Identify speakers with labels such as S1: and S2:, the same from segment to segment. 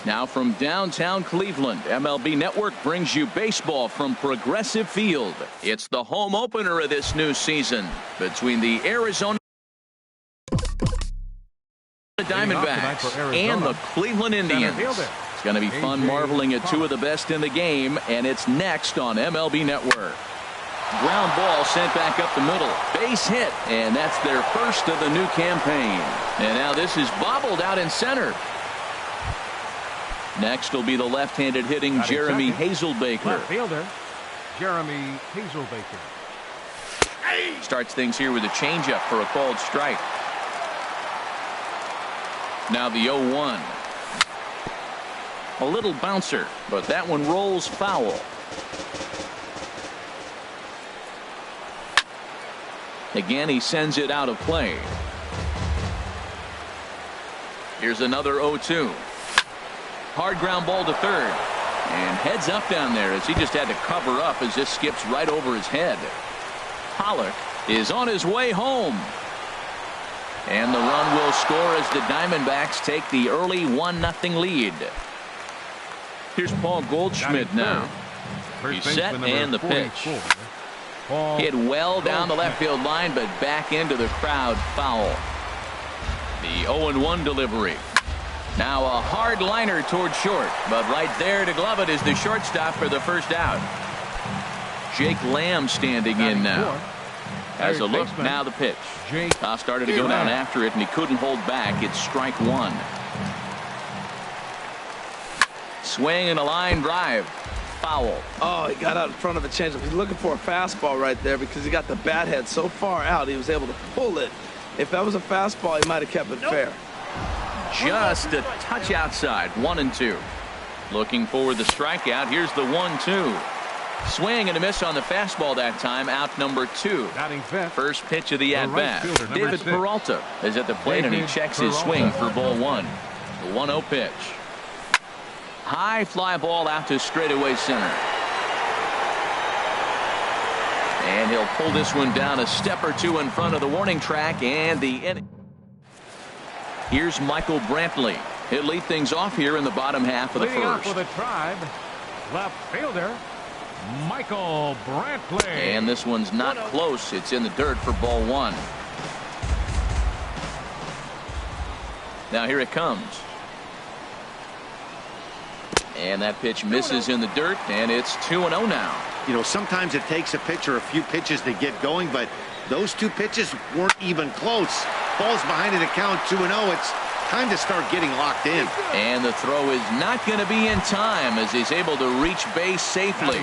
S1: Now from downtown Cleveland, MLB Network brings you baseball from Progressive Field. It's the home opener of this new season between the Arizona Diamondbacks and the Cleveland Indians. It's going to be fun marveling at two of the best in the game, and it's next on MLB Network. Ground ball sent back up the middle. Base hit, and that's their first of the new campaign. And now this is bobbled out in center. Next will be the left-handed hitting Jeremy Hazelbaker.
S2: Left fielder, Jeremy Hazelbaker.
S1: Starts things here with a changeup for a called strike. Now the 0-1. A little bouncer, but that one rolls foul. Again, he sends it out of play. Here's another 0-2. Hard ground ball to third. And heads up down there as he just had to cover up as this skips right over his head. Pollock is on his way home. And the run will score as the Diamondbacks take the early 1-0 lead. Here's Paul Goldschmidt now. He's set and the pitch. Hit well down the left field line, but back into the crowd foul. The 0-1 delivery. Now a hard liner toward short, but right there to glove it is the shortstop for the first out. Jake Lamb standing in now. As a look, now the pitch. Started to go down after it, and he couldn't hold back. It's strike one. Swing and a line drive. Foul.
S3: Oh, he got out in front of a changeup. He's looking for a fastball right there because he got the bat head so far out he was able to pull it. If that was a fastball, he might have kept it fair.
S1: Just a touch outside. 1-2. Looking for the strikeout. Here's the 1-2. Swing and a miss on the fastball that time. Out number 2. First pitch of the at-bat. David Peralta is at the plate and he checks his swing for ball 1. The 1-0 pitch. High fly ball out to straightaway center. And he'll pull this one down a step or two in front of the warning track, and the inning. Here's Michael Brantley. He'll lead things off here in the bottom half of the first.
S2: For the Tribe, left fielder Michael Brantley.
S1: And this one's not close. It's in the dirt for ball 1. Now here it comes. And that pitch misses in the dirt, and it's 2-0 now.
S4: You know, sometimes it takes a pitch or a few pitches to get going, but those two pitches weren't even close. Ball's behind in the count, 2-0. It's time to start getting locked in.
S1: And the throw is not going to be in time as he's able to reach base safely.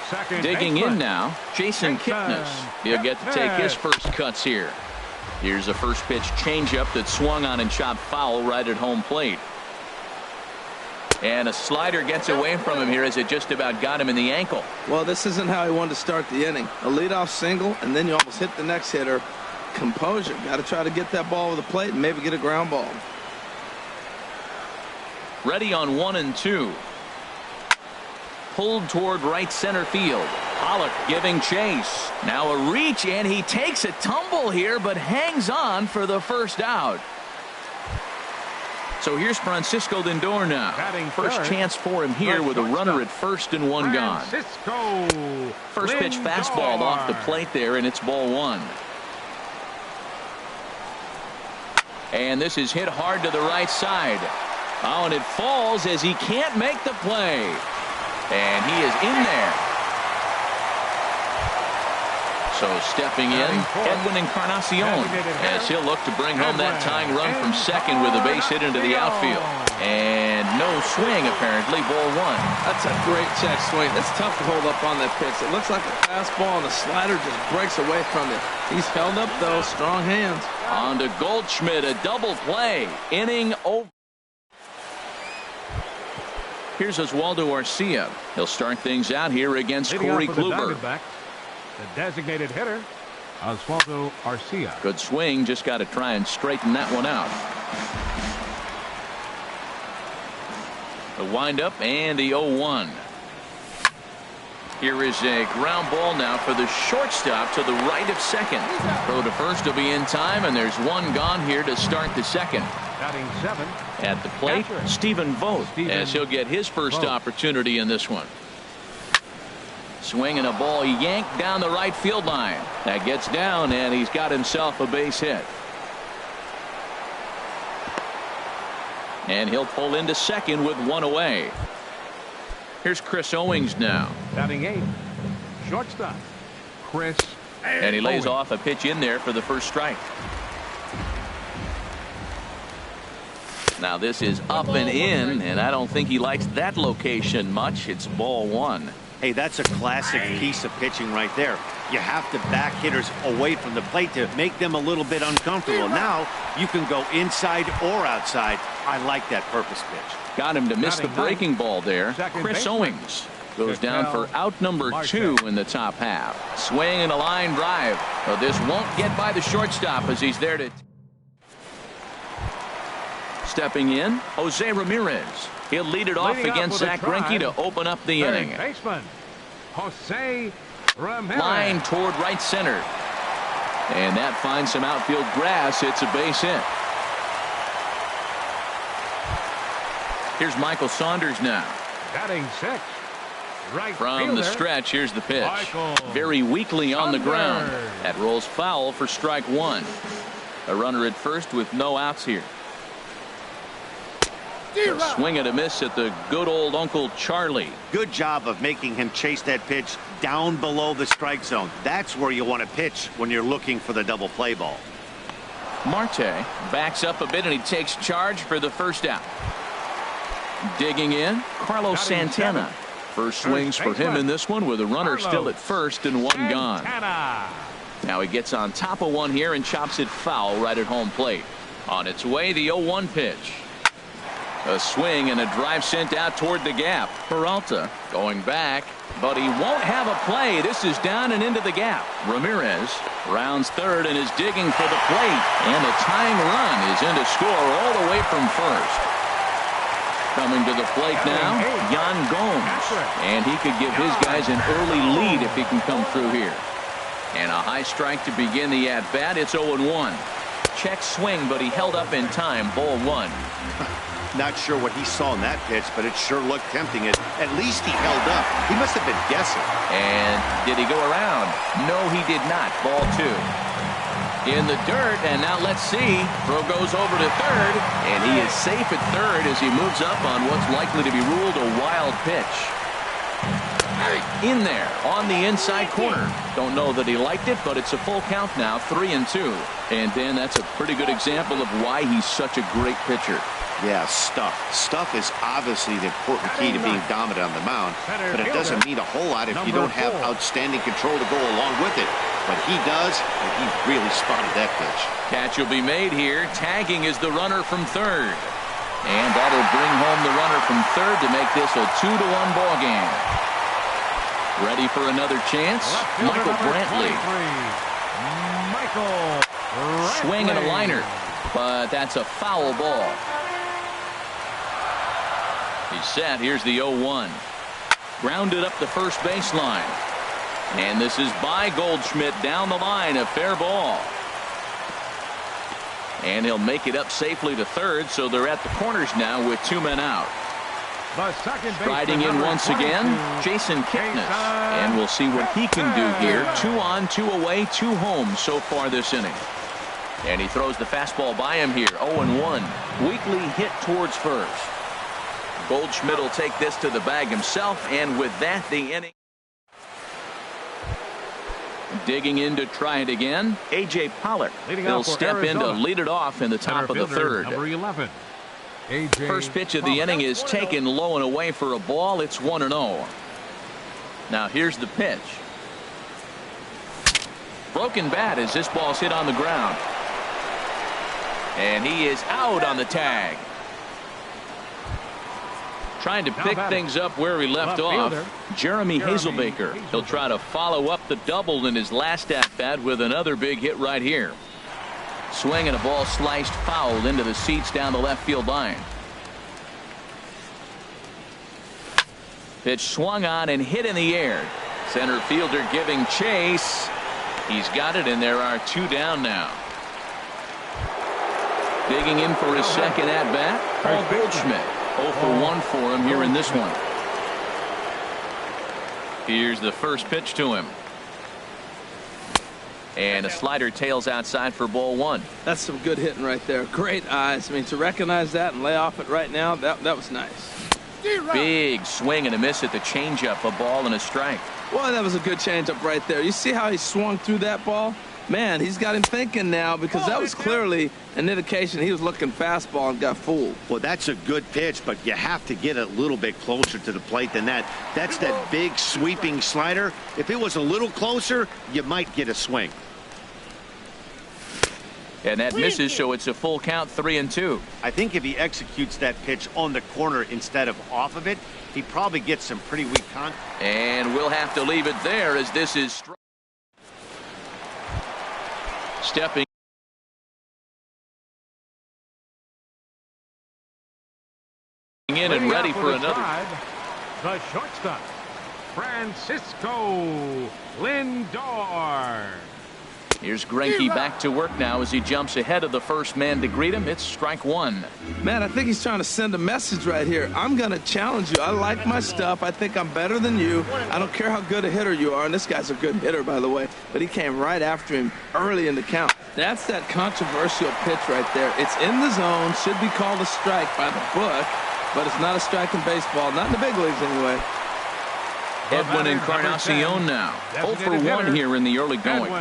S2: Second
S1: Digging in now, Jason Kipnis. He'll get to take his first cuts here. Here's a first pitch changeup that swung on and chopped foul right at home plate. And a slider gets away from him here as it just about got him in the ankle.
S3: Well, this isn't how he wanted to start the inning. A leadoff single, and then you almost hit the next hitter. Composure. Got to try to get that ball over the plate and maybe get a ground ball.
S1: Ready on 1-2. Pulled toward right center field. Pollock giving chase. Now a reach, and he takes a tumble here, but hangs on for the first out. So here's Francisco Lindor now. First chance for him here with a runner at first and one gone. First pitch fastball off the plate there, and it's ball 1. And this is hit hard to the right side. Oh, and it falls as he can't make the play. And he is in there. So stepping in, Edwin Encarnacion, as he'll look to bring home that tying run from second with a base hit into the outfield. And no swing, apparently, ball 1.
S3: That's a great check swing. It's tough to hold up on that pitch. It looks like a fastball, and the slider just breaks away from it. He's held up, though. Strong hands.
S1: On to Goldschmidt, a double play. Inning over. Here's Oswaldo Arcia. He'll start things out here against Corey Kluber.
S2: The designated hitter, Oswaldo Arcia.
S1: Good swing, just got to try and straighten that one out. The windup and the 0-1. Here is a ground ball now for the shortstop to the right of second. Throw to first will be in time, and there's one gone here to start the second.
S2: Batting 7.
S1: At the plate, Stephen Vogt, as he'll get his first opportunity in this one. Swinging a ball yanked down the right field line. That gets down, and he's got himself a base hit. And he'll pull into second with one away. Here's Chris Owings now.
S2: Batting 8th, shortstop, Chris.
S1: And he lays off a pitch in there for the first strike. Now this is up and in, and I don't think he likes that location much. It's ball 1.
S4: Hey, that's a classic piece of pitching right there. You have to back hitters away from the plate to make them a little bit uncomfortable. Now you can go inside or outside. I like that purpose pitch.
S1: Got him to miss the breaking ball there. Chris Owings goes down for out number 2 in the top half. Swing and a line drive. But this won't get by the shortstop as he's there to. Stepping in, Jose Ramirez. He'll lead it off against Zach Greinke to open up the inning.
S2: Baseman, Jose Ramirez.
S1: Line toward right center. And that finds some outfield grass. It's a base hit. Here's Michael Saunders now.
S2: Batting 6th, right
S1: From
S2: fielder,
S1: the stretch, here's the pitch.
S2: Michael
S1: Very weakly on the ground.
S2: Saunders.
S1: That rolls foul for strike 1. A runner at first with no outs here. A swing and a miss at the good old Uncle Charlie.
S4: Good job of making him chase that pitch down below the strike zone. That's where you want to pitch when you're looking for the double play ball.
S1: Marte backs up a bit and he takes charge for the first out. Digging in, Carlos Santana. First swings for him in this one with a runner still at first and one gone. Now he gets on top of one here and chops it foul right at home plate. On its way, the 0-1 pitch. A swing and a drive sent out toward the gap. Peralta going back, but he won't have a play. This is down and into the gap. Ramirez rounds third and is digging for the plate. And a tying run is in to score all the way from first. Coming to the plate now, Yan Gomes. And he could give his guys an early lead if he can come through here. And a high strike to begin the at-bat. It's 0-1. Check swing, but he held up in time. Ball 1.
S4: Not sure what he saw in that pitch, but it sure looked tempting. At least he held up. He must have been guessing.
S1: And did he go around? No, he did not. Ball 2. In the dirt, and now let's see. Throw goes over to third, and he is safe at third as he moves up on what's likely to be ruled a wild pitch. In there, on the inside corner. Don't know that he liked it, but it's a full count now, 3-2. And Dan, that's a pretty good example of why he's such a great pitcher.
S4: Yeah, stuff. Stuff is obviously the important key to being dominant on the mound, but it doesn't mean a whole lot if you don't have outstanding control to go along with it. But he does, and he really spotted that pitch.
S1: Catch will be made here. Tagging is the runner from third. And that'll bring home the runner from third to make this a 2-1 ball game. Ready for another chance? Michael Brantley. Swing and a liner, but that's a foul ball. He's set. Here's the 0-1. Grounded up the first baseline. And this is by Goldschmidt down the line. A fair ball. And he'll make it up safely to third, so they're at the corners now with 2 men out. Riding in once again, Jason Kipnis. And we'll see what he can do here. 2 on, 2 away, 2 home so far this inning. And he throws the fastball by him here. 0-1. Weakly hit towards first. Goldschmidt will take this to the bag himself, and with that, the inning. Digging in to try it again, A.J. Pollock. He'll step in to lead it off in the top of the third.
S2: Number 11.
S1: First pitch of the inning is taken low and away for a ball. It's 1-0. Now here's the pitch. Broken bat as this ball's hit on the ground. And he is out on the tag. Trying to pick things up where he left off. Jeremy Hazelbaker. He'll try to follow up the double in his last at-bat with another big hit right here. Swing and a ball sliced foul into the seats down the left field line. Pitch swung on and hit in the air. Center fielder giving chase. He's got it, and there are 2 down now. Digging in for his second at-bat. Paul Goldschmidt. 0 for 1 for him here in this one. Here's the first pitch to him. And a slider tails outside for ball 1.
S3: That's some good hitting right there. Great eyes. I mean, to recognize that and lay off it right now, that was nice.
S1: Big swing and a miss at the changeup, a ball and a strike.
S3: Well, that was a good changeup right there. You see how he swung through that ball? Man, he's got him thinking now, because that was clearly an indication he was looking fastball and got fooled.
S4: Well, that's a good pitch, but you have to get a little bit closer to the plate than that. That's that big sweeping slider. If it was a little closer, you might get a swing.
S1: And that misses, so it's a full count, 3-2.
S4: I think if he executes that pitch on the corner instead of off of it, he probably gets some pretty weak contact.
S1: And we'll have to leave it there, as this is stepping in and ready for another.
S2: The shortstop, Francisco Lindor.
S1: Here's Greinke back to work now as he jumps ahead of the first man to greet him. It's strike 1.
S3: Man, I think he's trying to send a message right here. I'm going to challenge you. I like my stuff. I think I'm better than you. I don't care how good a hitter you are. And this guy's a good hitter, by the way. But he came right after him early in the count. That's that controversial pitch right there. It's in the zone. Should be called a strike by the book. But it's not a strike in baseball. Not in the big leagues, anyway.
S1: Edwin Encarnacion now. 0 for 1 here in the early going.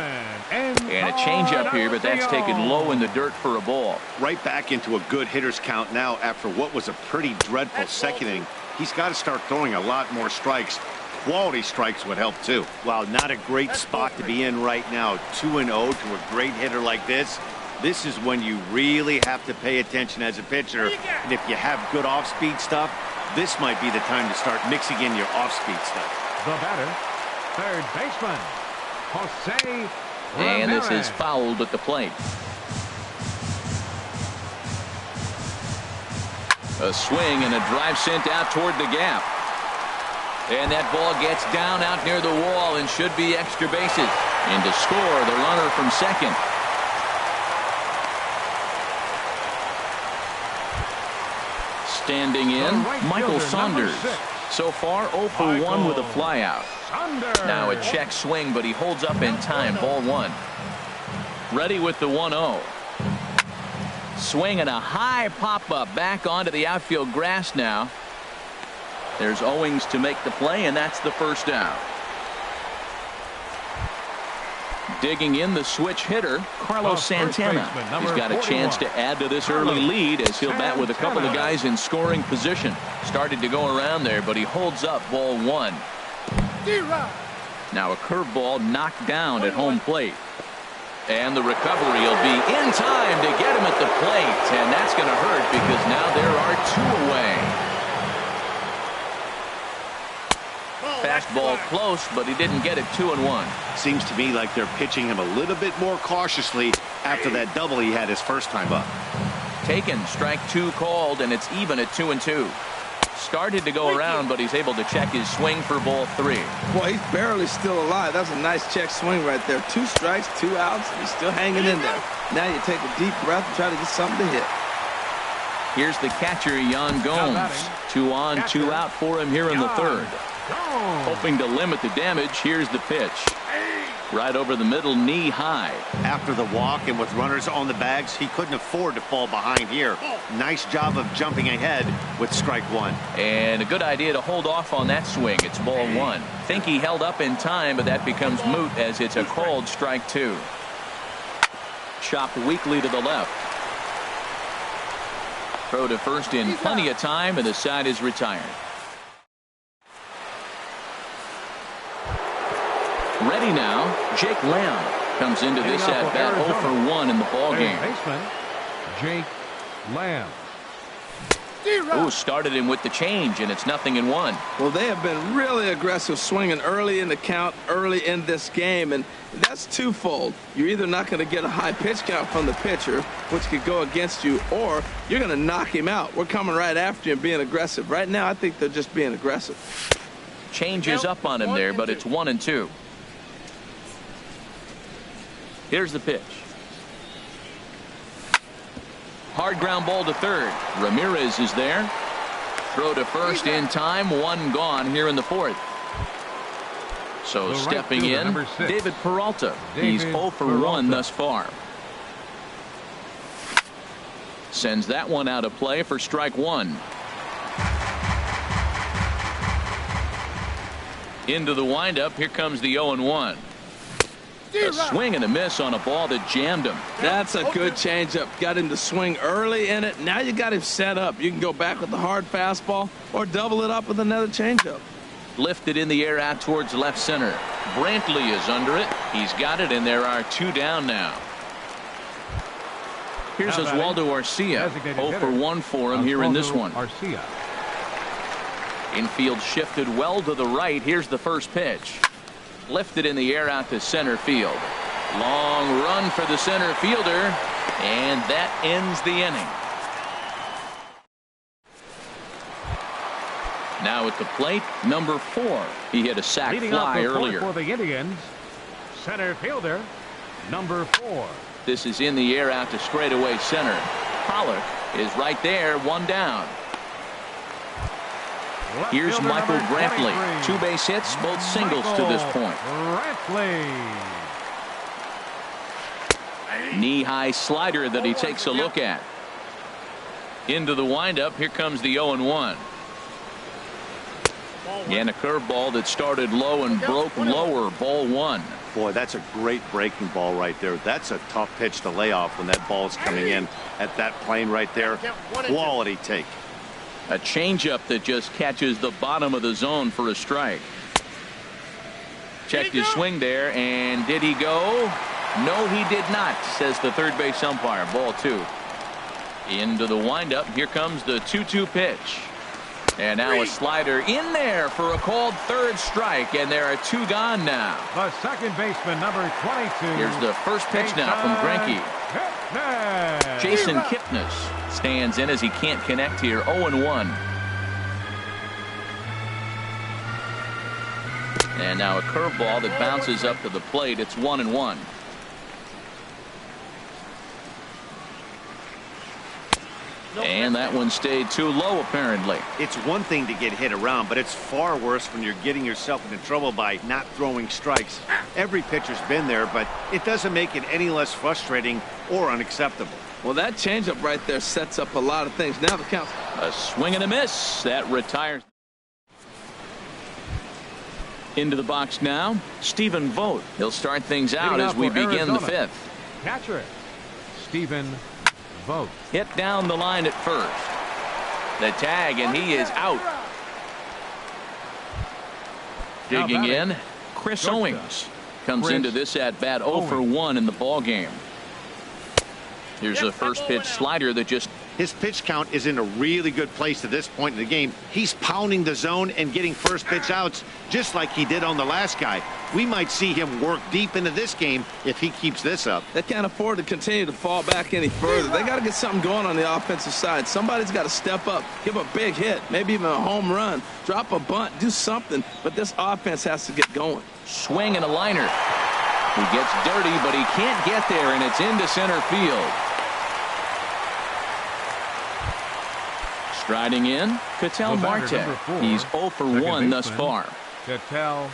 S1: And a changeup here, but that's taken low in the dirt for a ball.
S4: Right back into a good hitter's count now after what was a pretty dreadful second inning. He's got to start throwing a lot more strikes. Quality strikes would help too. Wow, not a great spot to be in right now. 2-0 to a great hitter like this. This is when you really have to pay attention as a pitcher. And if you have good off-speed stuff, this might be the time to start mixing in your off-speed stuff.
S2: The batter, third baseman, Jose
S1: And
S2: Ramirez.
S1: this is fouled at the plate. A swing and a drive sent out toward the gap. And that ball gets down out near the wall and should be extra bases. And to score, the runner from second. Standing in, Michael Saunders. So far, 0 for 1 with a flyout. Now a check swing, but he holds up in time. Ball 1. Ready with the 1-0. Swing and a high pop-up back onto the outfield grass now. There's Owings to make the play, and that's the first down. Digging in, the switch hitter, Carlos Santana. He's got a chance to add to this early lead as he'll bat with a couple of guys in scoring position. Started to go around there, but he holds up. Ball 1. Now a curveball knocked down at home plate. And the recovery will be in time to get him at the plate. And that's going to hurt because now there are 2 away. Fastball close, but he didn't get it. 2-1.
S4: Seems to me like they're pitching him a little bit more cautiously after that double he had his first time up.
S1: Taken, strike 2 called, and it's even at 2-2. Started to go around, but he's able to check his swing for ball 3.
S3: Boy, he's barely still alive. That's a nice check swing right there. 2 strikes, 2 outs, and he's still hanging in there. Now you take a deep breath and try to get something to hit.
S1: Here's the catcher, Yan Gomes. 2 on, 2 out for him here in the third. Hoping to limit the damage. Here's the pitch. Right over the middle, knee high.
S4: After the walk and with runners on the bags, he couldn't afford to fall behind here. Nice job of jumping ahead with strike 1.
S1: And a good idea to hold off on that swing. It's ball 1. Think he held up in time, but that becomes moot as it's a called strike 2. Chopped weakly to the left. Throw to first in plenty of time, and the side is retired. Ready now, Jake Lamb comes into this at bat 0 for 1 in the ball game.
S2: Baseman, Jake Lamb.
S1: Ooh, started him with the change, and it's 0-1.
S3: Well, they have been really aggressive swinging early in the count, early in this game, and that's twofold. You're either not going to get a high pitch count from the pitcher, which could go against you, or you're going to knock him out. We're coming right after you and being aggressive. Right now, I think they're just being aggressive.
S1: Changes up on him there, but it's 1-2. Here's the pitch. Hard ground ball to third. Ramirez is there. Throw to first in time. One gone here in the fourth. So
S2: The right
S1: stepping
S2: fielder,
S1: in,
S2: number 6.
S1: David Peralta. He's
S2: David
S1: 0 for
S2: Peralta.
S1: 1 thus far. Sends that one out of play for strike one. Into the windup. Here comes the 0-1. A swing and a miss on a ball that jammed him.
S3: That's a good changeup. Got him to swing early in it. Now you got him set up. You can go back with the hard fastball or double it up with another changeup.
S1: Lifted in the air out towards left center. Brantley is under it. He's got it, and there are 2 down now. Here's
S2: Now batting,
S1: Oswaldo Arcia.
S2: designated
S1: 0 for
S2: hitter,
S1: 1 for him here in this
S2: Oswaldo
S1: one.
S2: Arcia.
S1: Infield shifted well to the right. Here's the first pitch. Lifted in the air out to center field. Long run for the center fielder, and that ends the inning. Now at the plate, number 4. He hit a sac
S2: Leading off
S1: fly
S2: the fourth
S1: earlier.
S2: for the Indians, center fielder, number 4.
S1: This is in the air out to straightaway center. Pollock is right there, 1 down.
S2: Left
S1: Here's
S2: fielder,
S1: Michael
S2: number
S1: Brantley.
S2: 23.
S1: 2 base hits, both singles to this point.
S2: Brantley.
S1: Knee-high slider that he takes a look at. Into the windup. Here comes the 0-1. And a curveball that started low and broke lower. Ball 1.
S4: Boy, that's a great breaking ball right there. That's a tough pitch to lay off when that ball's coming in at that plane right there. Quality take.
S1: A changeup that just catches the bottom of the zone for a strike. Checked his swing there, and did he go? No, he did not, says the third base umpire. Ball 2. Into the windup. Here comes the 2-2 pitch. And now a slider in there for a called third strike, and there are 2 gone now.
S2: The second baseman, number 22.
S1: Here's the first pitch now from Greinke.
S2: Kipnis.
S1: Jason Kipnis stands in as he can't connect here. 0-1. And now a curveball that bounces up to the plate. It's 1-1. And that one stayed too low, apparently.
S4: It's one thing to get hit around, but it's far worse when you're getting yourself into trouble by not throwing strikes. Every pitcher's been there, but it doesn't make it any less frustrating or unacceptable.
S3: Well, that changeup right there sets up a lot of things. Now the count.
S1: A swing and a miss. That retires. Into the box now, Stephen Vogt. He'll start things out
S2: Leading
S1: as
S2: off
S1: we
S2: for
S1: begin the
S2: Arizona.
S1: 5th.
S2: Catcher, Stephen Vogt.
S1: Hit down the line at first. The tag, and he is out.
S2: Now
S1: Digging
S2: batting,
S1: in, Chris
S2: shortstop.
S1: Owings comes
S2: Chris
S1: into this at bat 0 for
S2: Owings.
S1: 1 in the ball game. Here's a first pitch slider that just
S4: His pitch count is in a really good place at this point in the game. He's pounding the zone and getting first pitch outs just like he did on the last guy. We might see him work deep into this game if he keeps this up.
S3: They can't afford to continue to fall back any further. They got to get something going on the offensive side. Somebody's got to step up, give a big hit, maybe even a home run, drop a bunt, do something. But this offense has to get going.
S1: swing and a liner. He gets dirty, but he can't get there, and it's into center field. Striding in, Ketel Marte. He's 0 for 1 thus far.
S2: Ketel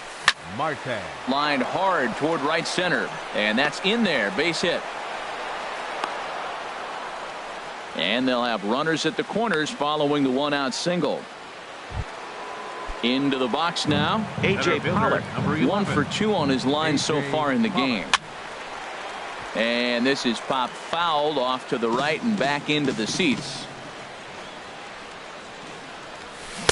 S2: Marte.
S1: Lined hard toward right center, and that's in there. Base hit. And they'll have runners at the corners following the one-out single. Into the box now, A.J. Pollock. 1 for 2 on his line so far in the game. And this is popped fouled off to the right and back into the seats.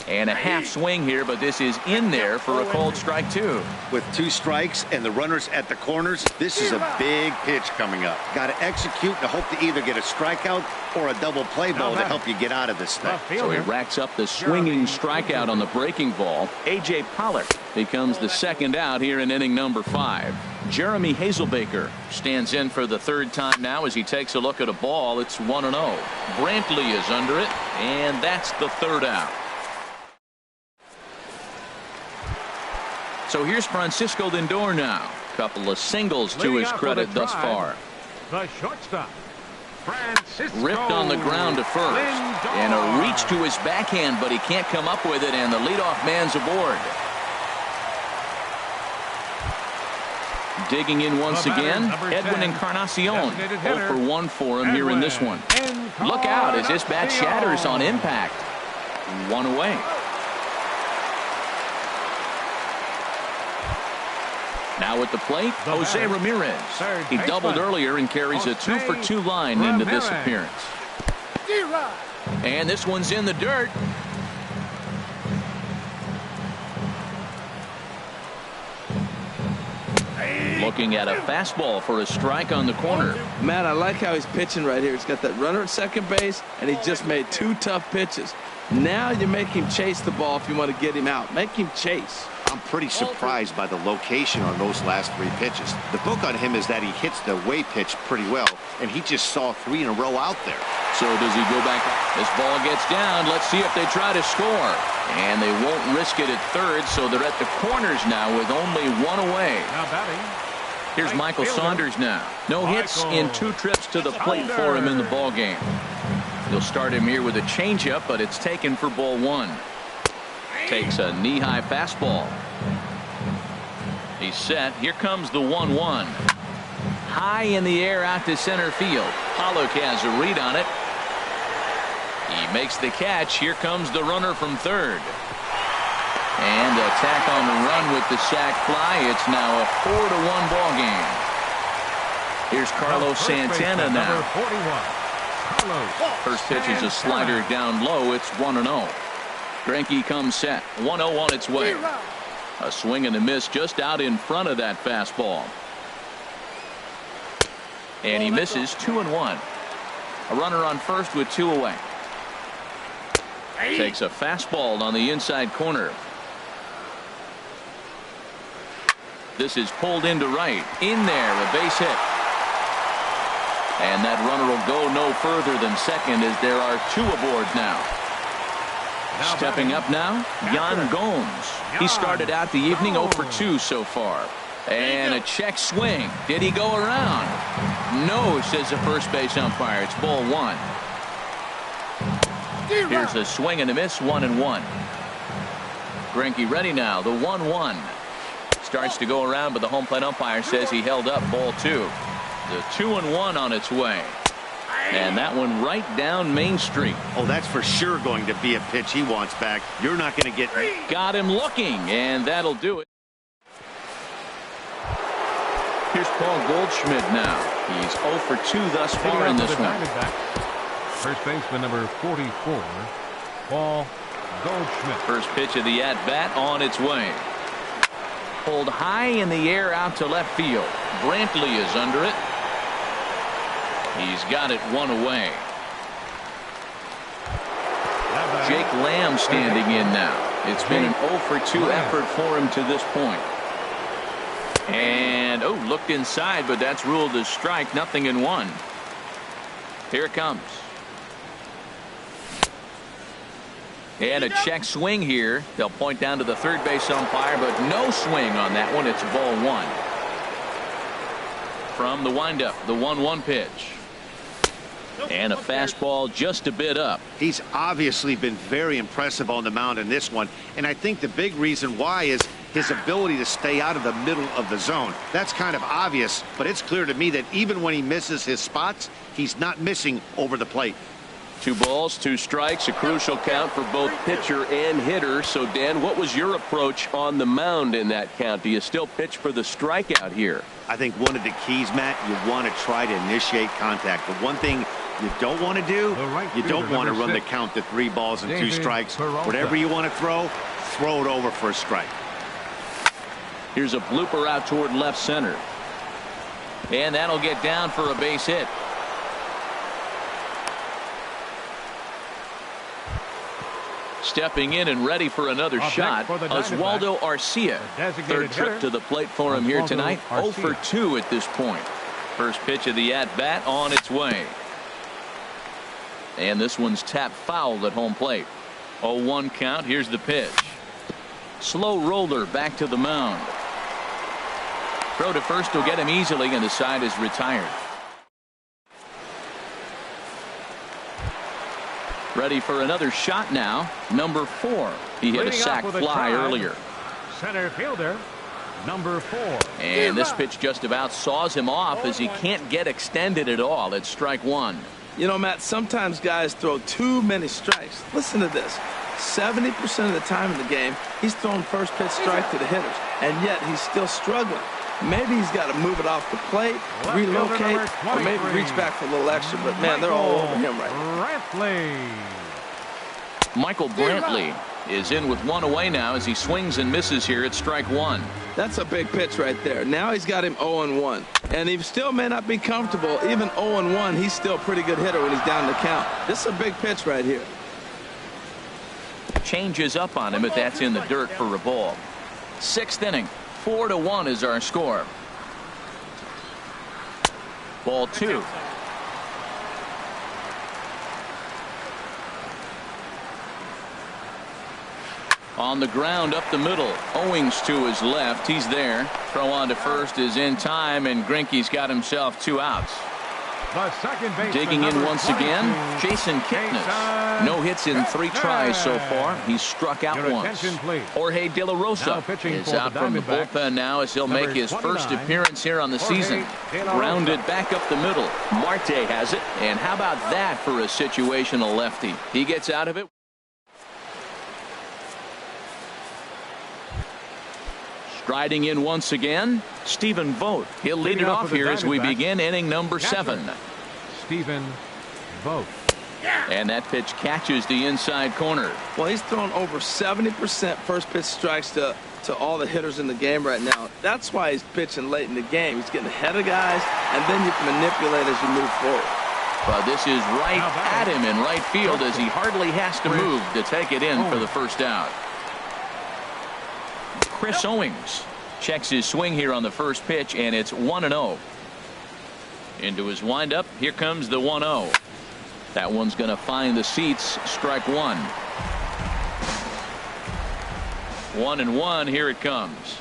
S1: And a half swing here, but this is in there for a called strike 2.
S4: With 2 strikes and the runners at the corners, this is a big pitch coming up. Got to execute and hope to either get a strikeout or a double play ball to help you get out of this thing.
S1: So he racks up the swinging strikeout on the breaking ball. A.J. Pollock becomes the second out here in inning number 5. Jeremy Hazelbaker stands in for the third time now as he takes a look at a ball. It's 1-0. Brantley is under it, and that's the third out. So here's Francisco Lindor now. Couple of singles to his credit thus far.
S2: The shortstop, Francisco
S1: Ripped on the ground to first.
S2: Lindor.
S1: And a reach to his backhand, but he can't come up with it, and the leadoff man's aboard. Digging in once again, Edwin Encarnacion. 0 for 1 for him here in this one. Look out as this bat shatters on impact. 1 away. Now at the plate, Jose Ramirez. He doubled earlier and carries a 2 for 2 line into this appearance. And this one's in the dirt. Looking at a fastball for a strike on the corner.
S3: Matt, I like how he's pitching right here. He's got that runner at second base, and he just made 2 tough pitches. Now you make him chase the ball if you want to get him out. Make him chase.
S4: I'm pretty surprised by the location on those last 3 pitches. The book on him is that he hits the way pitch pretty well, and he just saw 3 in a row out there.
S1: So does he go back? This ball gets down. Let's see if they try to score. And they won't risk it at third, so they're at the corners now with only 1 away.
S2: Now batting.
S1: Here's Michael Saunders now. No hits in 2 trips to the plate for him in the ball game. They'll start him here with a changeup, but it's taken for ball 1. Takes a knee-high fastball. He's set. Here comes the 1-1. High in the air out to center field. Pollock has a read on it. He makes the catch. Here comes the runner from third. And a tack on the run with the sac fly. It's now a 4-1 ball game. Here's Carlos Santana now. First pitch is a slider down low. It's 1-0. Greinke comes set. 1-0 on its way. A swing and a miss just out in front of that fastball. And he misses. 2-1. A runner on first with 2 away. Takes a fastball on the inside corner. This is pulled into right. In there, a base hit. And that runner will go no further than second as there are 2 aboard now. Stepping up now, Yan Gomes. He started out the evening 0 for 2 so far. And a check swing. Did he go around? No, says the first base umpire. It's ball 1. Here's a swing and a miss. 1-1. Greinke ready now. The 1-1. Starts to go around, but the home plate umpire says he held up ball 2. The 2-1 on its way. And that one right down Main Street.
S4: Oh, that's for sure going to be a pitch he wants back. You're not going to get...
S1: Got him looking, and that'll do it. Here's Paul Goldschmidt now. He's 0 for 2 thus far in this one.
S2: First baseman number 44, Paul Goldschmidt.
S1: First pitch of the at-bat on its way. Pulled high in the air out to left field. Brantley is under it. He's got it 1 away. Jake Lamb standing in now. It's been an 0 for 2 effort for him to this point. And, looked inside, but that's ruled as strike. 0-1. Here it comes. And a check swing here. They'll point down to the third base umpire, but no swing on that one. It's ball 1. From the windup, the 1-1 pitch. And a fastball just a bit up.
S4: He's obviously been very impressive on the mound in this one, and I think the big reason why is his ability to stay out of the middle of the zone. That's kind of obvious, but it's clear to me that even when he misses his spots, he's not missing over the plate.
S1: 2 balls, 2 strikes, a crucial count for both pitcher and hitter. So, Dan, what was your approach on the mound in that count? Do you still pitch for the strikeout here?
S4: I think one of the keys, Matt, you want to try to initiate contact. The one thing you don't want to do, you don't want to run the count to 3 balls and 2 strikes. Whatever you want to throw it over for a strike.
S1: Here's a blooper out toward left center. And that'll get down for a base hit. Stepping in and ready for another shot, Oswaldo Arcia. Third trip to the plate for him here tonight. 0 for 2 at this point. First pitch of the at-bat on its way. And this one's tapped foul at home plate. 0-1 count. Here's the pitch. Slow roller back to the mound. Throw to first will get him easily, and the side is retired. Ready for another shot now. Number 4. He hit a sac fly earlier.
S2: Center fielder, number 4.
S1: And this pitch just about saws him off as he can't get extended at all. It's strike 1.
S3: You know, Matt, sometimes guys throw too many strikes. Listen to this. 70% of the time in the game, he's throwing first pitch strike to the hitters, and yet he's still struggling. Maybe he's got to move it off the plate, relocate, or maybe reach back for a little extra, but man, they're all over him right now.
S1: Michael Brantley is in with 1 away now as he swings and misses here at strike 1.
S3: That's a big pitch right there. Now he's got him 0-1. And he still may not be comfortable. Even 0-1, he's still a pretty good hitter when he's down the count. This is a big pitch right here.
S1: Changes up on him, but that's in the dirt for a ball. 6th inning. 4-1 is our score. Ball 2. On the ground up the middle. Owings to his left. He's there. Throw on to first is in time, and Greinke's got himself 2 outs. Digging in once again, Jason Kipnis. No hits in 3 tries so far. He's struck out once. Jorge De La Rosa is out from the bullpen now as he'll make his first appearance here on the season. Grounded back up the middle. Marte has it. And how about that for a situational lefty? He gets out of it. Striding in once again, Stephen Vogt. He'll lead it off here as we begin inning number 7.
S2: Stephen Vogt.
S1: And that pitch catches the inside corner.
S3: Well, he's thrown over 70% first pitch strikes to all the hitters in the game right now. That's why he's pitching late in the game. He's getting ahead of guys, and then you can manipulate as you move forward.
S1: But this is right at him in right field as he hardly has to move to take it in for the first out. Chris Owings checks his swing here on the first pitch, and it's 1-0. Into his windup. Here comes the 1-0. That one's going to find the seats. Strike 1. 1-1. Here it comes.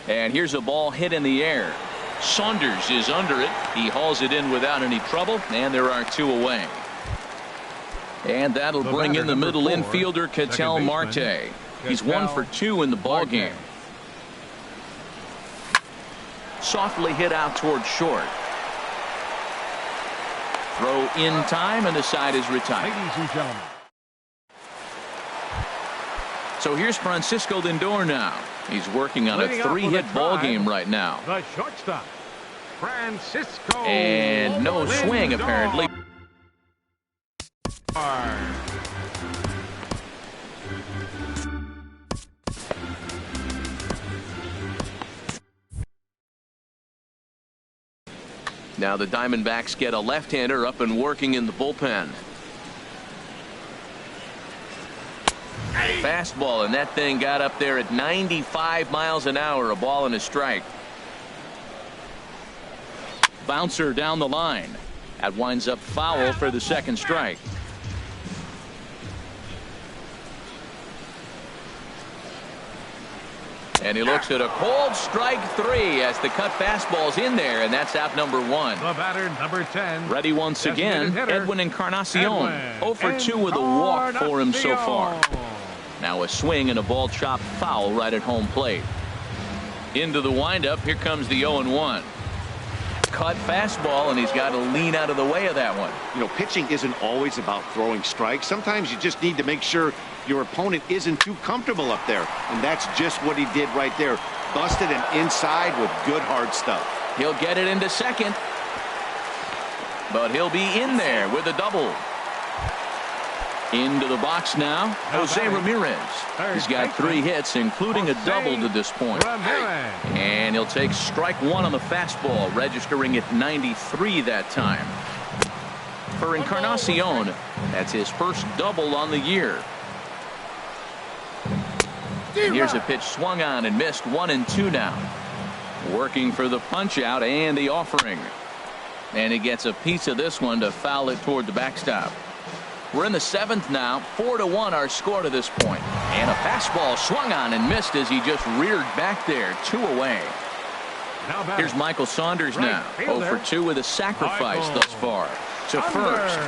S1: And here's a ball hit in the air. Saunders is under it. He hauls it in without any trouble, and there are 2 away. And that'll bring in the middle infielder, Ketel Marte. He's 1 for 2 in the ball game. Softly hit out toward short. Throw in time, and the side is retired.
S2: Ladies and gentlemen.
S1: So here's Francisco Lindor now. He's working on a 3-hit ball game right now.
S2: The shortstop, Francisco.
S1: And no swing apparently. Now the Diamondbacks get a left-hander up and working in the bullpen. Fastball, and that thing got up there at 95 miles an hour. A ball and a strike. Bouncer down the line. That winds up foul for the 2nd strike. And he looks at a cold strike 3 as the cut fastball's in there, and that's out number 1.
S2: The batter, number 10.
S1: Ready once again, Edwin Encarnacion. 0 for 2 with a walk for him so far. Now a swing and a ball chopped foul right at home plate. Into the windup. Here comes the 0-1. Cut fastball, and he's got to lean out of the way of that one.
S4: You know, pitching isn't always about throwing strikes. Sometimes you just need to make sure your opponent isn't too comfortable up there, and that's just what he did right there. Busted him inside with good hard stuff.
S1: He'll get it into second, but he'll be in there with a double. Into the box now, Jose Ramirez. He's got 3 hits, including a double to this point. And he'll take strike 1 on the fastball, registering at 93 that time. For Encarnacion, that's his first double on the year. Here's a pitch swung on and missed. 1-2 now. Working for the punch out and the offering. And he gets a piece of this one to foul it toward the backstop. We're in the 7th now. 4-1 our score to this point. And a fastball swung on and missed as he just reared back there. 2 away. Here's Michael Saunders now. 0 for 2 with a sacrifice thus far. To first.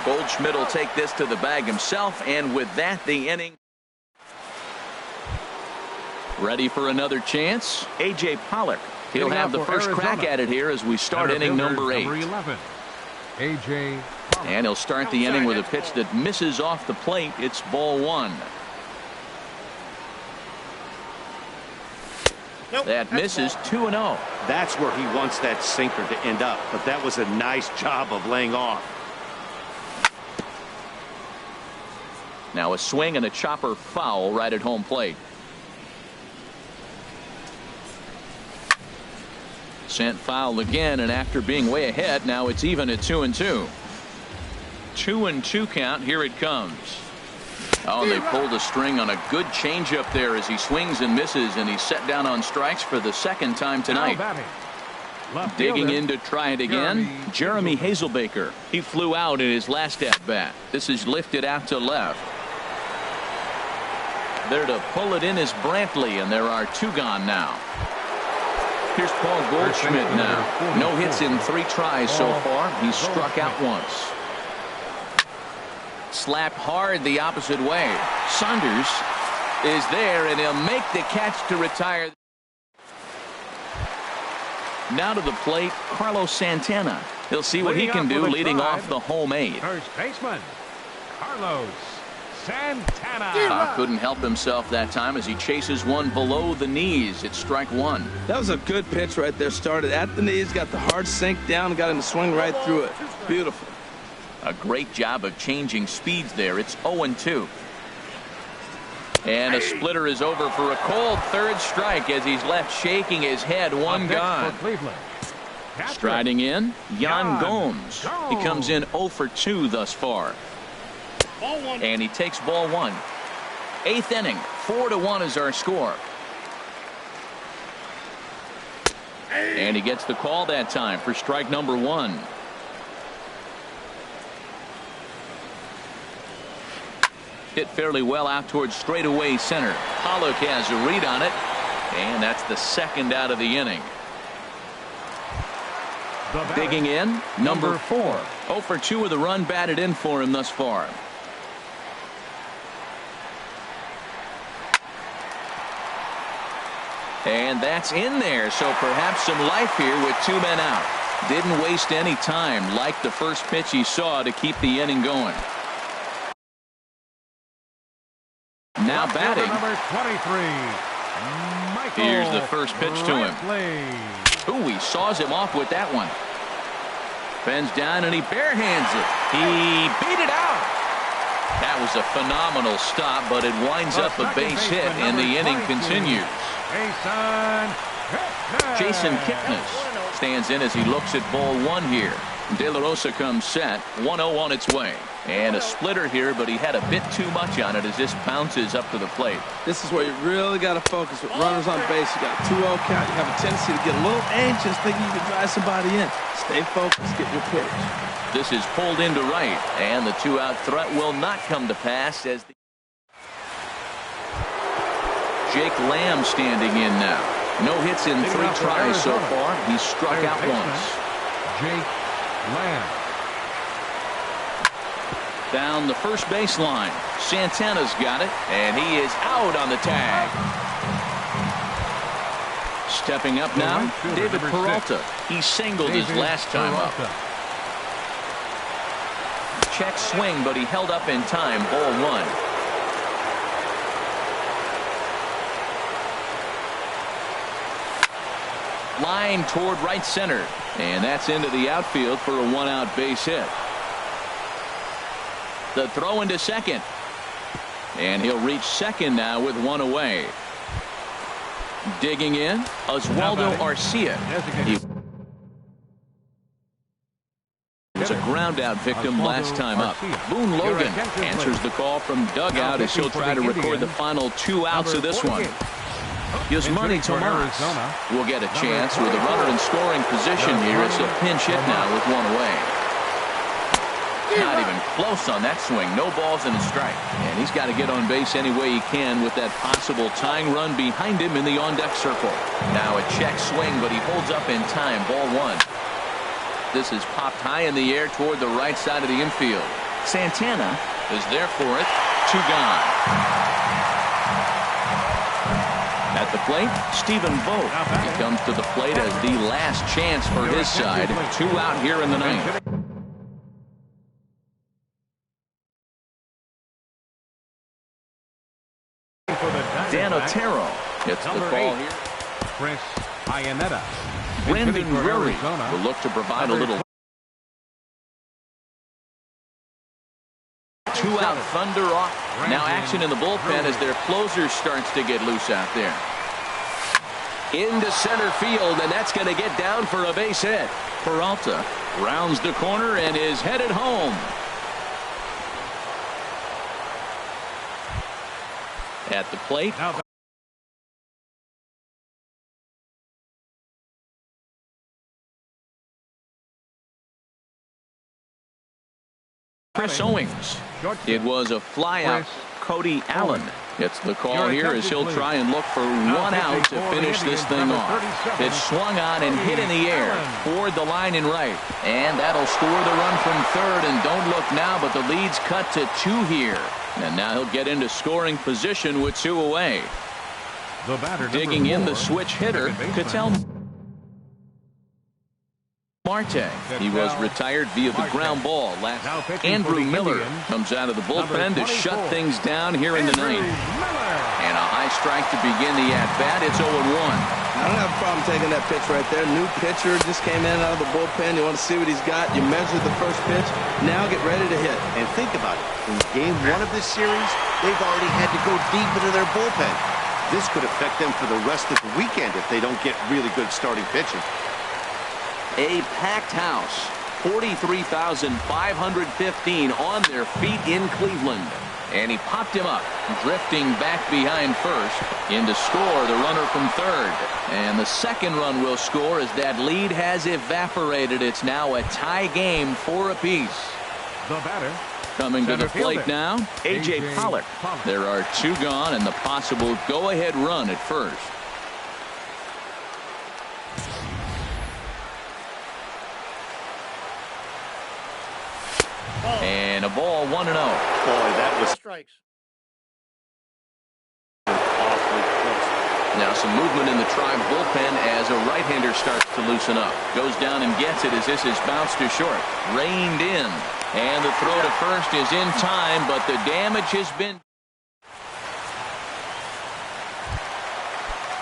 S1: Goldschmidt will take this to the bag himself, and with that, the inning. Ready for another chance? A.J. Pollock. He'll have the first crack at it here as we start inning number 8.
S2: Number 11, A.J. Pollock.
S1: And he'll start the inning with a pitch that misses off the plate. It's ball 1. That misses 2-0.
S4: That's where he wants that sinker to end up, but that was a nice job of laying off.
S1: Now a swing and a chopper foul right at home plate. Sent foul again, and after being way ahead, now it's even at 2-2. 2-2 count. Here it comes. Oh, and they pulled a string on a good changeup there as he swings and misses, and he's set down on strikes for the second time tonight. Digging in to try it again, Jeremy Hazelbaker. He flew out in his last at bat. This is lifted out to left. There to pull it in is Brantley, and there are 2 gone now. Here's Paul Goldschmidt now. No hits in 3 tries so far. He's struck out once. Slapped hard the opposite way. Saunders is there, and he'll make the catch to retire. Now to the plate, Carlos Santana. He'll see what he can do leading off the home 8.
S2: First baseman, Carlos Santana.
S1: Couldn't help himself that time as he chases one below the knees. It's strike 1.
S3: That was a good pitch right there. Started at the knees, got the hard sink down, got him to swing right through it. Beautiful.
S1: A great job of changing speeds there. It's 0-2. And a splitter is over for a cold third strike as he's left shaking his head. 1 gone. Striding in, Yan Gomes. He comes in 0 for 2 thus far. And he takes ball 1. 8th inning, 4-1 is our score. And he gets the call that time for strike number 1. Hit fairly well out towards straightaway center. Pollock has a read on it, and that's the second out of the inning. Digging in, number 4. 0 for 2 with a run batted in for him thus far. And that's in there, so perhaps some life here with 2 men out. Didn't waste any time, like the first pitch he saw, to keep the inning going. Now batting.
S2: Number 23, Michael
S1: Here's the first pitch to him.
S2: Brantley.
S1: Ooh, he saws him off with that one. Bends down and he barehands it. He beat it out. That was a phenomenal stop, but it winds up a base hit, and the inning continues. Jason Kipnis stands in as he looks at ball 1 here. De La Rosa comes set. 1-0 on its way. And a splitter here, but he had a bit too much on it as this bounces up to the plate.
S3: This is where you really got to focus with runners on base. You got a 2-0 count. You have a tendency to get a little anxious thinking you can drive somebody in. Stay focused. Get your pitch.
S1: This is pulled into right, and the 2-out threat will not come to pass as Jake Lamb standing in now. No hits in 3 tries so far. He's struck out once.
S2: Jake Lamb.
S1: Down the first baseline. Santana's got it, and he is out on the tag. Stepping up now, David Peralta. He singled his last time up. Check swing, but he held up in time. Ball 1. Line toward right center, and that's into the outfield for a 1-out base hit. The throw into second, and he'll reach second now with 1 away. Digging in, Oswaldo Arcia. He was a ground-out victim last time up. Boone Logan answers the call from dugout as he'll try to record the final 2 outs of this one. Yasmani Tomas will get a chance with a runner in scoring position here. It's a pinch hit now with 1 away. Not even close on that swing. No balls and a strike. And he's got to get on base any way he can with that possible tying run behind him in the on-deck circle. Now a check swing, but he holds up in time. Ball 1. This is popped high in the air toward the right side of the infield. Santana is there for it. 2 gone. At the plate, Stephen Vogt. He comes to the plate as the last chance for his side. 2 out here in the ninth. Dan Otero gets the call here.
S2: Chris Iannetta.
S1: Brendan Drury will look to provide a little 2-out thunder off. Now action in the bullpen as their closer starts to get loose out there.
S5: Into center field, and that's going to get down for a base hit.
S1: Peralta rounds the corner and is headed home. At the plate, Chris Owings. It was a flyout. Cody Allen gets the call here as he'll try and look for 1 out to finish this thing off. It's swung on and hit in the air toward the line and right. And that'll score the run from third. And don't look now, but the lead's cut to 2 here. And now he'll get into scoring position with 2 away. Digging in the switch hitter, Ketel Marte. He was retired via the ground ball last. Andrew Miller comes out of the bullpen to shut things down here in the ninth. And a high strike to begin the at-bat. It's 0-1.
S3: I don't have a problem taking that pitch right there. New pitcher just came in out of the bullpen. You want to see what he's got. You measure the first pitch. Now get ready to hit.
S4: And think about it. In game 1 of this series, they've already had to go deep into their bullpen. This could affect them for the rest of the weekend if they don't get really good starting pitching.
S5: A packed house, 43,515 on their feet in Cleveland.
S1: And he popped him up, drifting back behind first. In to score the runner from third. And the second run will score as that lead has evaporated. It's now a tie game, 4 apiece.
S2: The batter.
S1: Coming to the plate now, A.J. Pollock. There are 2 gone and the possible go-ahead run at first. And a ball, 1-0.
S4: Boy, that was strikes.
S1: Now some movement in the Tribe bullpen as a right-hander starts to loosen up. Goes down and gets it as this is bounced to short. Reined in. And the throw to first is in time, but the damage has been.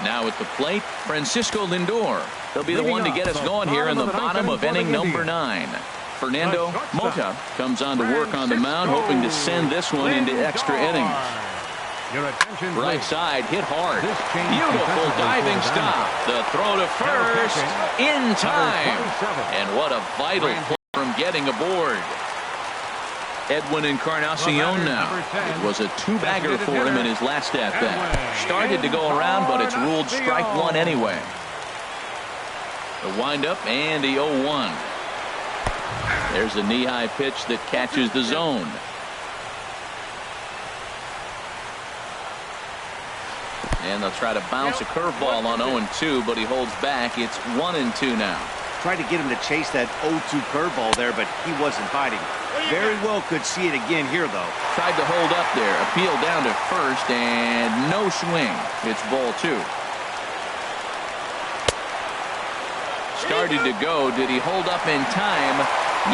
S1: Now at the plate, Francisco Lindor. He'll be the one to get us going here in the bottom of inning number 9. Fernando Mota comes on to work on the mound, hoping to send this one into extra innings. Right side, hit hard. Beautiful diving stop. The throw to first, in time. And what a vital play from getting aboard. Edwin Encarnacion now. It was a 2-bagger for him in his last at-bat. Started to go around, but it's ruled strike 1 anyway. The windup and the 0-1. There's a knee-high pitch that catches the zone. And they'll try to bounce a curveball on 0-2, but he holds back. It's 1-2 now.
S4: Tried to get him to chase that 0-2 curveball there, but he wasn't biting. Very well could see it again here, though.
S1: Tried to hold up there. Appeal down to first, and no swing. It's ball 2. Started to go. Did he hold up in time?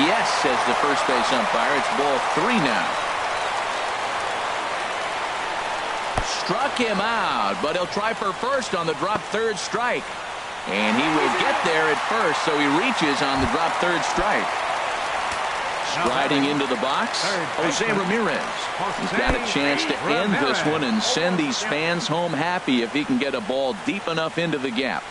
S1: Yes, says the first base umpire. It's ball 3 now. Struck him out, but he'll try for first on the drop third strike. And he will get there at first, so he reaches on the drop third strike. Striding into the box, Jose Ramirez. He's got a chance to end this one and send these fans home happy if he can get a ball deep enough into the gap.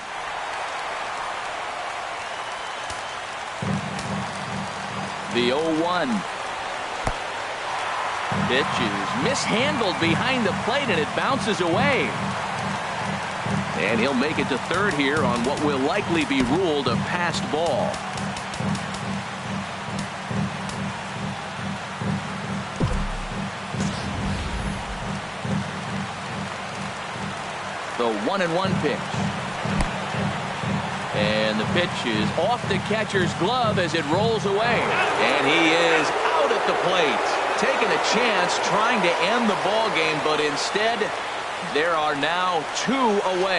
S1: The 0-1. Pitch is mishandled behind the plate, and it bounces away. And he'll make it to third here on what will likely be ruled a passed ball. The 1-1 pitch. And the pitch is off the catcher's glove as it rolls away. And he is out of at the plate. Taking a chance, trying to end the ball game, but instead, there are now 2 away.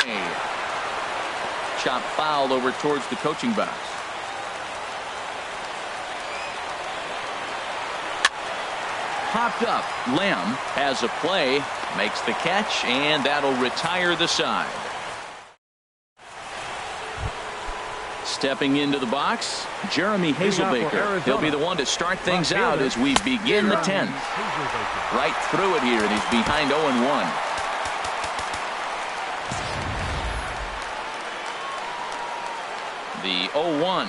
S1: Chop foul over towards the coaching box. Popped up. Lamb has a play, makes the catch, and that'll retire the side. Stepping into the box, Jeremy Hazelbaker. He'll be the one to start things out as we begin the 10th. Right through it here, and he's behind 0-1. The 0-1.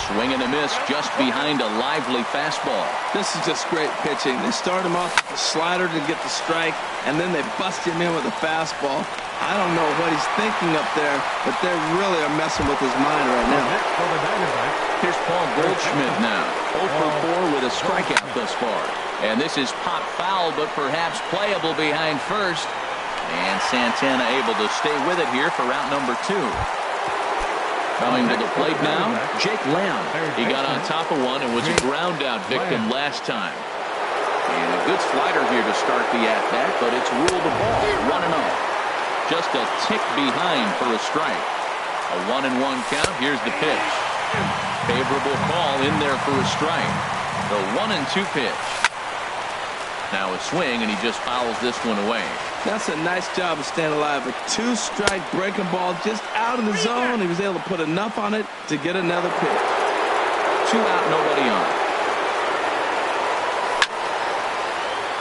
S1: Swing and a miss just behind a lively fastball.
S3: This is just great pitching. They start him off with a slider to get the strike, and then they bust him in with a fastball. I don't know what he's thinking up there, but they really are messing with his mind right now.
S1: Here's Paul Goldschmidt now. 0 for 4 with a strikeout thus far. And this is pop foul, but perhaps playable behind first. And Santana able to stay with it here for route number 2. Coming to the plate now, Jake Lamb. He got on top of one and was a ground out victim last time. And a good slider here to start the at-bat, but it's ruled a ball. 1-0. Just a tick behind for a strike. A 1-1 count. Here's the pitch. Favorable call in there for a strike. The 1-2 pitch. Now a swing, and he just fouls this one away.
S3: That's a nice job of staying alive. A 2-strike breaking ball just out of the zone. He was able to put enough on it to get another pitch.
S1: 2 out, nobody on.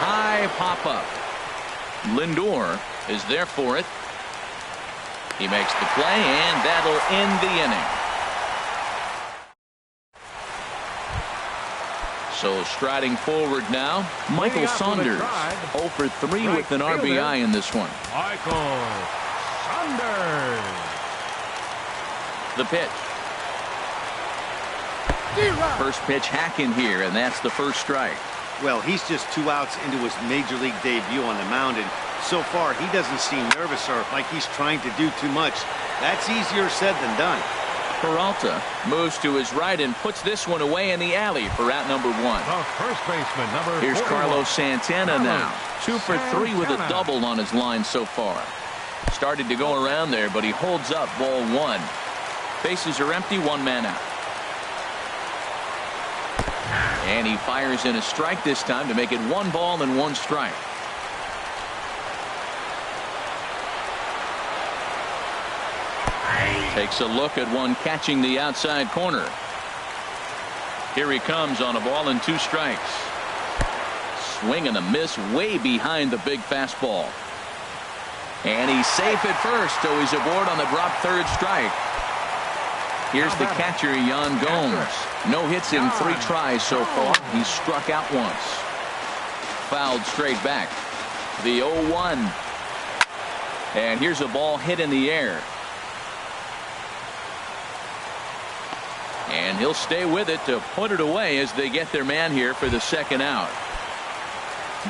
S1: High pop-up. Lindor is there for it. He makes the play, and that'll end the inning. So striding forward now, Michael Saunders. 0 for 3 with an RBI in this one.
S2: Michael Saunders.
S1: The pitch. First pitch hack in here, and that's the first strike.
S4: Well, he's just 2 outs into his major league debut on the mound, and so far he doesn't seem nervous or like he's trying to do too much. That's easier said than done.
S1: Peralta moves to his right and puts this one away in the alley for out number 1.
S2: The first baseman, number 41.
S1: Here's Carlos Santana now. 2 for 3 with a double on his line so far. Started to go around there, but he holds up ball 1. Bases are empty, 1 man out. And he fires in a strike this time to make it 1 ball and 1 strike. Takes a look at one catching the outside corner. Here he comes on a ball and 2 strikes. Swing and a miss way behind the big fastball. And he's safe at first, so he's aboard on the drop third strike. Here's the catcher, Yan Gomes. No hits in 3 tries so far. He's struck out once. Fouled straight back. The 0-1. And here's a ball hit in the air. And he'll stay with it to put it away as they get their man here for the second out.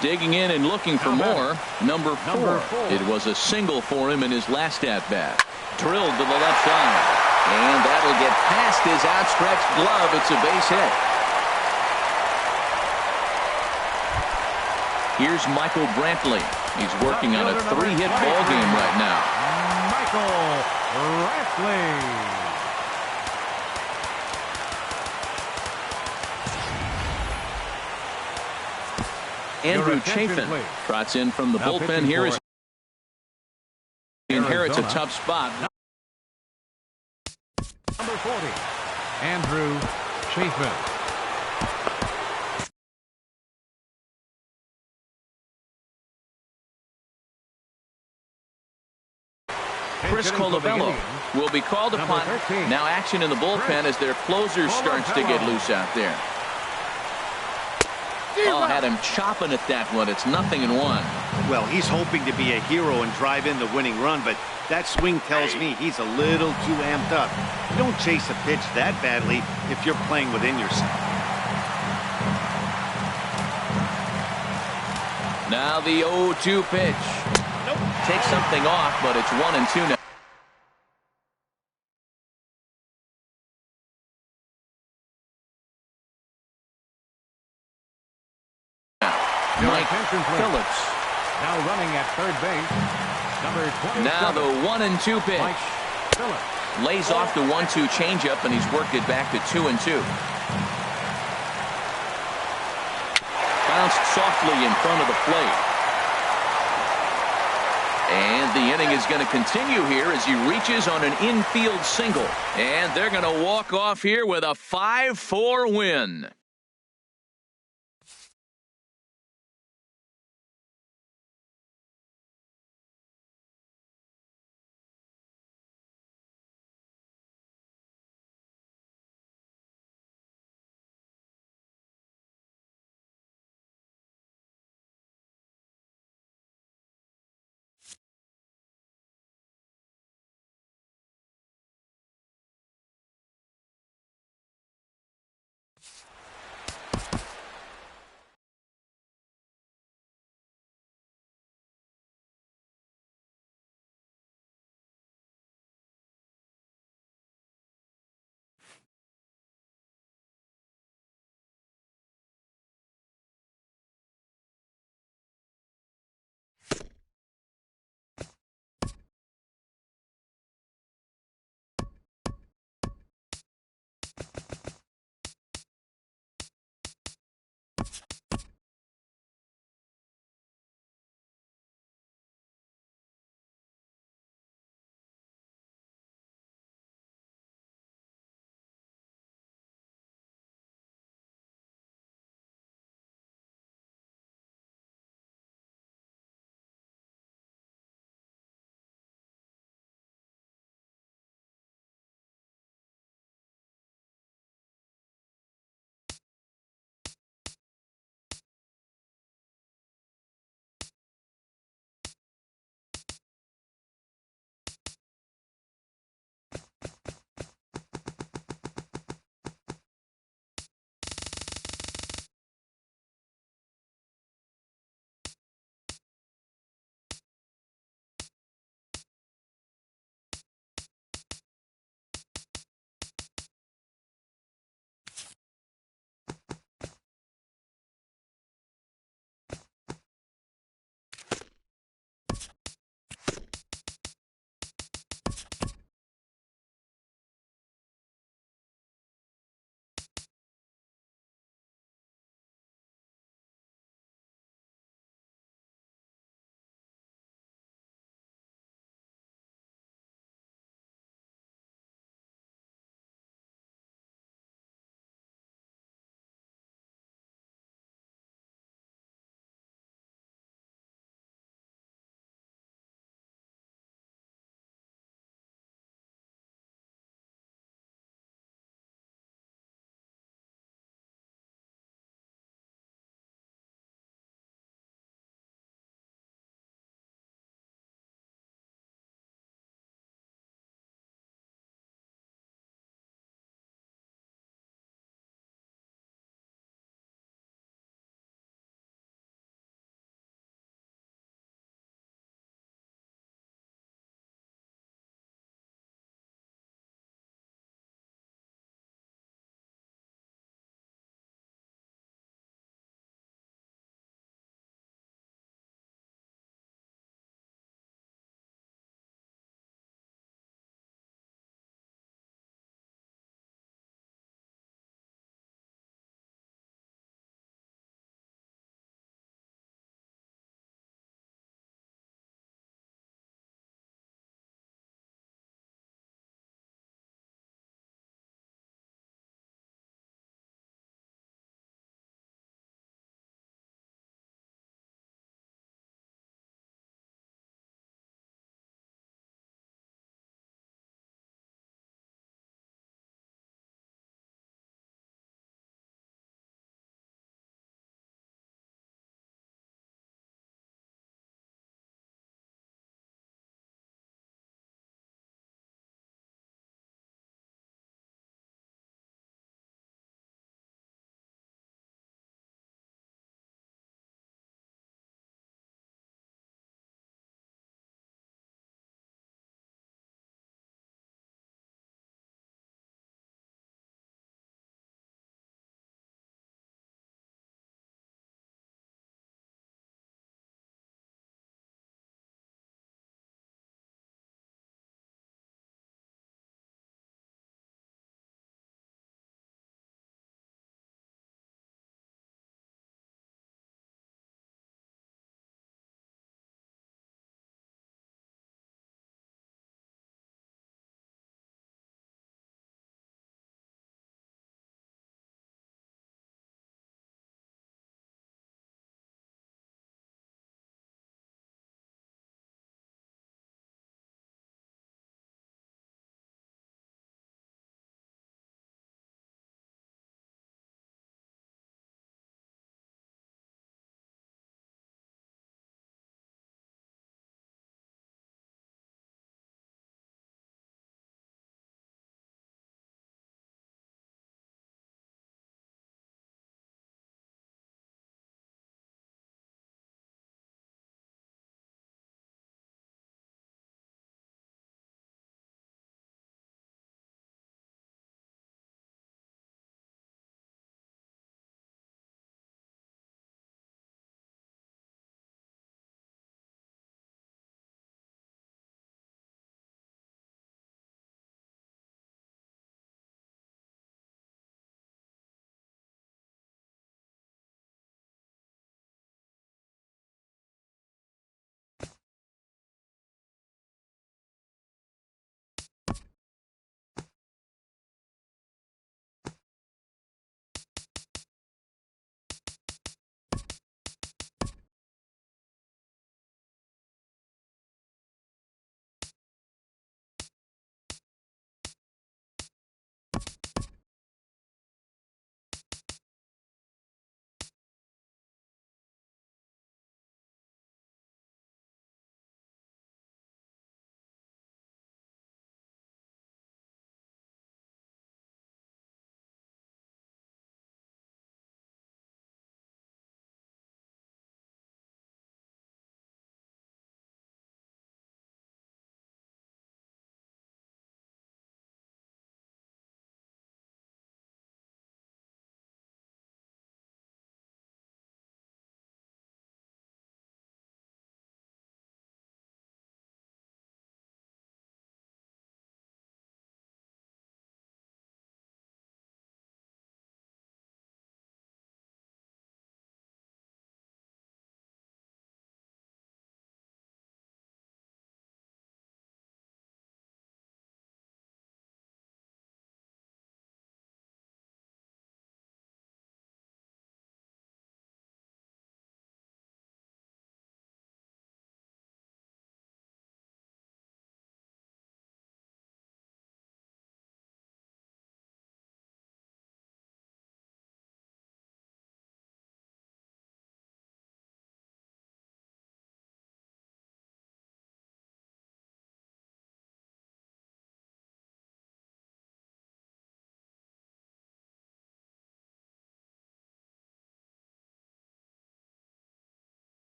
S1: Digging in and looking for more, number 4. It was a single for him in his last at-bat. Drilled to the left side. And that'll get past his outstretched glove. It's a base hit. Here's Michael Brantley. He's working on a 3-hit ball game right now.
S2: Michael Brantley.
S1: Andrew Chafin trots in from the bullpen here as he inherits a tough spot.
S2: Number 40, Andrew Chafin.
S1: Chris Colabello will be called upon. Now action in the bullpen as their closer starts to get loose out there. Oh, had him chopping at that one. It's 0-1.
S4: Well, he's hoping to be a hero and drive in the winning run, but that swing tells me he's a little too amped up. You don't chase a pitch that badly if you're playing within yourself.
S1: Now the 0-2 pitch. Takes something off, but it's 1-2 now.
S2: complete.
S1: Phillips.
S2: Now running at third base, number 27.
S1: Now the 1-2 pitch.
S2: Mike Phillips.
S1: Lays off the 1-2 changeup, and he's worked it back to 2-2. Bounced softly in front of the plate. And the inning is going to continue here as he reaches on an infield single. And they're going to walk off here with a 5-4 win.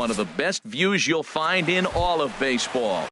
S1: One of the best views you'll find in all of baseball.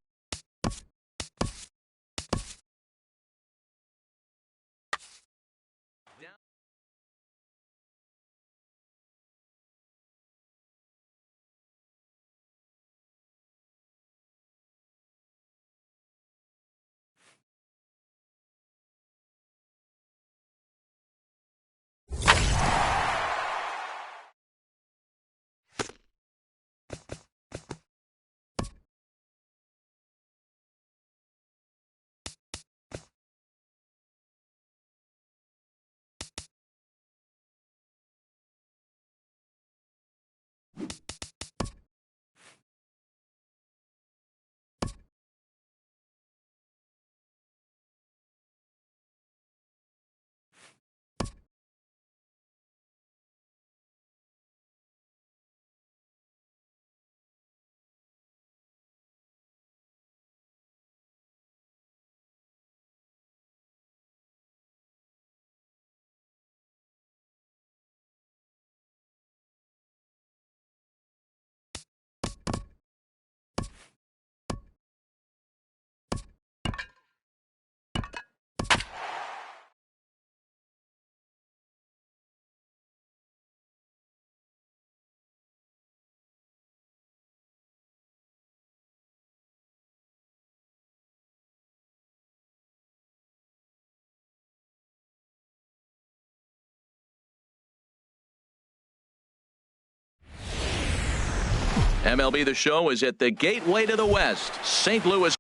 S1: MLB The Show is at the gateway to the West, St. Louis.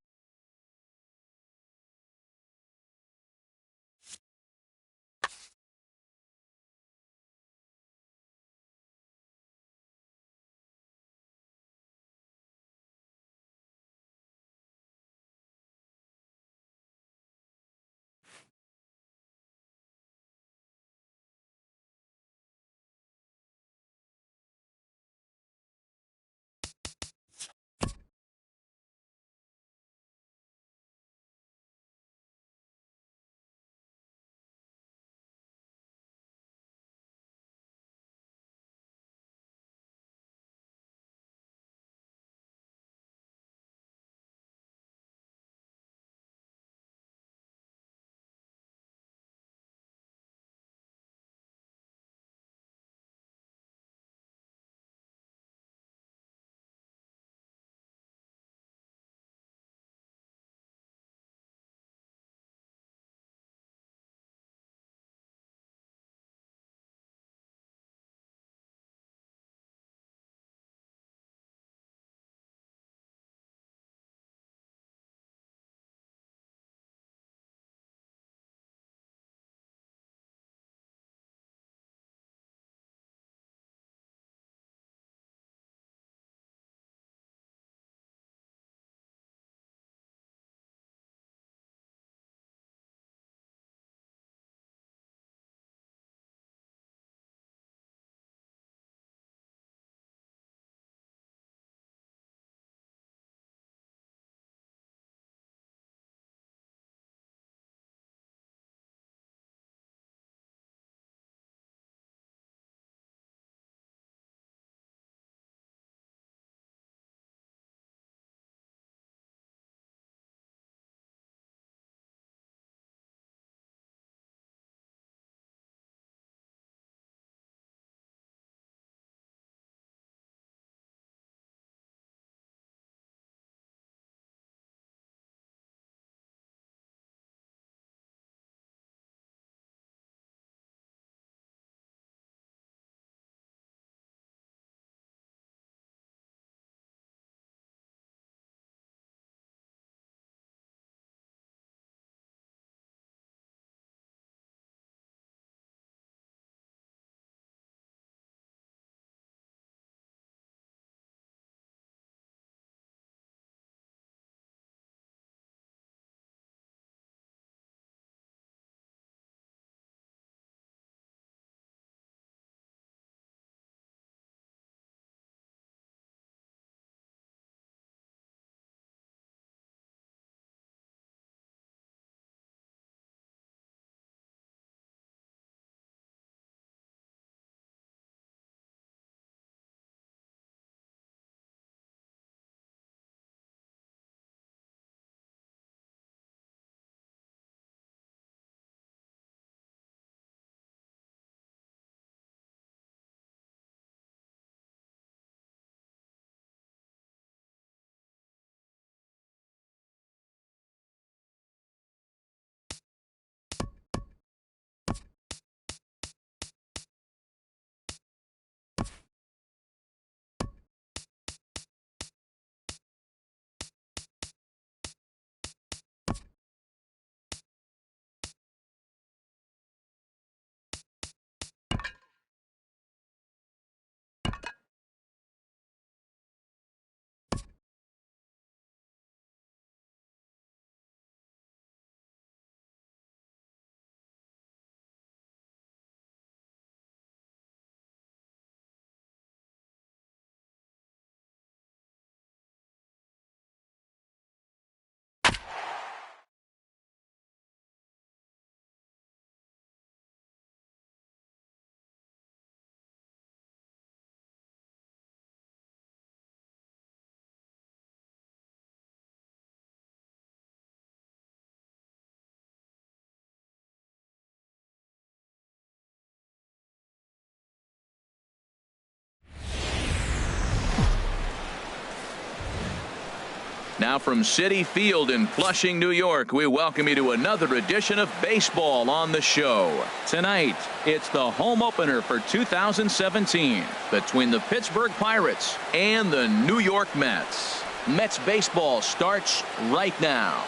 S1: Now from Citi Field in Flushing, New York, we welcome you to another edition of Baseball on the Show. Tonight, it's the home opener for 2017 between the Pittsburgh Pirates and the New York Mets. Mets baseball starts right now.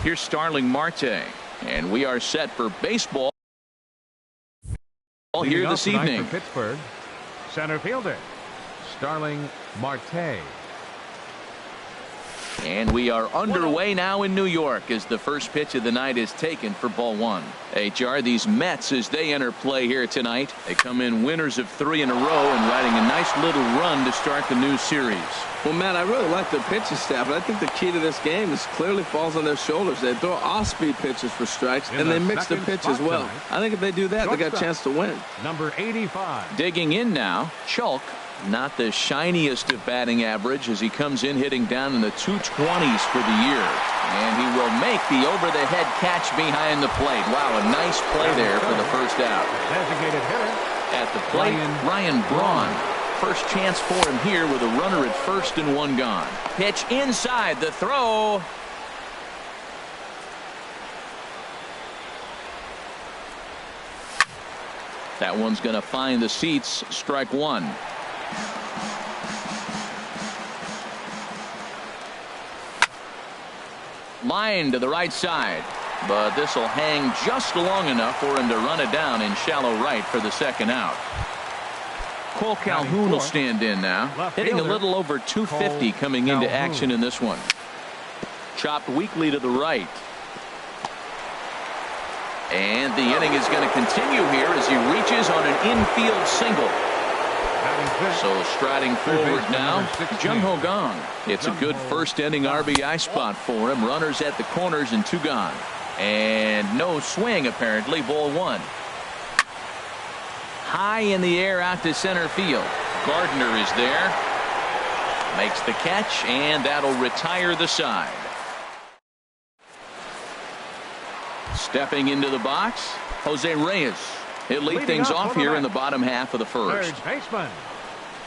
S1: Here's Starling Marte, and we are set for baseball here this evening.
S2: For Pittsburgh, center fielder Starling Marte.
S1: And we are underway now in New York as the first pitch of the night is taken for ball one. HR, these Mets, as they enter play here tonight, they come in winners of 3 in a row and riding a nice little run to start the new series.
S3: Well, Matt, I really like their pitching staff, but I think the key to this game is clearly falls on their shoulders. They throw off-speed pitches for strikes, and they mix the pitch as well. I think if they do that, they got a chance to win.
S2: Number 85.
S1: Digging in now, Chulk. Not the shiniest of batting average as he comes in hitting down in the 220s for the year. And he will make the over-the-head catch behind the plate. Wow, a nice play there for the first out.
S2: Designated hitter
S1: at the plate, Ryan Braun. First chance for him here with a runner at first and 1 gone. Pitch inside, the throw. That one's going to find the seats. Strike 1. Line to the right side, but this will hang just long enough for him to run it down in shallow right for the second out. Cole Calhoun will stand in now, hitting a little over 250 coming into action in this one. Chopped weakly to the right. And the inning is going to continue here as he reaches on an infield single. So striding forward now, Jung Ho Kang. It's a good first inning RBI spot for him. Runners at the corners and 2 gone. And no swing apparently, ball 1. High in the air out to center field. Gardner is there. Makes the catch, and that'll retire the side. Stepping into the box, Jose Reyes. He'll lead things off here in the bottom half of the first.
S2: Third baseman,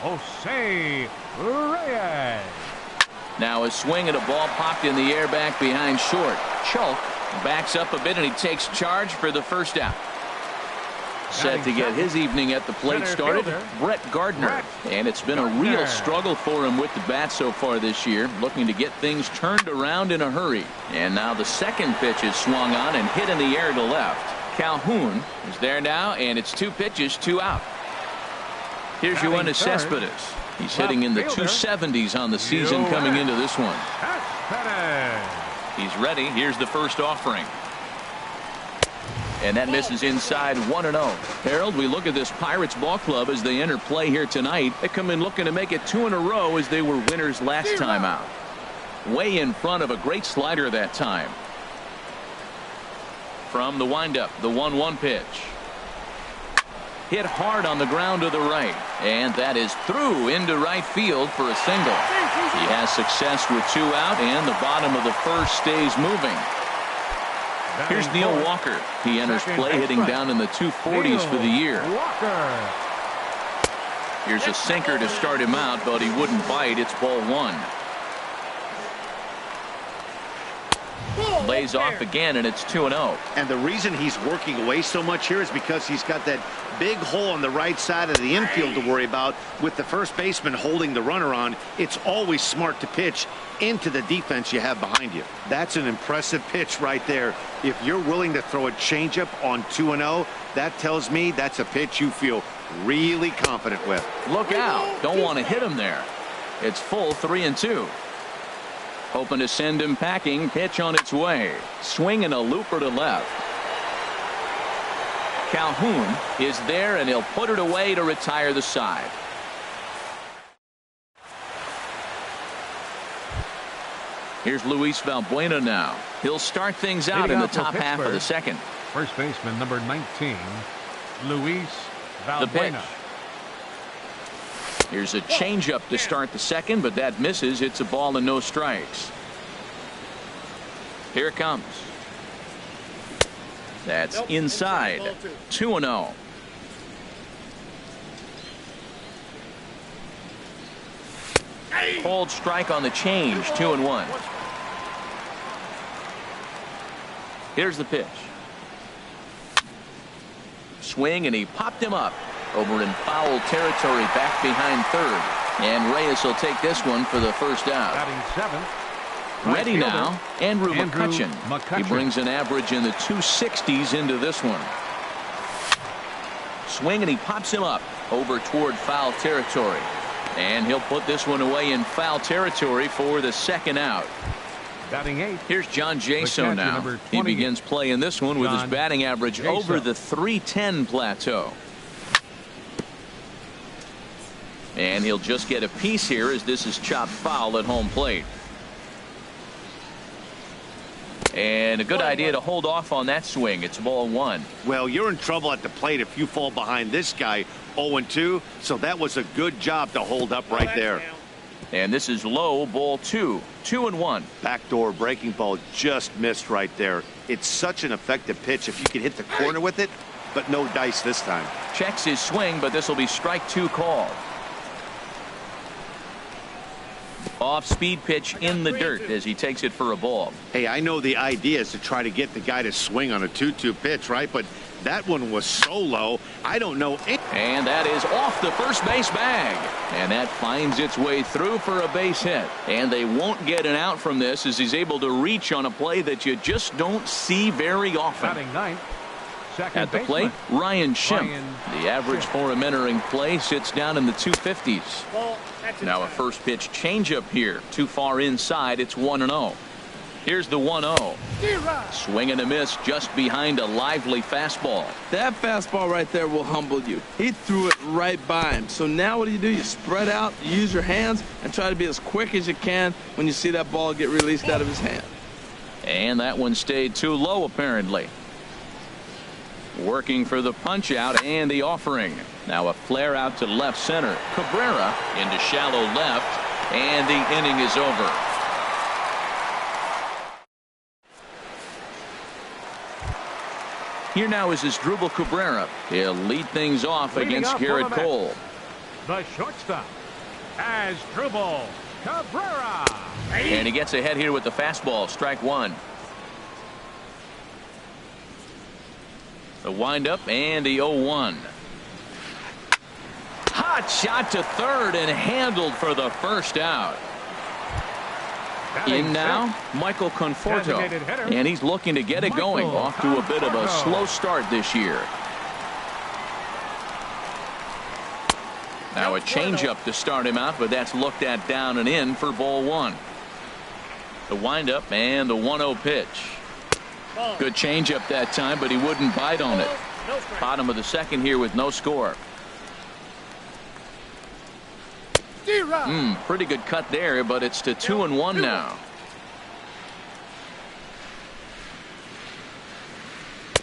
S2: Jose Reyes.
S1: Now a swing and a ball popped in the air back behind short. Chulk backs up a bit and he takes charge for the first out. Set to get his evening at the plate started, Brett Gardner. And it's been a real struggle for him with the bat so far this year, looking to get things turned around in a hurry. And now the second pitch is swung on and hit in the air to left. Calhoun is there now, and it's 2 pitches, 2 out. Here's Yoenis Cespedes. He's hitting in the 270s on the season coming into this one. He's ready. Here's the first offering. And that misses inside 1-0. Harold, we look at this Pirates ball club as they enter play here tonight. They come in looking to make it 2 in a row as they were winners last time out. Way in front of a great slider that time. From the windup, the 1-1 pitch. Hit hard on the ground to the right. And that is through into right field for a single. He has success with 2 out, and the bottom of the first stays moving. Here's Neil Walker. He enters play hitting down in the 240s for the year. Here's a sinker to start him out, but he wouldn't bite. It's ball 1. Lays off again, and it's 2-0.
S4: And the reason he's working away so much here is because he's got that big hole on the right side of the infield to worry about. With the first baseman holding the runner on, it's always smart to pitch into the defense you have behind you. That's an impressive pitch right there. If you're willing to throw a changeup on 2-0, that tells me that's a pitch you feel really confident with.
S1: Look out. Don't want to hit him there. It's full 3-2. Hoping to send him packing. Pitch on its way. Swing and a looper to left. Calhoun is there, and he'll put it away to retire the side. Here's Luis Valbuena now. He'll start things out in the top half of the second.
S2: First baseman number 19, Luis Valbuena.
S1: The pitch. Here's a changeup to start the second, but that misses. It's a ball and no strikes. Here it comes. That's inside. 2-0. Cold strike on the change, 2-1. Here's the pitch. Swing, and he popped him up over in foul territory back behind third. And Reyes will take this one for the first out.
S2: Batting seventh.
S1: Ready now, Andrew McCutchen.
S2: McCutchen.
S1: He brings an average in the 260s into this one. Swing, and he pops him up over toward foul territory. And he'll put this one away in foul territory for the second out.
S2: Batting eighth.
S1: Here's John Jaso
S2: catcher,
S1: now.
S2: number
S1: He
S2: 20.
S1: begins play in this one with his
S2: John
S1: batting average
S2: Jaso.
S1: over the 310 plateau. And he'll just get a piece here as this is chopped foul at home plate. And a good idea to hold off on that swing. It's ball one.
S4: Well, you're in trouble at the plate if you fall behind this guy 0-2, so that was a good job to hold up right there.
S1: And this is low, ball two. 2-1.
S4: Backdoor breaking ball just missed right there. It's such an effective pitch if you can hit the corner with it, but no dice this time.
S1: Checks his swing, but this will be strike two called. Off-speed pitch in the dirt as he takes it for a ball.
S4: Hey, I know the idea is to try to get the guy to swing on a 2-2 pitch, right? But that one was so low, I don't know.
S1: And that is off the first base bag. And that finds its way through for a base hit. And they won't get an out from this as he's able to reach on a play that you just don't see very often.
S2: Batting ninth. Second
S1: At the
S2: baseman.
S1: plate, Ryan Schimpf.
S2: Ryan
S1: The average
S2: Schimpf.
S1: for him entering play sits down in the 250s. Now a first pitch changeup here. Too far inside. It's 1-0. Here's the 1-0. Swing and a miss just behind a lively fastball.
S3: That fastball right there will humble you. He threw it right by him. So now what do? You spread out, you use your hands, and try to be as quick as you can when you see that ball get released out of his hand.
S1: And that one stayed too low apparently. Working for the punch out and the offering. Now a flare out to left center. Cabrera into shallow left, and the inning is over. Here now is Asdrubal Cabrera. He'll lead things off
S2: Leading
S1: against
S2: off for
S1: Garrett
S2: the
S1: Cole.
S2: The shortstop, Asdrubal Cabrera.
S1: And he gets ahead here with the fastball. Strike one. The windup and the 0-1. Hot shot to third and handled for the first out. In now, Michael Conforto.
S2: Designated hitter,
S1: And he's looking to get it going.
S2: Michael
S1: Off to a bit of a
S2: Conforto.
S1: slow start this year. Now a changeup to start him out, but that's looked at down and in for ball one. The windup and the 1-0 pitch. Good changeup that time, but he wouldn't bite on it. Bottom of the second here with no score. Pretty good cut there, but it's to 2-1 now.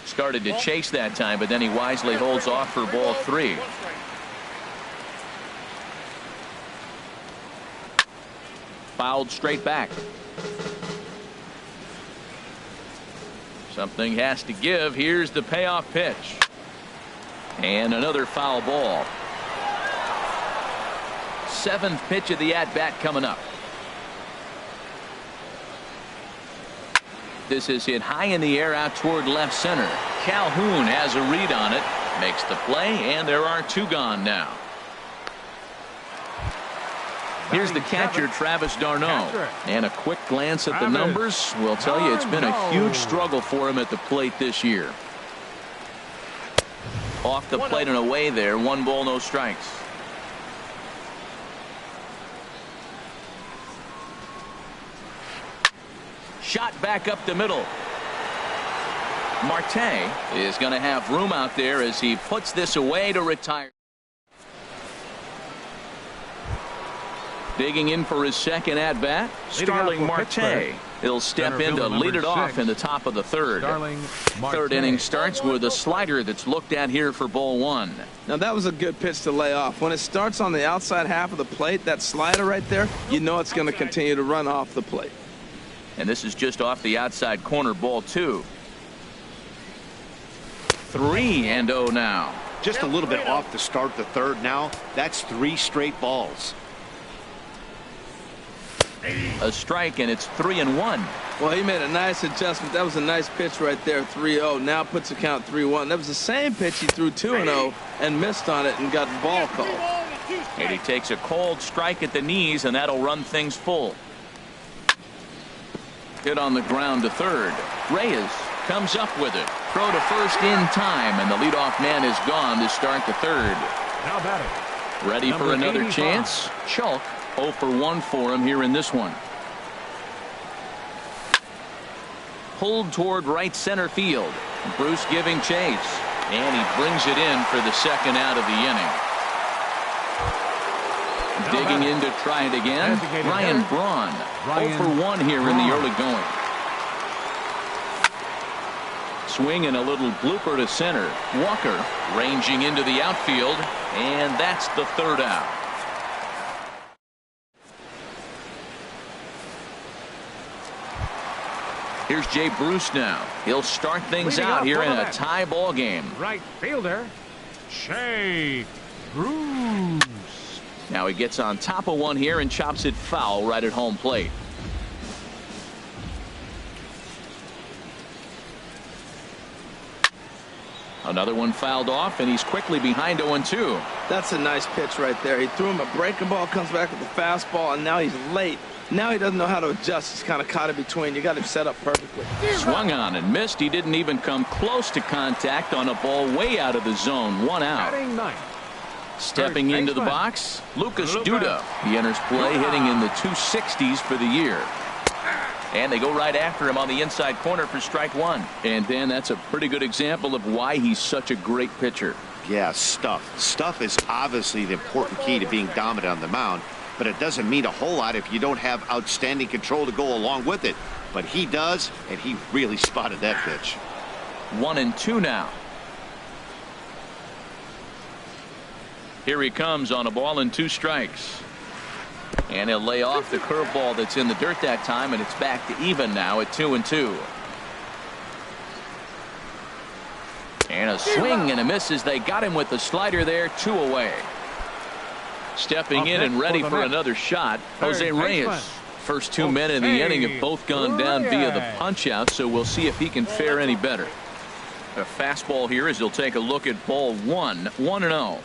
S1: Started to chase that time, but then he wisely holds off for ball three. Fouled straight back. Something has to give. Here's the payoff pitch. And another foul ball. Seventh pitch of the at-bat coming up. This is hit high in the air out toward left center. Calhoun has a read on it. Makes the play, and there are two gone now. Here's the catcher, Travis d'Arnaud. And a quick glance at the numbers will tell you it's been a huge struggle for him at the plate this year. Off the plate and away there. 1 ball, no strikes. Shot back up the middle. Marte is going to have room out there as he puts this away to retire. Digging in for his second at-bat, Starling Marte. He'll step in to lead it off in the top of the third. Third inning starts with a slider that's looked at here for ball one.
S3: Now that was a good pitch to lay off. When it starts on the outside half of the plate, that slider right there, you know it's going to continue to run off the plate.
S1: And this is just off the outside corner, ball two. 3-0 now.
S4: Just a little bit off to start the third now. That's 3 straight balls.
S1: A strike, and it's 3-1.
S3: Well, he made a nice adjustment. That was a nice pitch right there, 3-0. Now puts the count 3-1. That was the same pitch he threw 2-0 and missed on it and got the ball called.
S1: And he takes a cold strike at the knees, and that'll run things full. Hit on the ground to third. Reyes comes up with it. Throw to first in time, and the leadoff man is gone to start the third.
S2: Now batting.
S1: Ready
S2: Number
S1: for another
S2: 85.
S1: chance? Schulk 0 for 1 for him here in this one. Pulled toward right center field. Bruce giving chase, and he brings it in for the second out of the inning. Digging in to try it again, Ryan Braun. 0 for 1 here in the early going. Swing and a little blooper to center. Walker ranging into the outfield, and that's the third out. Here's Jay Bruce now. He'll start things out here in a tie ball game.
S2: Right fielder, Jay Bruce.
S1: Now he gets on top of one here and chops it foul right at home plate. Another one fouled off, and he's quickly behind 0-2.
S3: That's a nice pitch right there. He threw him a breaking ball, comes back with a fastball, and now he's late. Now he doesn't know how to adjust. He's kind of caught in between. You got him set up perfectly.
S1: Swung on and missed. He didn't even come close to contact on a ball way out of the zone. 1 out.
S2: Batting ninth.
S1: Stepping into the box, Lucas Duda. He enters play hitting in the 260s for the year. And they go right after him on the inside corner for strike one. And then that's a pretty good example of why he's such a great pitcher.
S4: Yeah, stuff. Stuff is obviously the important key to being dominant on the mound, but it doesn't mean a whole lot if you don't have outstanding control to go along with it. But he does, and he really spotted that pitch.
S1: 1-2 now. Here he comes on a ball and 2 strikes. And he'll lay off the curveball that's in the dirt that time, and it's back to even now at 2-2. And a swing and a miss as they got him with the slider there, 2 away. Stepping in and ready for another shot, Jose Reyes. First 2 men in the inning have both gone down via the punch out, so we'll see if he can fare any better. A fastball here as he'll take a look at ball 1, 1-0.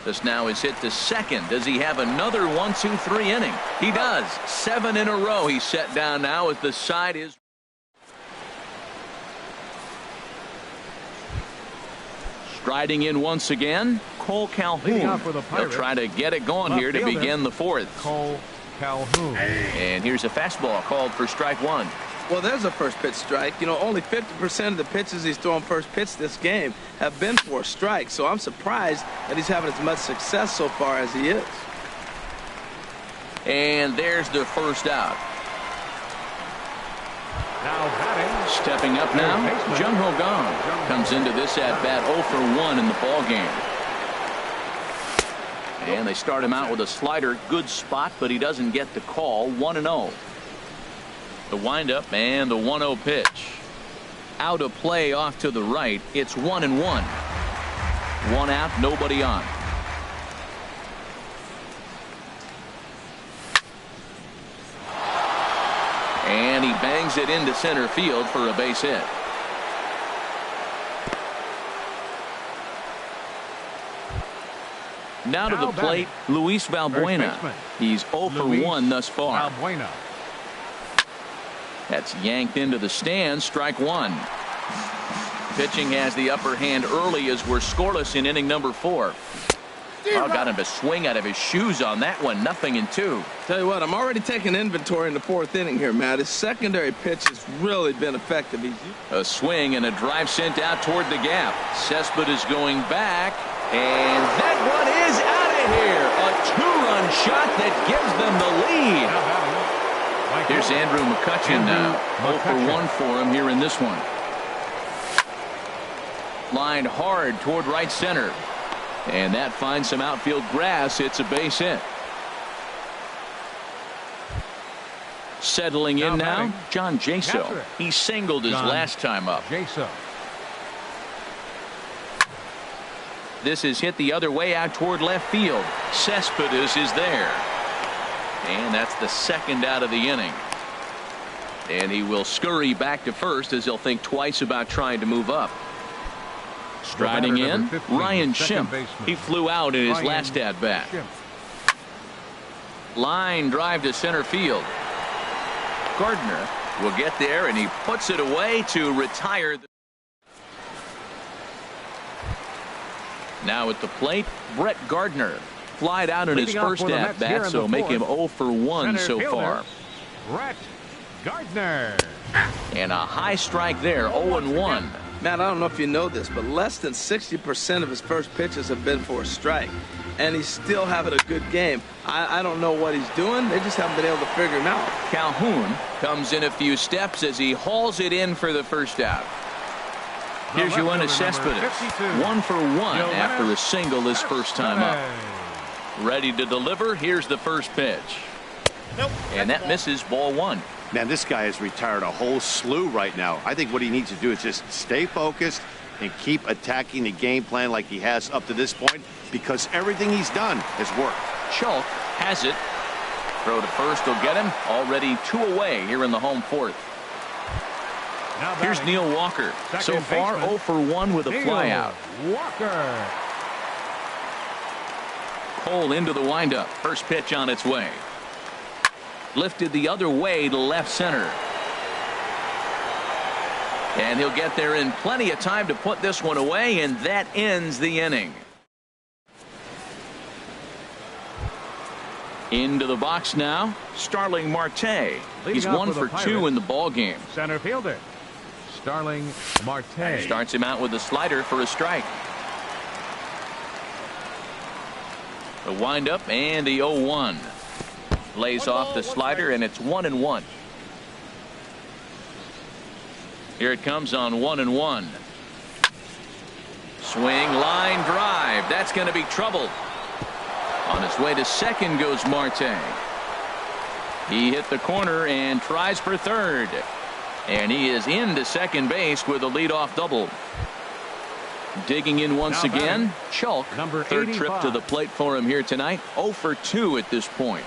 S1: This now is hit to second. Does he have another 1-2-3 inning? He does. 7 in a row he's set down now as the side is. Striding in once again, Cole Calhoun. They'll try to get it going here to begin the 4th.
S2: Cole Calhoun.
S1: And here's a fastball called for strike 1.
S3: Well, there's a first pitch strike. You know, only 50% of the pitches he's throwing first pitch this game have been for strikes. So I'm surprised that he's having as much success so far as he is.
S1: And there's the first out.
S2: Now batting.
S1: Stepping up now, Jung Ho Kang comes into this at bat 0 for 1 in the ball game. And they start him out with a slider, good spot, but he doesn't get the call. 1-0. The windup and the 1-0 pitch. Out of play off to the right. It's 1-1. 1 out, nobody on. And he bangs it into center field for a base hit. Now to the plate, Luis Valbuena. He's 0 for 1 thus far.
S2: Valbuena.
S1: That's yanked into the stands. Strike 1. Pitching has the upper hand early as we're scoreless in inning number 4. Oh, got him to swing out of his shoes on that one. 0-2.
S3: Tell you what, I'm already taking inventory in the 4th inning here, Matt. His secondary pitch has really been effective.
S1: A swing and a drive sent out toward the gap. Cespedes is going back, and that one is out of here. A 2-run shot that gives them the lead. Here's Andrew McCutchen now. 0 for 1 for him here in this one. Lined hard toward right center. And that finds some outfield grass. It's a base hit. Settling in now, John Jaso. He singled his last time up. This is hit the other way out toward left field. Cespedes is there. And that's the second out of the inning. And he will scurry back to first as he'll think twice about trying to move up. Striding in,
S2: 15,
S1: Ryan
S2: second
S1: Schimpf.
S2: baseman.
S1: He flew out in his
S2: Ryan
S1: last at-bat.
S2: Schimpf.
S1: Line drive to center field. Gardner will get there, and he puts it away to retire. Now at the plate, Brett Gardner. Flied out in his
S2: Leading off
S1: first
S2: for the Mets here
S1: at-bat,
S2: in
S1: so
S2: the
S1: make him
S2: fourth.
S1: 0 for 1
S2: Center
S1: so
S2: fielder,
S1: far.
S2: Brett Gardner.
S1: And a high strike there, 0-1.
S3: Matt, I don't know if you know this, but less than 60% of his first pitches have been for a strike. And he's still having a good game. I don't know what he's doing. They just haven't been able to figure him out.
S1: Calhoun comes in a few steps as he hauls it in for the first out. Here's
S2: The
S1: Yoenis
S2: left fielder, number
S1: Cespedes.
S2: 52.
S1: 1 for 1 after a
S2: Yoenis
S1: single his first time up.
S2: Cespedes.
S1: Ready to deliver. Here's the first pitch. And that misses, ball 1.
S4: Man, this guy has retired a whole slew right now. I think what he needs to do is just stay focused and keep attacking the game plan like he has up to this point, because everything he's done has worked.
S1: Schulk has it. Throw to first will get him. Already 2 away here in the home fourth.
S2: Now
S1: Here's
S2: batting,
S1: Neil Walker. So
S2: second
S1: far
S2: baseman,
S1: 0 for 1 with a
S2: Neil
S1: flyout.
S2: Walker.
S1: Cole into the windup. First pitch on its way. Lifted the other way to left center. And he'll get there in plenty of time to put this one away, and that ends the inning. Into the box now, Starling Marte. He's
S2: Leading off
S1: 1
S2: for
S1: for
S2: the
S1: 2
S2: Pirates.
S1: in the ball game.
S2: Center fielder Starling Marte.
S1: Starts him out with a slider for a strike. The windup and the 0-1. Lays off the slider, and it's 1-1. Here it comes on 1-1. Swing, line drive. That's going to be trouble. On his way to second goes Marte. He hit the corner and tries for third. And he is into second base with a leadoff double. Digging in once
S2: Now
S1: again,
S2: batting,
S1: Schulk.
S2: number
S1: Third
S2: 85.
S1: trip to the plate for him here tonight. 0 for 2 at this point.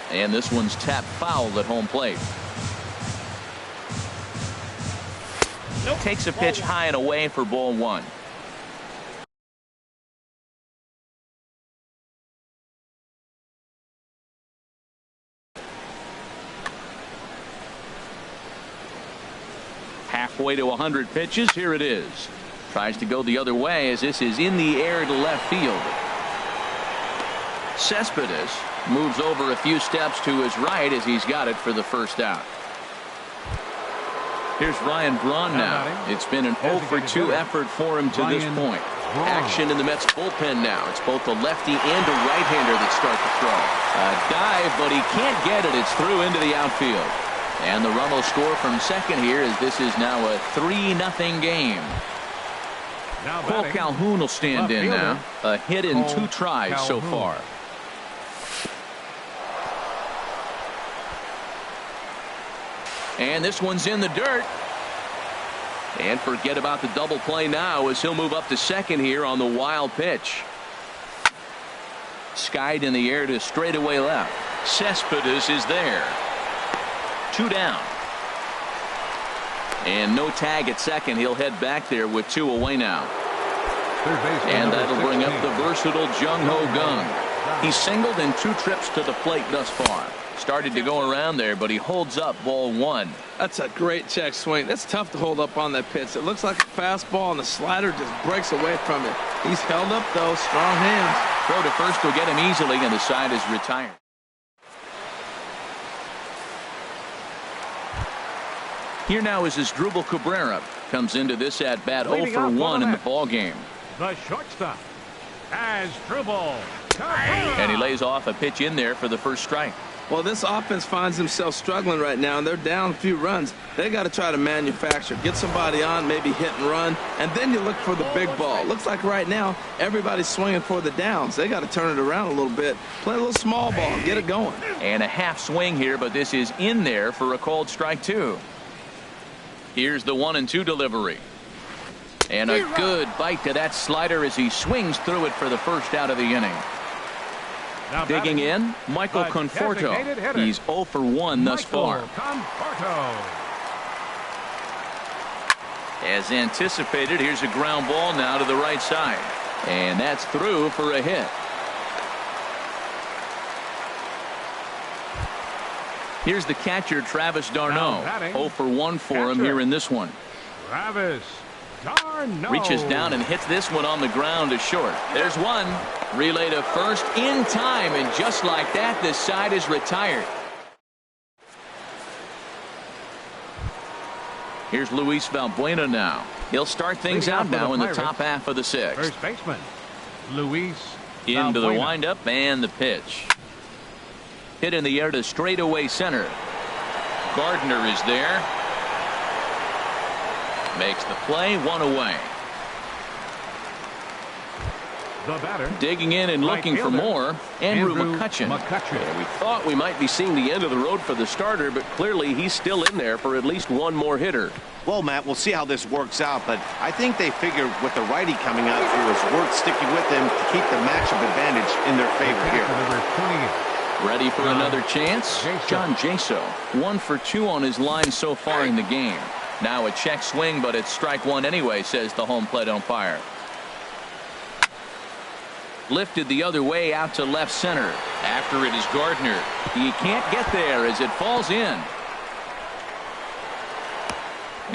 S1: And this one's tapped foul at home plate. Takes a pitch high and away for ball 1. Halfway to 100 pitches. Here it is. Tries to go the other way as this is in the air to left field. Cespedes moves over a few steps to his right as he's got it for the first out. Here's Ryan Braun now. It's been an 0 for 2 effort for him to this
S2: Ryan
S1: point.
S2: Braun.
S1: Action in the Mets bullpen now. It's both a lefty and a right-hander that start the throw. A dive, but he can't get it. It's through into the outfield. And the run will score from second here as this is now a 3-0 game.
S2: Now
S1: Cole
S2: batting,
S1: Calhoun will stand
S2: left
S1: in
S2: fielder,
S1: now. A hit in
S2: Cole
S1: 2 tries so
S2: Calhoun.
S1: far. And this one's in the dirt. And forget about the double play now as he'll move up to second here on the wild pitch. Skied in the air to straightaway left. Cespedes is there. 2 down. And no tag at second. He'll head back there with 2 away now.
S2: third baseman,
S1: And
S2: number
S1: that'll bring up
S2: 16.
S1: the versatile Jung Ho Gung. He's singled in 2 trips to the plate thus far. Started to go around there, but he holds up ball 1.
S3: That's a great check swing. That's tough to hold up on that pitch. It looks like a fastball, and the slider just breaks away from it. He's held up, though. Strong hands.
S1: Throw to first will get him easily, and the side is retired. Here now is Asdrubal Cabrera. Comes into this at bat 0
S2: Leading
S1: for
S2: off for
S1: 1
S2: the
S1: in the
S2: Mets.
S1: ball game.
S2: The shortstop, Asdrubal Cabrera.
S1: And he lays off a pitch in there for the first strike.
S3: Well, this offense finds themselves struggling right now, and they're down a few runs. They got to try to manufacture, get somebody on, maybe hit and run, and then you look for the big ball. Looks like right now everybody's swinging for the downs. They got to turn it around a little bit, play a little small ball, get it going.
S1: And a half swing here, but this is in there for a called strike 2. Here's the 1-2 delivery. And a good bite to that slider as he swings through it for the first out of the inning.
S2: Now
S1: Digging
S2: batting,
S1: in, Michael
S2: the
S1: Conforto.
S2: designated hitter,
S1: He's 0 for 1 thus far.
S2: Conforto.
S1: As anticipated, here's a ground ball now to the right side. And that's through for a hit. Here's the catcher, Travis d'Arnaud. 0 for 1 for him here in this one.
S2: Travis d'Arnaud
S1: Reaches down and hits this one on the ground to short. There's one. Relay to first in time, and just like that, this side is retired. Here's Luis Valbuena now. He'll start things out now in the top half of the sixth.
S2: First baseman, Luis
S1: Into the
S2: Valbuena.
S1: windup and the pitch. Hit in the air to straightaway center. Gardner is there. Makes the play, one away.
S2: The batter,
S1: Digging in and looking for
S2: fielder,
S1: more, Andrew McCutchen.
S5: Yeah, we thought we might be seeing the end of the road for the starter, but clearly he's still in there for at least one more hitter.
S4: Well, Matt, we'll see how this works out, but I think they figure with the righty coming out, it was worth sticking with them to keep the matchup advantage in their favor here.
S2: Number 28.
S1: Ready for another chance?
S2: Jaso.
S1: John Jaso, 1 for 2 on his line so far in the game. Now a check swing, but it's strike one anyway, says the home plate umpire. Lifted the other way out to left center. After it is Gardner. He can't get there as it falls in.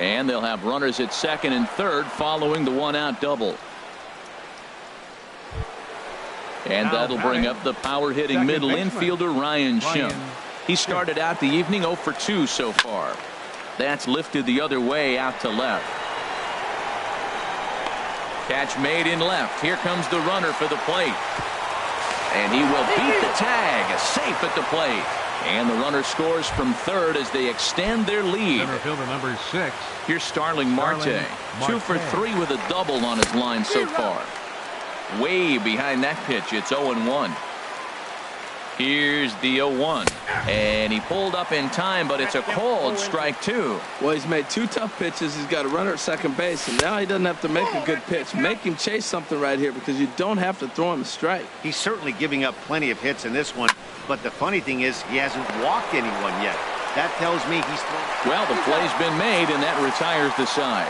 S1: And they'll have runners at second and third following the one-out double. And
S2: Now
S1: that'll bring
S2: batting,
S1: up the power-hitting
S2: second
S1: middle
S2: baseman,
S1: infielder Ryan Schimm.
S2: Ryan
S1: He started out the evening 0 for 2 so far. That's lifted the other way out to left. Catch made in left. Here comes the runner for the plate. And he will beat the tag. Safe at the plate. And the runner scores from third as they extend their lead.
S2: Center fielder number 6.
S1: Here's Starling Marte. 2 for 3 with a double on his line so far. Way behind that pitch. It's 0-1. Here's the 0-1. And he pulled up in time, but it's a cold strike two.
S3: Well, he's made 2 tough pitches. He's got a runner at second base, and now he doesn't have to make a good pitch. Make him chase something right here because you don't have to throw him a strike.
S4: He's certainly giving up plenty of hits in this one, but the funny thing is he hasn't walked anyone yet. That tells me he's thrown.
S1: Well, the play's been made, and that retires the side.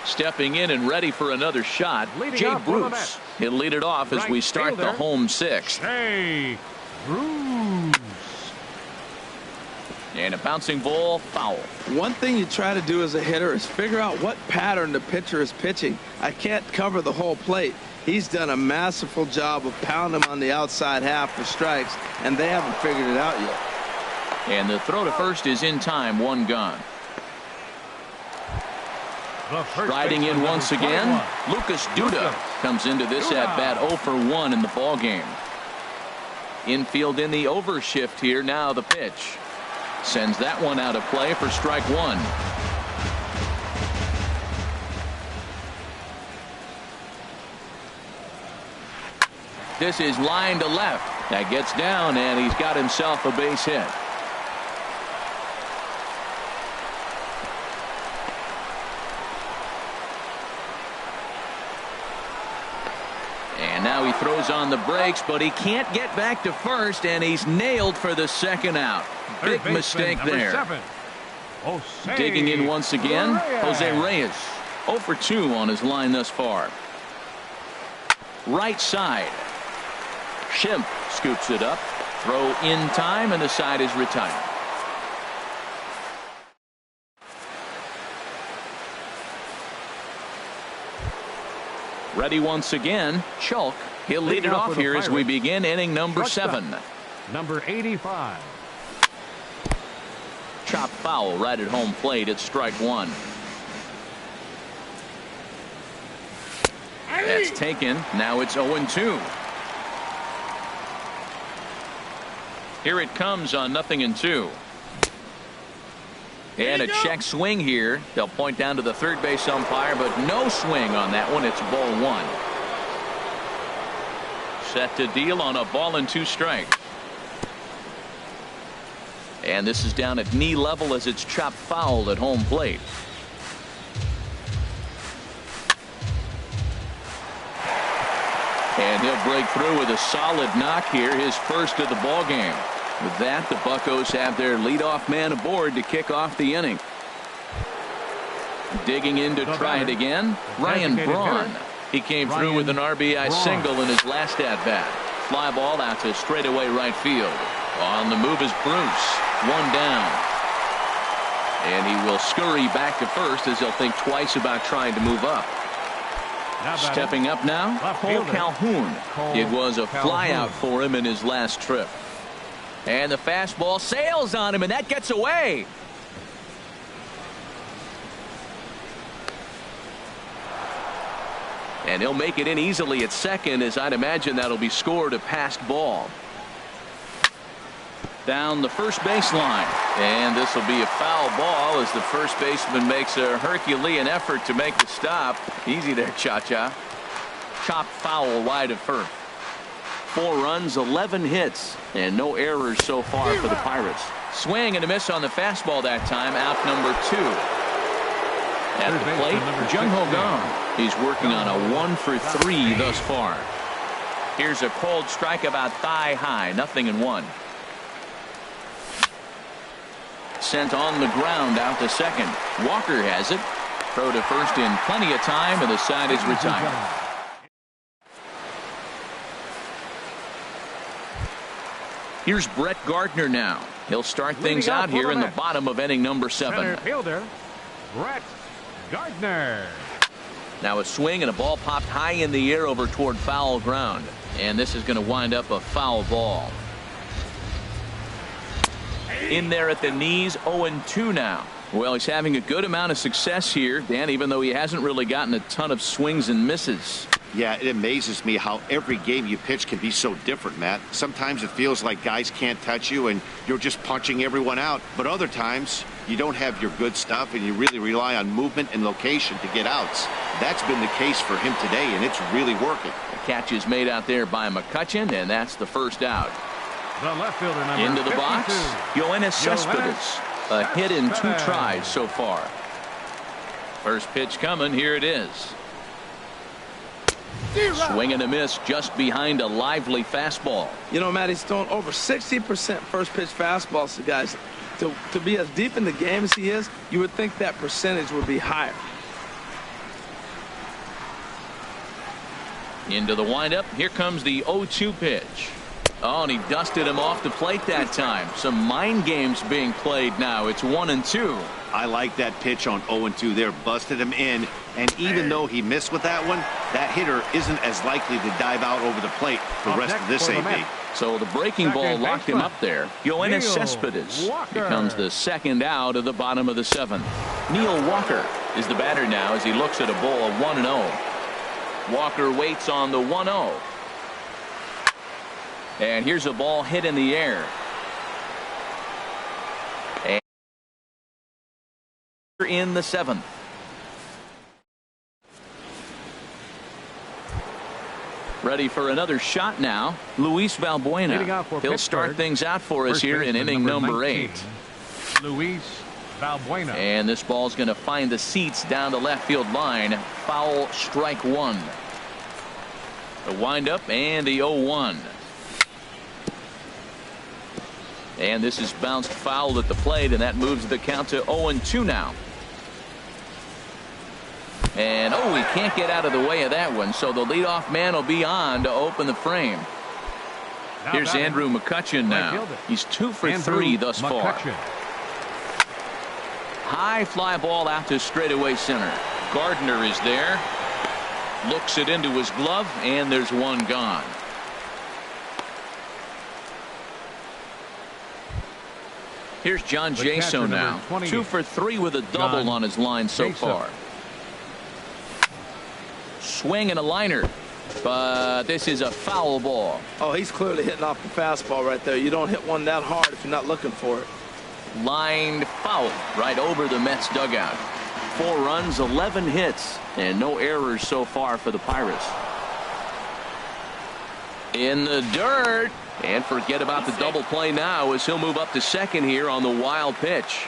S1: Stepping in and ready for another shot,
S2: Leading
S1: Jay
S2: off for the
S1: Bruce.
S2: Mets.
S1: He'll lead it off as
S2: Right
S1: we start the
S2: fielder,
S1: home sixth.
S2: Jay Bruce.
S1: And a bouncing ball, foul.
S3: One thing you try to do as a hitter is figure out what pattern the pitcher is pitching. I can't cover the whole plate. He's done a masterful job of pounding him on the outside half for strikes, and they haven't figured it out yet.
S1: And the throw to first is in time, 1 gone.
S2: The first
S1: Riding
S2: baseman,
S1: in
S2: number
S1: once again,
S2: 21.
S1: Lucas Duda comes into this
S2: Duda.
S1: at bat 0 for 1 in the ball game. Infield in the overshift here. Now the pitch. Sends that one out of play for strike one. This is line to left. That gets down, and he's got himself a base hit. And now he throws on the brakes, but he can't get back to first, and he's nailed for the second out.
S2: Third
S1: Big
S2: baseman,
S1: mistake
S2: number
S1: there.
S2: 7. Jose
S1: Digging in once again,
S2: Reyes.
S1: Jose Reyes. 0 for 2 on his line thus far. Right side. Schimm scoops it up. Throw in time, and the side is retired. Ready once again, Chalk. He'll lead
S2: Leading
S1: it
S2: off
S1: off
S2: for the
S1: here as we
S2: Pirates.
S1: begin inning number
S2: Shortstop,
S1: 7.
S2: Number 85.
S1: Chop foul right at home plate at strike one. That's taken. Now it's 0-2. Here it comes on 0-2. And a check swing here. They'll point down to the third base umpire, but no swing on that one. It's ball one. Set to deal on a ball and 2 strikes. And this is down at knee level as it's chopped foul at home plate. And he'll break through with a solid knock here, his first of the ball game. With that, the Buccos have their leadoff man aboard to kick off the inning. Digging in to try it again, Ryan Braun. He came through with an RBI single in his last at-bat. Fly ball out to straightaway right field. On the move is Bruce. One down. And he will scurry back to first as he'll think twice about trying to move up. Stepping up now, Cole Calhoun. It was a flyout for him in his last trip. And the fastball sails on him, and that gets away. And he'll make it in easily at second, as I'd imagine that'll be scored a passed ball. Down the first baseline. And this will be a foul ball as the first baseman makes a Herculean effort to make the stop. Easy there, Cha-Cha. Chopped foul wide of first. 4 runs, 11 hits, and no errors so far for the Pirates. Swing and a miss on the fastball that time, out number 2. At the plate, Jung Ho Kang. He's working on a 1 for 3 thus far. Here's a cold strike about thigh high, 0-1. Sent on the ground out to second. Walker has it. Throw to first in plenty of time, and the side is retired. Here's Brett Gardner now. He'll start things out here in the bottom of inning number 7.
S2: Center fielder, Brett Gardner.
S1: Now a swing and a ball popped high in the air over toward foul ground. And this is going to wind up a foul ball. In there at the knees, 0-2 now. Well, he's having a good amount of success here, Dan, even though he hasn't really gotten a ton of swings and misses.
S4: Yeah, it amazes me how every game you pitch can be so different, Matt. Sometimes it feels like guys can't touch you and you're just punching everyone out. But other times, you don't have your good stuff and you really rely on movement and location to get outs. That's been the case for him today, and it's really working.
S1: The catch is made out there by McCutchen, and that's the first out.
S2: The left fielder, number
S1: Into the
S2: 52.
S1: box, Yoenis Cespedes. A hit in 2 tries so far. First pitch coming, here it is. Swing and a miss just behind a lively fastball.
S3: You know, Matt, he's thrown over 60% first pitch fastballs to guys. To be as deep in the game as he is, you would think that percentage would be higher.
S1: Into the windup. Here comes the 0-2 pitch. Oh, and he dusted him off the plate that time. Some mind games being played now. It's 1-2.
S4: I like that pitch on 0-2 there. Busted him in. And even though he missed with that one, that hitter isn't as likely to dive out over the plate the rest of this AB.
S1: So the breaking ball locked him up there. Yoenis Cespedes becomes the second out of the bottom of the 7th. Neil Walker is the batter now as he looks at a ball of 1-0. Walker waits on the 1-0. And here's a ball hit in the air. And in the 7th. Ready for another shot now, Luis Valbuena. He'll start things out for us here in inning number 8.
S2: Luis Valbuena.
S1: And this ball's going to find the seats down the left field line. Foul, strike 1. The windup and the 0-1. And this is bounced foul at the plate, and that moves the count to 0-2 now. And oh, he can't get out of the way of that one, so the leadoff man will be on to open the frame. Here's Andrew McCutchen now. He's 2 for 3 thus far. High fly ball out to straightaway center. Gardner is there. Looks it into his glove, and there's one gone. Here's John Jaso now. 2 for 3 with a double on his line so far. Swing and a liner, but this is a foul ball.
S3: Oh, he's clearly hitting off the fastball right there. You don't hit one that hard if you're not looking for it.
S1: Lined foul right over the Mets dugout. 4 runs, 11 hits, and no errors so far for the Pirates. In the dirt, and forget about the double play now as he'll move up to second here on the wild pitch.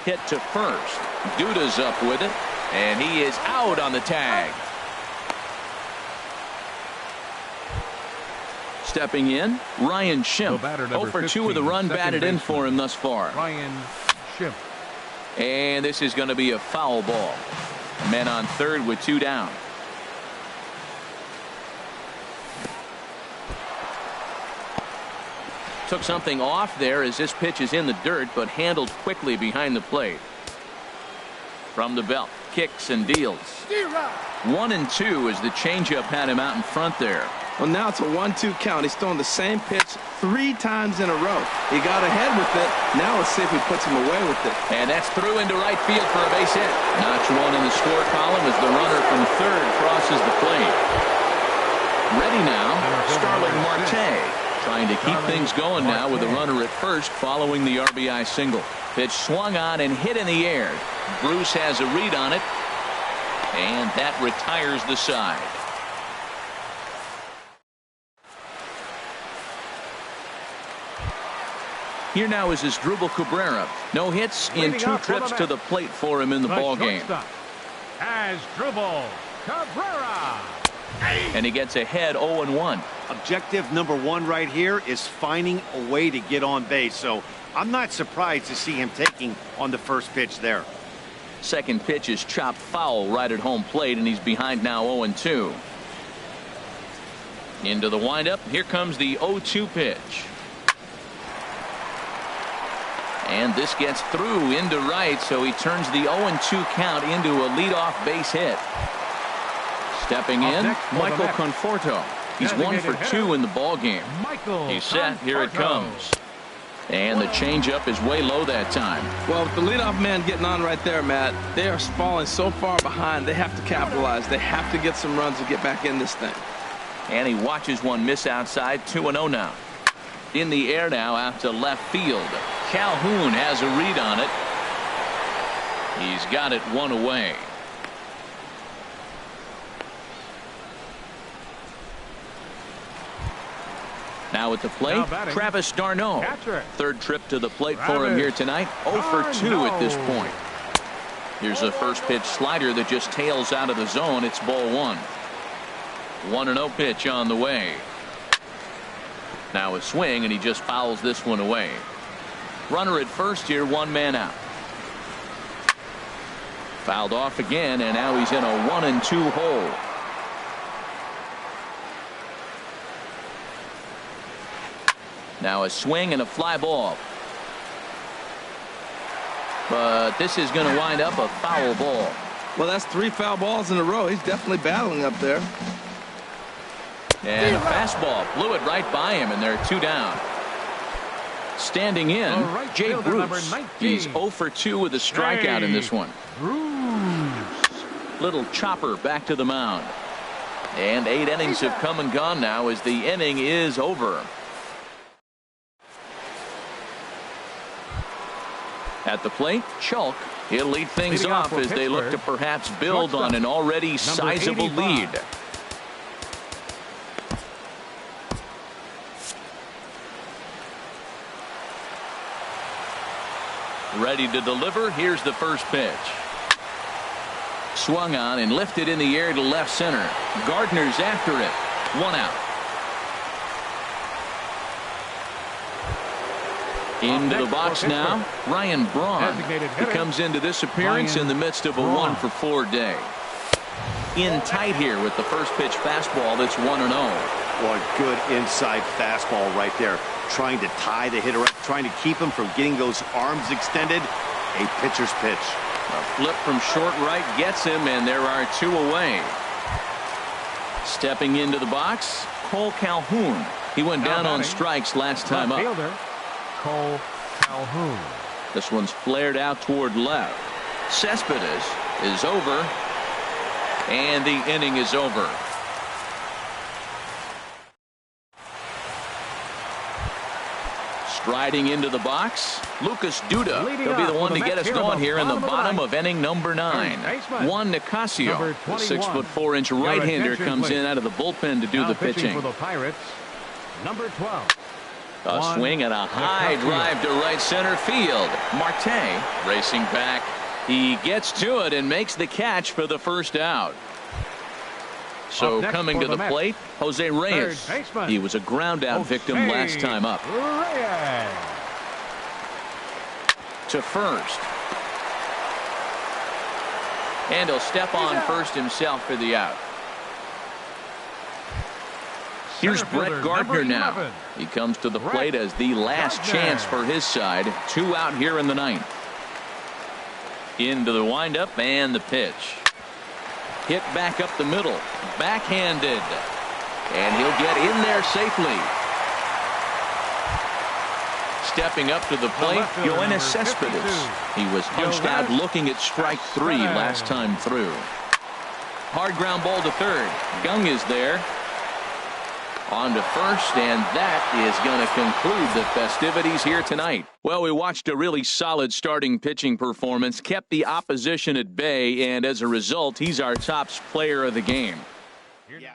S1: Hit to first. Duda's up with it, and he is out on the tag. Stepping in, Ryan
S2: The
S1: Schimpf.
S2: batter,
S1: 0
S2: number
S1: for 2 with a
S2: 15,
S1: run
S2: second
S1: batted in
S2: baseman.
S1: for him thus far.
S2: Ryan Schimpf.
S1: And this is going to be a foul ball. Men on third with 2 down. Took something off there as this pitch is in the dirt, but handled quickly behind the plate. From the belt, kicks and deals. 1-2 as the changeup had him out in front there.
S3: Well, now it's a 1-2 count. He's throwing the same pitch 3 times in a row. He got ahead with it. Now let's see if he puts him away with it.
S1: And that's through into right field for a base hit. Notch 1 in the score column as the runner from third crosses the plate. Ready now, Starling Marte. Trying to keep things going now with the runner at first following the RBI single. Pitch swung on and hit in the air. Bruce has a read on it. And that retires the side. Here now is Asdrubal Cabrera. No hits in 2 trips to the plate for him in the ball game.
S2: Asdrubal Cabrera.
S1: And he gets ahead 0-1.
S4: Objective number 1 right here is finding a way to get on base. So I'm not surprised to see him taking on the first pitch there.
S1: Second pitch is chopped foul right at home plate, and he's behind now 0-2. Into the windup. Here comes the 0-2 pitch. And this gets through into right, so he turns the 0-2 count into a leadoff base hit. Stepping in, Michael Conforto. He's 1 for 2 in the ball game. He's set. Here it comes. And the changeup is way low that time.
S3: Well, with the leadoff man getting on right there, Matt, they are falling so far behind. They have to capitalize. They have to get some runs to get back in this thing.
S1: And he watches one miss outside. 2-0 now. In the air now out to left field. Calhoun has a read on it. He's got it 1 away. Now at the plate, Travis d'Arnaud. Third trip to the plate for him here tonight. 0 for 2 at this point. Here's a first pitch slider that just tails out of the zone. It's ball 1. 1-0 pitch on the way. Now a swing, and he just fouls this one away. Runner at first here, 1 man out. Fouled off again, and now he's in a 1-2 hole. Now a swing and a fly ball. But this is going to wind up a foul ball.
S3: Well, that's 3 foul balls in a row. He's definitely battling up there.
S1: And a fastball blew it right by him, and there are 2 down. Standing in, Jay Bruce. He's 0 for 2 with a strikeout in this one. Little chopper back to the mound. And 8 innings have come and gone now as the inning is over. At the plate, Chalk. He'll lead things off as they look to perhaps build on an already sizable lead. Ready to deliver. Here's the first pitch. Swung on and lifted in the air to left center. Gardner's after it. 1 out. Into the box now, Ryan Braun. He comes into this appearance in the midst of a 1 for 4 day. In tight here with the first pitch fastball that's 1-0.
S4: Well, a good inside fastball right there. Trying to tie the hitter up, trying to keep him from getting those arms extended. A pitcher's pitch.
S1: A flip from short right gets him, and there are 2 away. Stepping into the box, Cole Calhoun. He went down on strikes last time up.
S2: Cole Calhoun.
S1: This one's flared out toward left. Cespedes is over, and the inning is over. Striding into the box, Lucas Duda. He'll be the one to get us going here in the bottom of inning number 9. Juan Nicasio, the 6'4" right-hander, comes in out of the bullpen to do the pitching.
S2: For the Pirates, number 12.
S1: A swing and a high drive to right center field. Marte racing back. He gets to it and makes the catch for the first out. So
S2: Up next
S1: coming
S2: for
S1: to the
S2: Mets,
S1: plate, Jose Reyes.
S2: third baseman,
S1: He was a ground out victim
S2: Jose
S1: last time up.
S2: Reyes.
S1: To first. And he'll step on first himself for the out. Here's
S2: Center
S1: Brett
S2: fielder,
S1: Gardner
S2: number
S1: now.
S2: 11.
S1: He comes to the
S2: Brett
S1: plate as the last
S2: Gardner.
S1: chance for his side. 2 out here in the ninth. Into the windup and the pitch. Hit back up the middle. Backhanded. And he'll get in there safely. Stepping up to the plate,
S2: left fielder,
S1: Yoenis
S2: number
S1: Cespedes.
S2: 52.
S1: He was punched out
S2: Yoenis
S1: looking at strike 3
S2: Cespedes.
S1: last time through. Hard ground ball to third. Gung is there. On to first, and that is going to conclude the festivities here tonight. Well, we watched a really solid starting pitching performance, kept the opposition at bay, and as a result, he's our top player of the game.
S4: Yeah.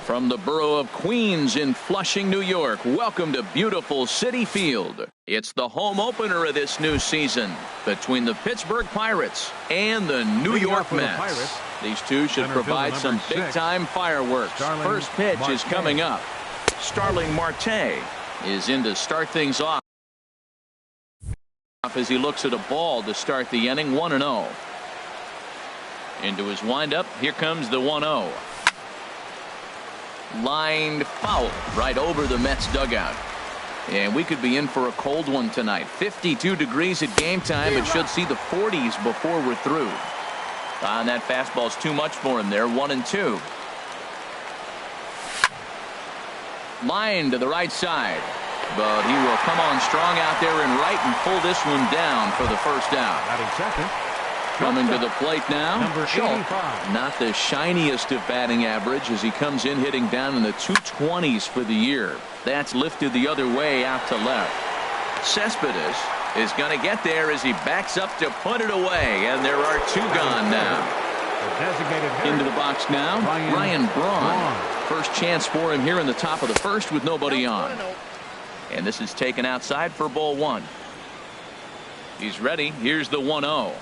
S1: From the borough of Queens in Flushing, New York, welcome to beautiful Citi Field. It's the home opener of this new season between the Pittsburgh Pirates and the New York Mets. These two should provide some big-time fireworks. First pitch is coming up. Starling Marte is in to start things off as he looks at a ball to start the inning. 1-0. Into his windup. Here comes the 1-0. Lined foul right over the Mets dugout. And we could be in for a cold one tonight. 52 degrees at game time. It should see the 40s before we're through. And that fastball's too much for him there. 1-2. Line to the right side. But he will come on strong out there and right and pull this one down for the first out.
S2: Second.
S1: Coming to the plate now,
S2: Number
S1: Schultz.
S2: 85.
S1: Not the shiniest of batting average as he comes in hitting down in the 220s for the year. That's lifted the other way out to left. Cespedes is going to get there as he backs up to put it away, and there are two gone now. Into the box now, Ryan Braun. First chance for him here in the top of the first with nobody on. And this is taken outside for ball one. He's ready. Here's the 1-0.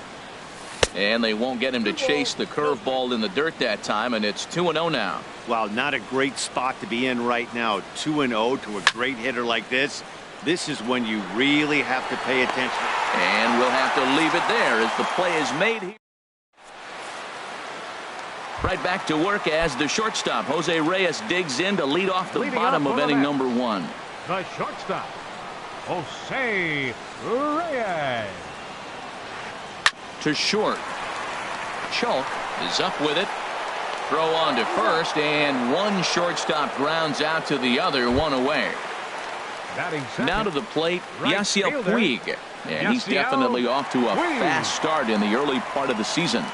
S1: And they won't get him to chase the curveball in the dirt that time, and it's 2-0 now.
S4: Wow, not a great spot to be in right now. 2-0 to a great hitter like this. This is when you really have to pay attention.
S1: And we'll have to leave it there as the play is made here. Right back to work as the shortstop, Jose Reyes, digs in to lead off the bottom of inning number one.
S2: The shortstop, Jose Reyes.
S1: To short. Schultz is up with it. Throw on to first, and one shortstop grounds out to the other, one away. Now to the plate, Yasiel Puig. And he's definitely off to a fast start in the early part of the season.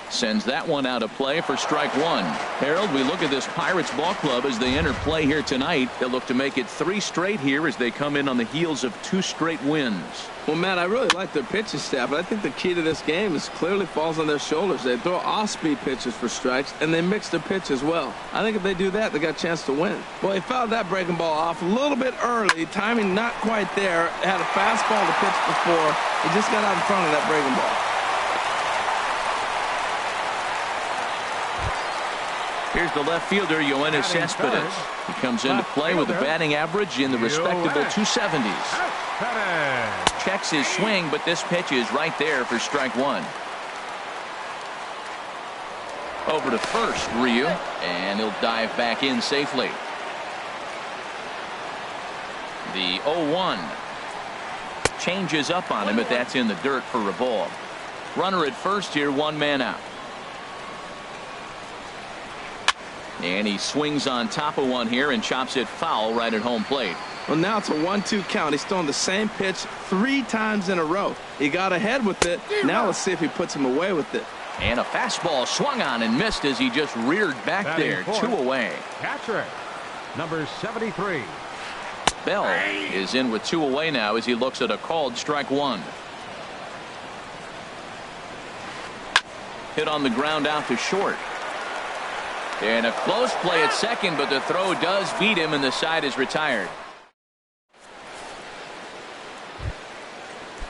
S1: Sends that one out of play for strike one. Harold, we look at this Pirates ball club as they enter play here tonight. They'll look to make it 3 straight here as they come in on the heels of 2 straight wins.
S3: Well, Matt, I really like their pitching staff, but I think the key to this game is clearly falls on their shoulders. They throw off-speed pitches for strikes, and they mix their pitch as well. I think if they do that, they got a chance to win. Well, he fouled that breaking ball off a little bit early. Timing not quite there. Had a fastball to pitch before. He just got out in front of that breaking ball.
S1: Here's the left fielder, Yoenis Cespedes. He comes into play with a batting average in the respectable 270s. Checks his swing, but this pitch is right there for strike one. Over to first, Ryu, and he'll dive back in safely. The 0-1 changes up on him, but that's in the dirt for a ball. Runner at first here, 1 man out. And he swings on top of one here and chops it foul right at home plate.
S3: Well, now it's a 1-2 count. He's throwing the same pitch 3 times in a row. He got ahead with it. Now let's see if he puts him away with it.
S1: And a fastball swung on and missed as he just reared back there. 2 away.
S2: Catcher, number 73.
S1: Bell is in with 2 away now as he looks at a called strike one. Hit on the ground out to short. And a close play at second, but the throw does beat him and the side is retired.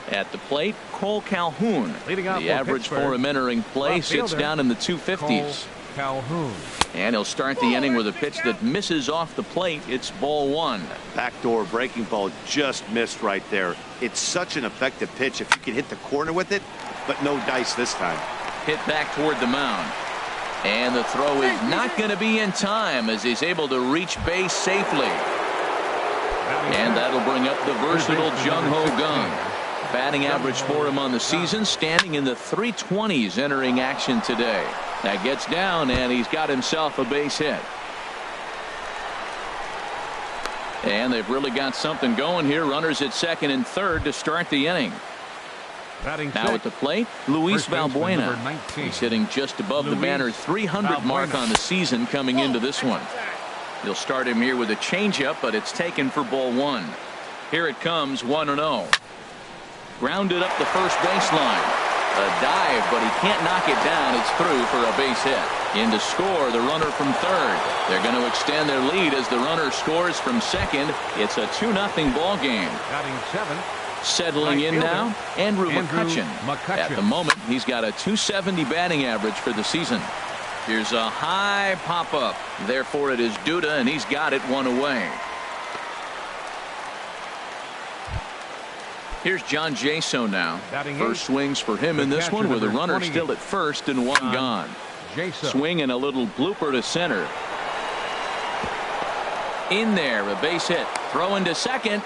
S1: At the plate, Cole Calhoun. The average for him entering play sits down in the 250s.
S2: Calhoun.
S1: And he'll start the inning with a pitch that misses off the plate. It's ball one.
S4: Backdoor breaking ball just missed right there. It's such an effective pitch if you can hit the corner with it, but no dice this time.
S1: Hit back toward the mound. And the throw is not going to be in time as he's able to reach base safely. And that'll bring up the versatile Jung Ho Kang. Batting average for him on the season standing in the 320s entering action today. That gets down and he's got himself a base hit. And they've really got something going here. Runners at second and third to start the inning. Now at the plate, Luis Valbuena. He's hitting just above the banner 300 mark on the season coming into this one. They'll start him here with a changeup, but it's taken for ball one. Here it comes, 1-0. Grounded up the first baseline. A dive, but he can't knock it down. It's through for a base hit. In to score, the runner from third. They're going to extend their lead as the runner scores from second. It's a 2-0 ball game.
S2: Batting seventh.
S1: Settling in now, Andrew McCutchen.
S2: McCutchen.
S1: At the moment, he's got a .270 batting average for the season. Here's a high pop-up. Therefore, it is Duda, and he's got it one away. Here's John Jaso now. First swings for him in this one with a runner still at first and one gone. Swing and a little blooper to center. In there, a base hit. Throw into second.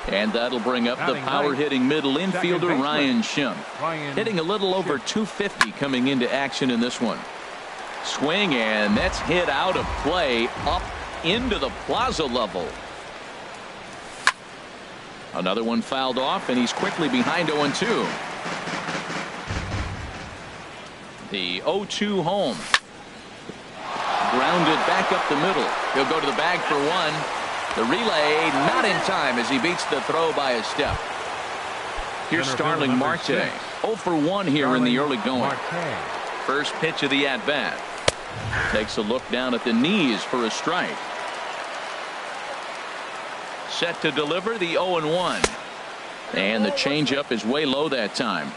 S1: And that'll bring up the power-hitting middle infielder Ryan Schimpf. Hitting a little over .250 coming into action in this one. Swing, and that's hit out of play up into the plaza level. Another one fouled off, and he's quickly behind 0-2. The 0-2 home. Grounded back up the middle. He'll go to the bag for one. The relay not in time as he beats the throw by a step. Here's Starling Marte. 0 for 1 here in the early going. First pitch of the at-bat. Takes a look down at the knees for a strike. Set to deliver the 0-1. And the changeup is way low that time.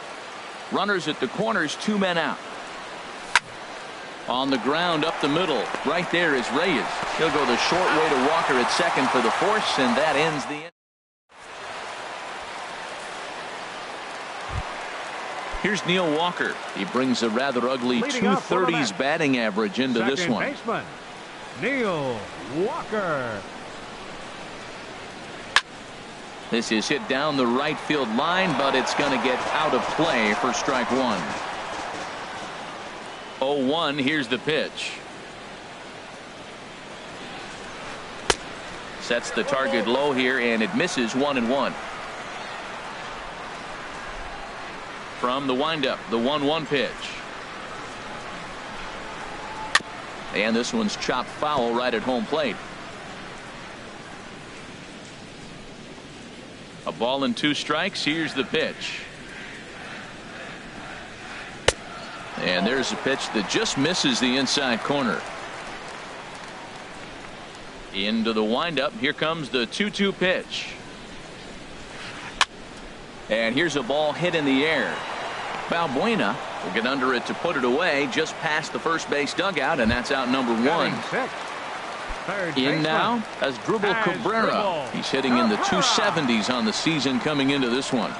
S1: Runners at the corners, 2 men out. On the ground up the middle. Right there is Reyes. He'll go the short way to Walker at second for the force, and that ends the inning. Here's Neil Walker. He brings a rather ugly .230s batting average into this one.
S2: Baseman, Neil Walker.
S1: This is hit down the right field line, but it's going to get out of play for strike one. 0-1. Here's the pitch. Sets the target low here, and it misses 1-1. From the windup, the 1-1 pitch. And this one's chopped foul right at home plate. A ball and 2 strikes. Here's the pitch. And there's a pitch that just misses the inside corner. Into the windup. Here comes the 2-2 pitch. And here's a ball hit in the air. Balbuena will get under it to put it away just past the first base dugout, and that's out number 1. In now as Asdrubal Cabrera. He's hitting in the 270s on the season coming into this one.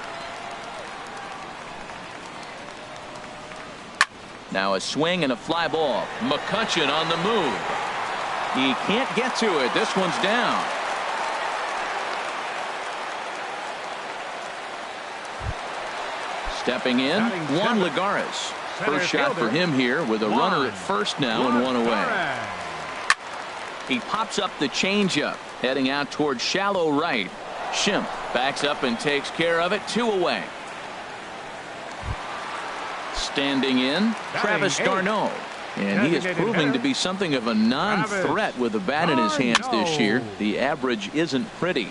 S1: Now a swing and a fly ball. McCutchen on the move. He can't get to it. This one's down. Stepping in, Juan Lagares. First shot for him here with a runner at first now and 1 away. He pops up the changeup, heading out towards shallow right. Schimpf backs up and takes care of it. 2 away. Standing in, Travis d'Arnaud. And he is proving to be something of a non-threat with the bat in his hands this year. The average isn't pretty.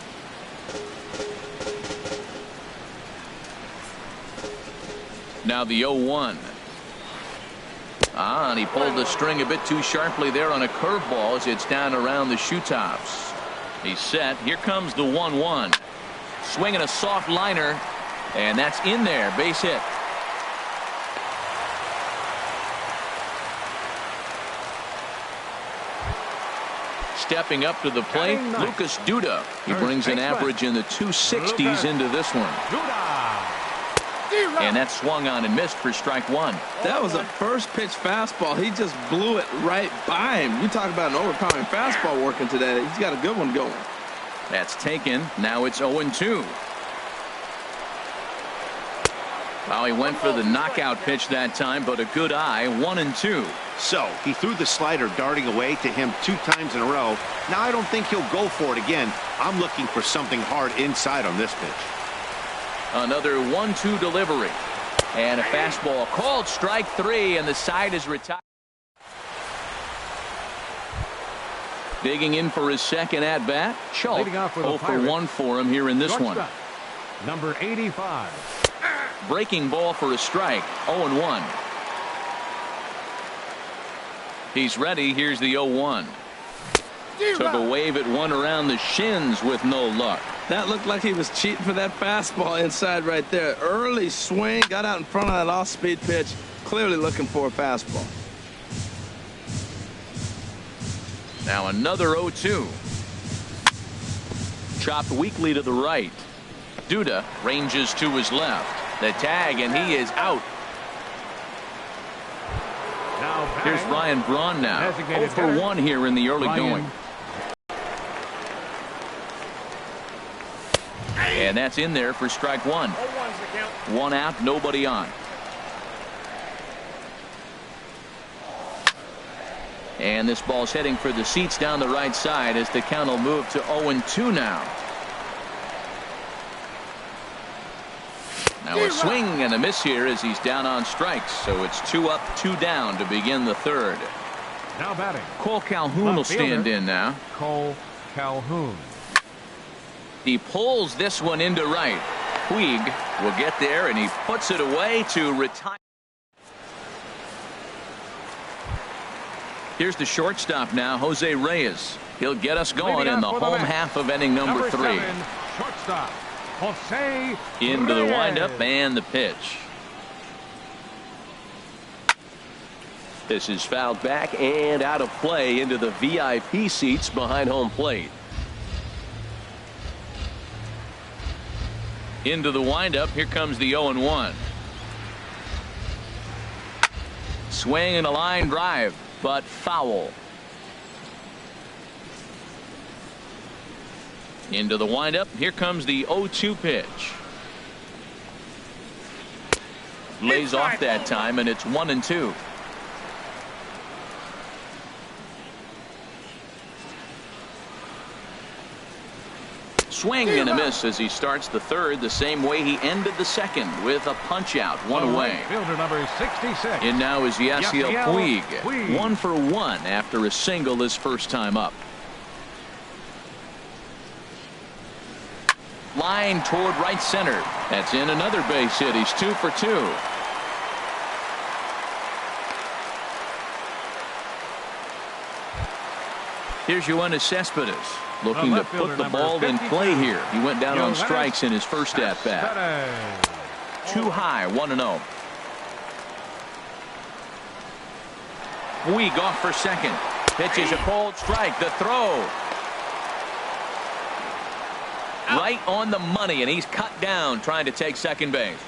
S1: Now the 0-1. And he pulled the string a bit too sharply there on a curveball as it's down around the shoe tops. He's set. Here comes the 1-1. Swinging a soft liner, and that's in there. Base hit. Stepping up to the plate, Lucas Duda. He brings an average in the 260s into this one. And that swung on and missed for strike 1.
S3: That was a first pitch fastball. He just blew it right by him. You talk about an overpowering fastball working today. He's got a good one going.
S1: That's taken. Now it's 0-2. Well, he went for the knockout pitch that time, but a good eye. 1-2.
S4: So he threw the slider darting away to him 2 times in a row. Now I don't think he'll go for it again. I'm looking for something hard inside on this pitch.
S1: Another 1-2 delivery. And a fastball called strike 3, and the side is retired. Digging in for his second at bat, Schultz. 0 for 1 for him here in this one.
S2: Number 85.
S1: Breaking ball for a strike. 0-1. He's ready. Here's the 0-1. Took a wave at one around the shins with no luck.
S3: That looked like he was cheating for that fastball inside right there. Early swing, got out in front of that off-speed pitch. Clearly looking for a fastball.
S1: Now another 0-2. Chopped weakly to the right. Duda ranges to his left. The tag, and he is out. Here's Ryan Braun now. 0 for 1 here in the early going. And that's in there for strike one. 1 out, nobody on. And this ball's heading for the seats down the right side as the count will move to 0-2 now. Now a swing and a miss here as he's down on strikes. So it's 2 up, 2 down to begin the third.
S2: Now batting.
S1: Cole Calhoun will stand in now.
S2: Cole Calhoun.
S1: He pulls this one into right. Puig will get there, and he puts it away to retire. Here's the shortstop now, Jose Reyes. He'll get us going in the home half of inning number 3.
S2: 7, shortstop, Jose
S1: Into the
S2: Reyes.
S1: windup and the pitch. This is fouled back and out of play into the VIP seats behind home plate. Into the windup. Here comes the 0-1. Swing and a line drive, but foul. Into the windup. Here comes the 0-2 pitch. Lays off that time, and it's 1-2. Swing and a miss as he starts the third the same way he ended the second with a punch out, 1 away.
S2: Fielder number 66.
S1: In now is Yasiel Puig.
S2: Puig.
S1: 1 for 1 after a single his first time up. Line toward right center. That's in another base hit. He's 2 for 2. Here's Yoenis Cespedes looking to put the ball in play here. He went down on strikes in his first at bat. Too high, 1-0. Puig off for second. Pitches a cold strike. The throw. Right on the money, and he's cut down trying to take second base.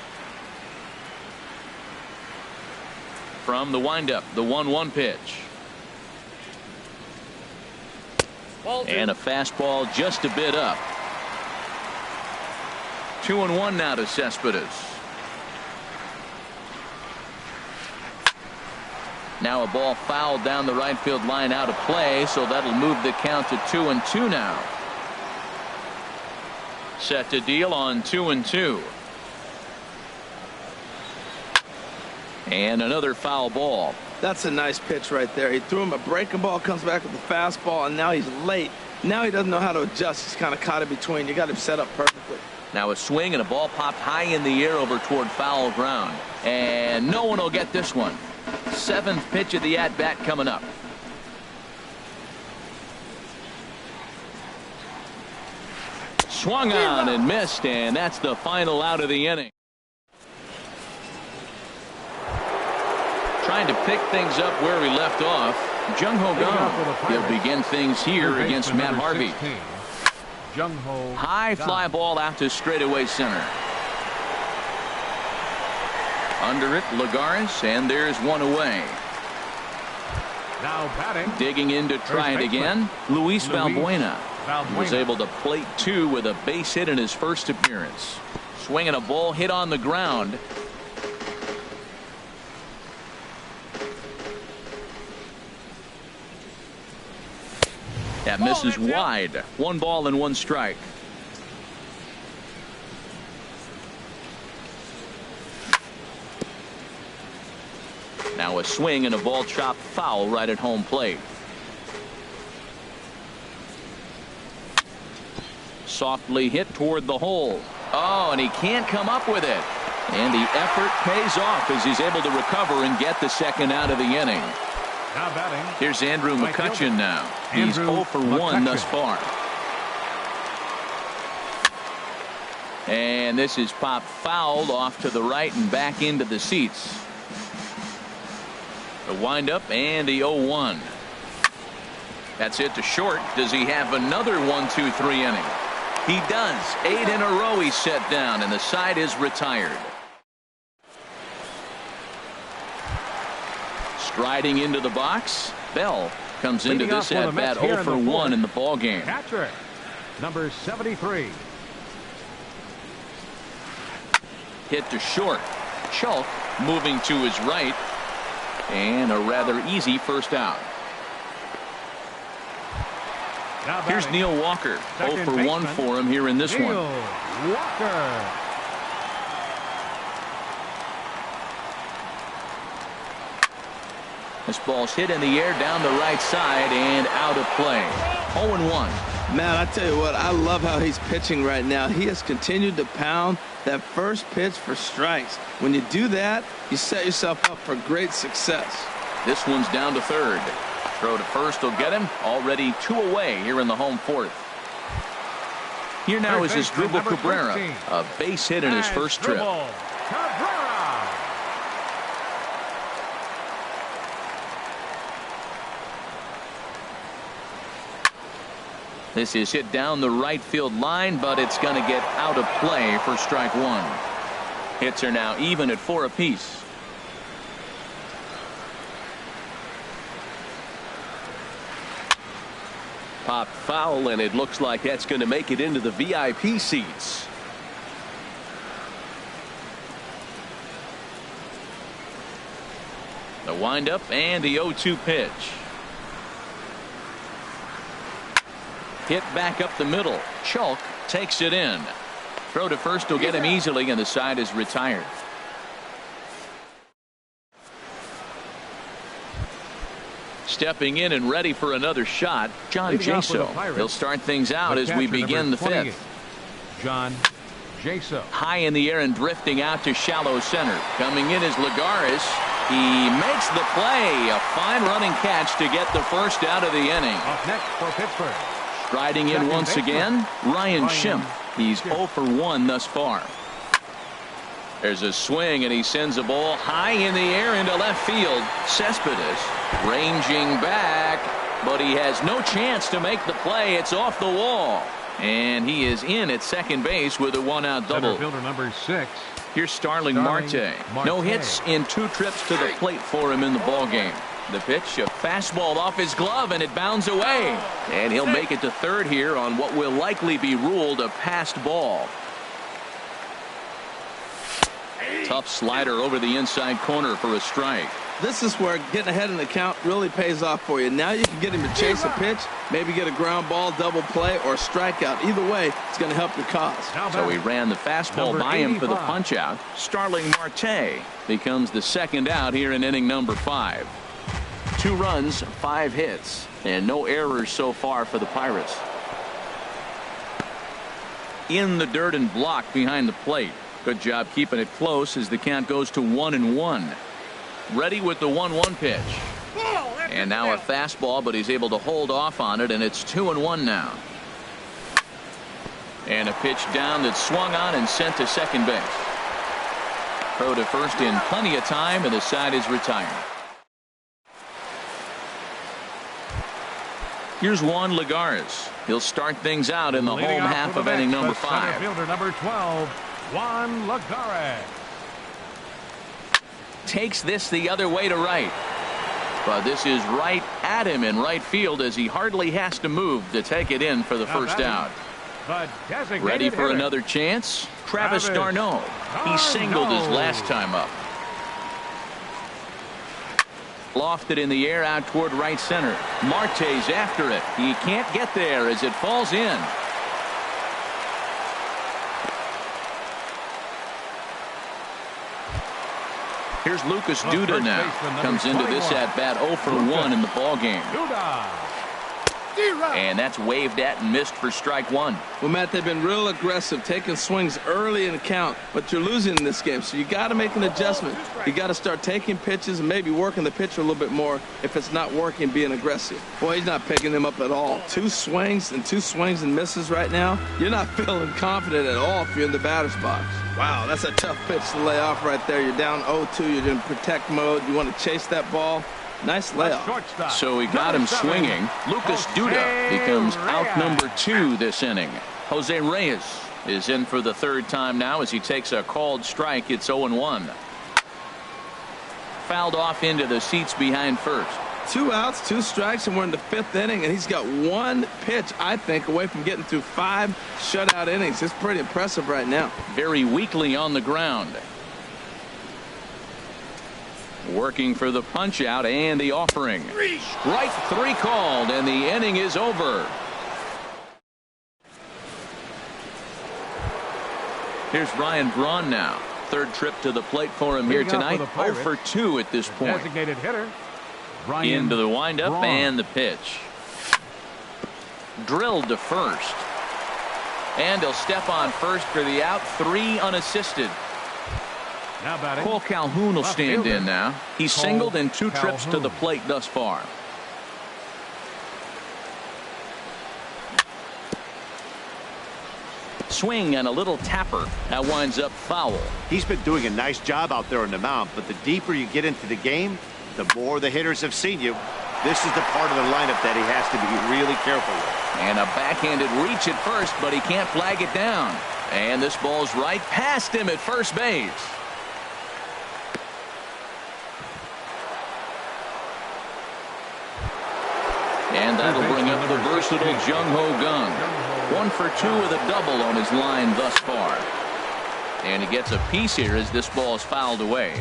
S1: From the windup, the 1-1 pitch. And a fastball just a bit up. 2-1 now to Cespedes. Now a ball fouled down the right field line out of play, so that'll move the count to 2-2 now. Set to deal on 2-2. And another foul ball.
S3: That's a nice pitch right there. He threw him a breaking ball, comes back with a fastball, and now he's late. Now he doesn't know how to adjust. He's kind of caught in between. You got him set up perfectly.
S1: Now a swing and a ball popped high in the air over toward foul ground. And no one will get this one. 7th pitch of the at-bat coming up. Swung on and missed, and that's the final out of the inning. Trying to pick things up where we left off. Jung Ho Kang. He'll begin things here against Matt Harvey. High fly ball out to straightaway center. Under it, Lagares, and there's 1 away.
S2: Now batting.
S1: Digging in to try it again, Luis Valbuena. Was able to plate 2 with a base hit in his first appearance. Swinging a ball hit on the ground. That misses wide. 1 ball and 1 strike. Now a swing and a ball chopped foul right at home plate. Softly hit toward the hole. Oh, and he can't come up with it. And the effort pays off as he's able to recover and get the second out of the inning.
S2: Now batting.
S1: Here's Andrew McCutchen now. He's 0 for 1 thus far. And this is popped foul off to the right and back into the seats. The windup and the 0-1. That's it to short. Does he have another 1-2-3 inning? He does. 8 in a row he's set down, and the side is retired. Striding into the box, Bell comes into this at bat 0 for 1 in the ball game.
S2: Catcher, number 73.
S1: Hit to short. Chalk moving to his right, and a rather easy first out. Here's Neil Walker. 0 for 1 for him here in this one.
S2: Walker.
S1: This ball's hit in the air down the right side and out of play. 0-1.
S3: Man, I tell you what, I love how he's pitching right now. He has continued to pound that first pitch for strikes. When you do that, you set yourself up for great success.
S1: This one's down to third. Throw to first will get him. Already 2 away here in the home fourth. Here now is Asdrubal Cabrera, a base hit in his first trip. This is hit down the right field line, but it's going to get out of play for strike one. Hits are now even at 4 apiece.
S5: Popped foul, and it looks like that's going to make it into the VIP seats.
S1: The windup and the 0-2 pitch. Hit back up the middle. Chalk takes it in. Throw to first will get him easily, and the side is retired. Stepping in and ready for another shot, John Jaso. He'll start things out as we begin the fifth.
S2: John Jaso.
S1: High in the air and drifting out to shallow center. Coming in is Lagares. He makes the play. A fine running catch to get the first out of the inning.
S2: Up next for Pittsburgh.
S1: Striding in once again, Ryan Schimpf. He's 0 for 1 thus far. There's a swing, and he sends a ball high in the air into left field. Cespedes ranging back, but he has no chance to make the play. It's off the wall, and he is in at second base with a 1-out double.
S2: Center fielder number 6.
S1: Here's Starling Marte. No hits in 2 trips to the plate for him in the ball game. The pitch, a fastball off his glove, and it bounds away. And he'll make it to third here on what will likely be ruled a passed ball. Tough slider over the inside corner for a strike.
S3: This is where getting ahead in the count really pays off for you. Now you can get him to chase a pitch, maybe get a ground ball, double play, or strikeout. Either way, it's going to help your cause.
S1: So he ran the fastball by him for the punch out. Starling Marte becomes the second out here in inning number 5. 2 runs, 5 hits, and no errors so far for the Pirates. In the dirt and blocked behind the plate. Good job keeping it close as the count goes to 1-1. Ready with the 1-1 pitch. And now a fastball, but he's able to hold off on it, and it's 2-1 now. And a pitch down that's swung on and sent to second base. Throw to first in plenty of time, and the side is retired. Here's Juan Lagares. He'll start things out in the home half of inning number 5.
S2: Center fielder number 12, Juan Lagares.
S1: Takes this the other way to right. But this is right at him in right field as he hardly has to move to take it in for the first out. Ready for another chance? Travis d'Arnaud. He singled his last time up. Lofted in the air out toward right center. Marte's after it. He can't get there as it falls in. Here's Lucas Duda now. Comes into this at bat 0 for 1 in the ball game. And that's waved at and missed for strike one.
S3: Well, Matt, they've been real aggressive, taking swings early in the count, but you're losing in this game, so you got to make an adjustment. You got to start taking pitches and maybe working the pitcher a little bit more if it's not working, being aggressive. Boy, he's not picking them up at all. Two swings and misses right now. You're not feeling confident at all if you're in the batter's box. Wow, that's a tough pitch to lay off right there. You're down 0-2. You're in protect mode. You want to chase that ball. Nice layoff.
S1: So he got him swinging. Lucas Duda becomes out number 2 this inning. Jose Reyes is in for the third time now as he takes a called strike. It's 0-1. Fouled off into the seats behind first.
S3: 2 outs, 2 strikes, and we're in the 5th inning, and he's got 1 pitch, I think, away from getting through 5 shutout innings. It's pretty impressive right now.
S1: Very weakly on the ground. Working for the punch out and the offering. Strike 3 called, and the inning is over. Here's Ryan Braun now. Third trip to the plate for him here tonight. 0 for 2 at this point.
S2: Designated hitter.
S1: Into the windup and the pitch. Drilled to first. And he'll step on first for the out. 3 unassisted.
S2: Now batting.
S1: Cole Calhoun will stand in now. He's singled in 2 trips to the plate thus far. Swing and a little tapper. That winds up foul.
S4: He's been doing a nice job out there on the mound, but the deeper you get into the game, the more the hitters have seen you. This is the part of the lineup that he has to be really careful with.
S1: And a backhanded reach at first, but he can't flag it down. And this ball's right past him at first base. And that'll bring up the versatile Jung-Ho Kang. 1 for 2 with a double on his line thus far. And he gets a piece here as this ball is fouled away.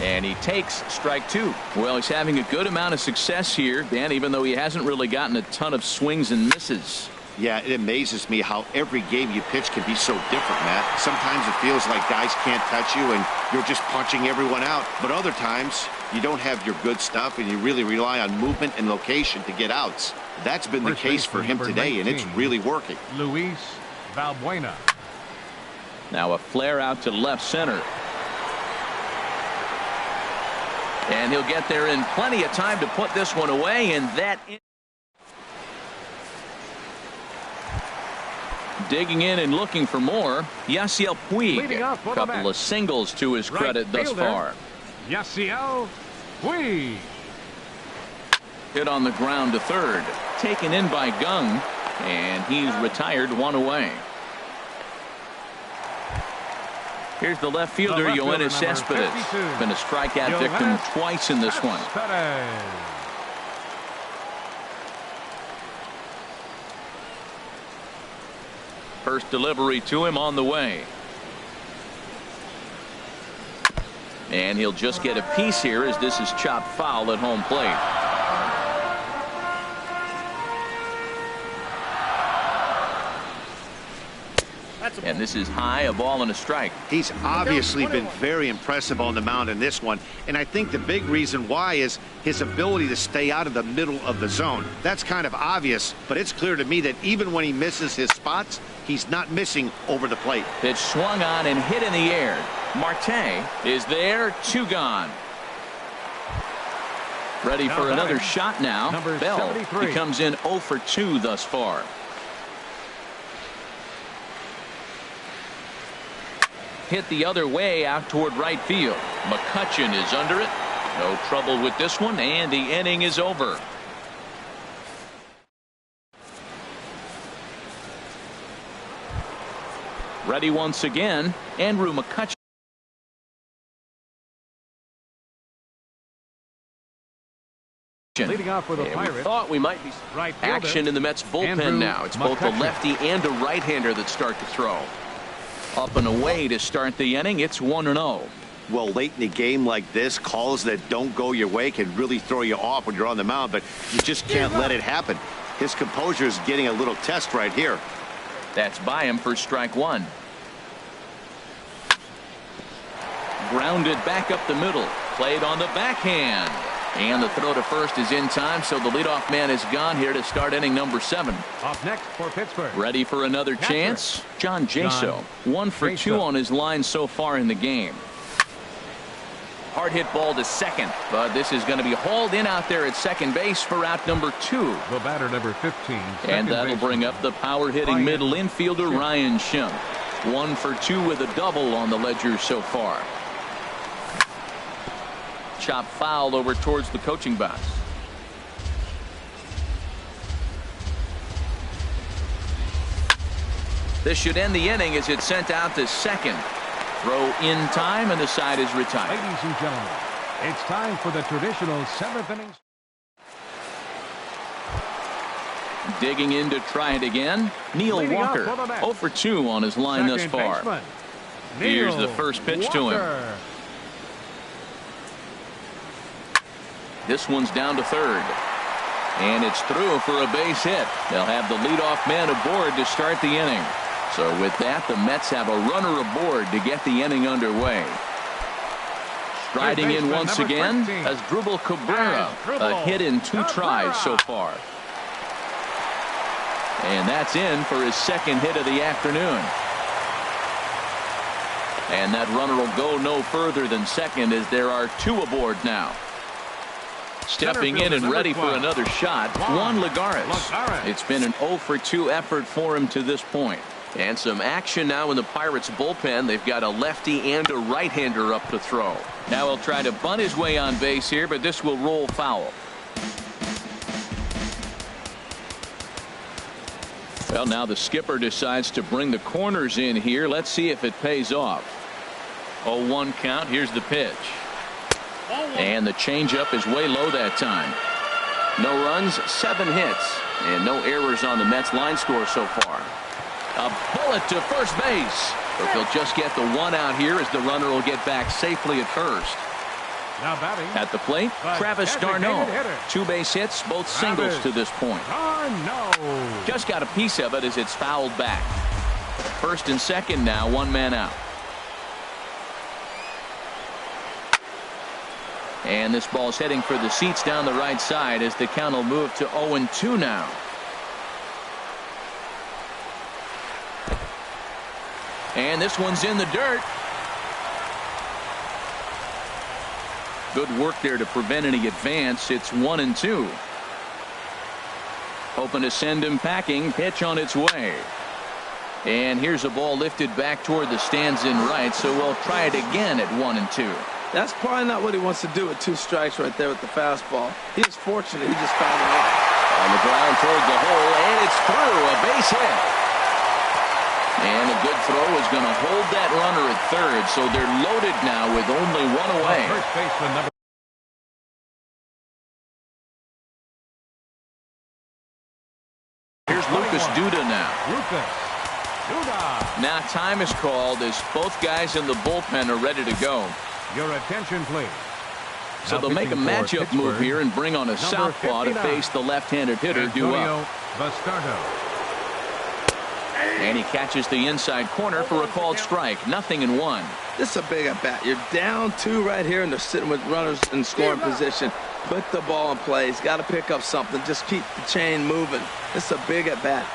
S1: And he takes strike 2. Well, he's having a good amount of success here, Dan, even though he hasn't really gotten a ton of swings and misses.
S4: Yeah, it amazes me how every game you pitch can be so different, Matt. Sometimes it feels like guys can't touch you and you're just punching everyone out. But other times, you don't have your good stuff and you really rely on movement and location to get outs. That's been the case for him today, and it's really working.
S2: Luis Valbuena.
S1: Now a flare out to left center. And he'll get there in plenty of time to put this one away, and that... Digging in and looking for more, Yasiel Puig. A couple of singles to his credit thus far.
S2: Yasiel Puig.
S1: Hit on the ground to third. Taken in by Kang, and he's retired 1 away. Here's the left fielder, Yoenis Cespedes. Been a strikeout victim twice in this one. First delivery to him on the way. And he'll just get a piece here as this is chopped foul at home plate. And this is high, a ball and a strike.
S4: He's obviously been very impressive on the mound in this one, and I think the big reason why is his ability to stay out of the middle of the zone. That's kind of obvious, but it's clear to me that even when he misses his spots, he's not missing over the plate.
S1: Pitch swung on and hit in the air. Marte is there, 2 gone. Ready for another shot now. Bell, he comes in 0 for 2 thus far. Hit the other way out toward right field. McCutchen is under it. No trouble with this one, and the inning is over. Ready once again, Andrew McCutchen.
S2: Leading off with a Pirate.
S5: We thought we might be
S1: Action in the Mets bullpen now. It's both a lefty and a right-hander that start to throw. Up and away to start the inning. It's 1-0.
S4: Well, late in the game like this, calls that don't go your way can really throw you off when you're on the mound, but you just can't let it happen. His composure is getting a little test right here.
S1: That's by him for strike 1. Grounded back up the middle. Played on the backhand. And the throw to first is in time, so the leadoff man is gone here to start inning number 7.
S2: Up next for Pittsburgh.
S1: Ready for another chance? John Jaso. 1 for 2 on his line so far in the game. Hard hit ball to second, but this is going to be hauled in out there at second base for out number 2.
S2: The batter number 15.
S1: And that'll bring up the power hitting middle infielder Ryan Schimpf. 1 for 2 with a double on the ledger so far. Chop foul over towards the coaching box. This should end the inning as it's sent out to second. Throw in time, and the side is retired.
S2: Ladies and gentlemen, it's time for the traditional 7th inning.
S1: Digging in to try it again. Neil
S2: Leading
S1: Walker,
S2: up for the
S1: 0 for 2 on his line thus far.
S2: Baseman,
S1: Here's
S2: Neil
S1: the first pitch to
S2: Walker.
S1: him. This one's down to third. And it's through for a base hit. They'll have the leadoff man aboard to start the inning. So with that, the Mets have a runner aboard to get the inning underway. Striding in once again as Asdrubal Cabrera, a hit in 2 tries so far. And that's in for his second hit of the afternoon. And that runner will go no further than second as there are 2 aboard now. Stepping in and ready for another shot, Juan Lagares. It's been an 0 for 2 effort for him to this point. And some action now in the Pirates bullpen. They've got a lefty and a right-hander up to throw. Now he'll try to bunt his way on base here, but this will roll foul. Well, now the skipper decides to bring the corners in here. Let's see if it pays off. 0-1 count. Here's the pitch. And the changeup is way low that time. No runs, 7 hits, and no errors on the Mets line score so far. A bullet to first base. But they'll just get the 1 out here as the runner will get back safely at first.
S2: Now batting
S1: at the plate, Travis d'Arnaud. 2 base hits, both singles to this point. Just got a piece of it as it's fouled back. First and second now, 1 man out. And this ball's heading for the seats down the right side as the count will move to 0-2 now. And this one's in the dirt. Good work there to prevent any advance. It's 1-2. Hoping to send him packing. Pitch on its way. And here's a ball lifted back toward the stands in right, so we'll try it again at 1-2.
S3: That's probably not what he wants to do with 2 strikes right there with the fastball. He was fortunate. He just found it out.
S1: On the ground toward the hole, and it's through. A base hit. And a good throw is going to hold that runner at third, so they're loaded now with only 1 away.
S2: First baseman number.
S1: Here's Lucas Duda now.
S2: Lucas Duda.
S1: Now time is called as both guys in the bullpen are ready to go.
S2: Your attention, please.
S1: So they'll make a matchup move here and bring on a southpaw to face the left-handed hitter due up. And he catches the inside corner for a called strike. 0-1.
S3: This is a big at bat. You're down 2 right here, and they're sitting with runners in scoring position. Put the ball in play. He's got to pick up something. Just keep the chain moving. This is a big at bat.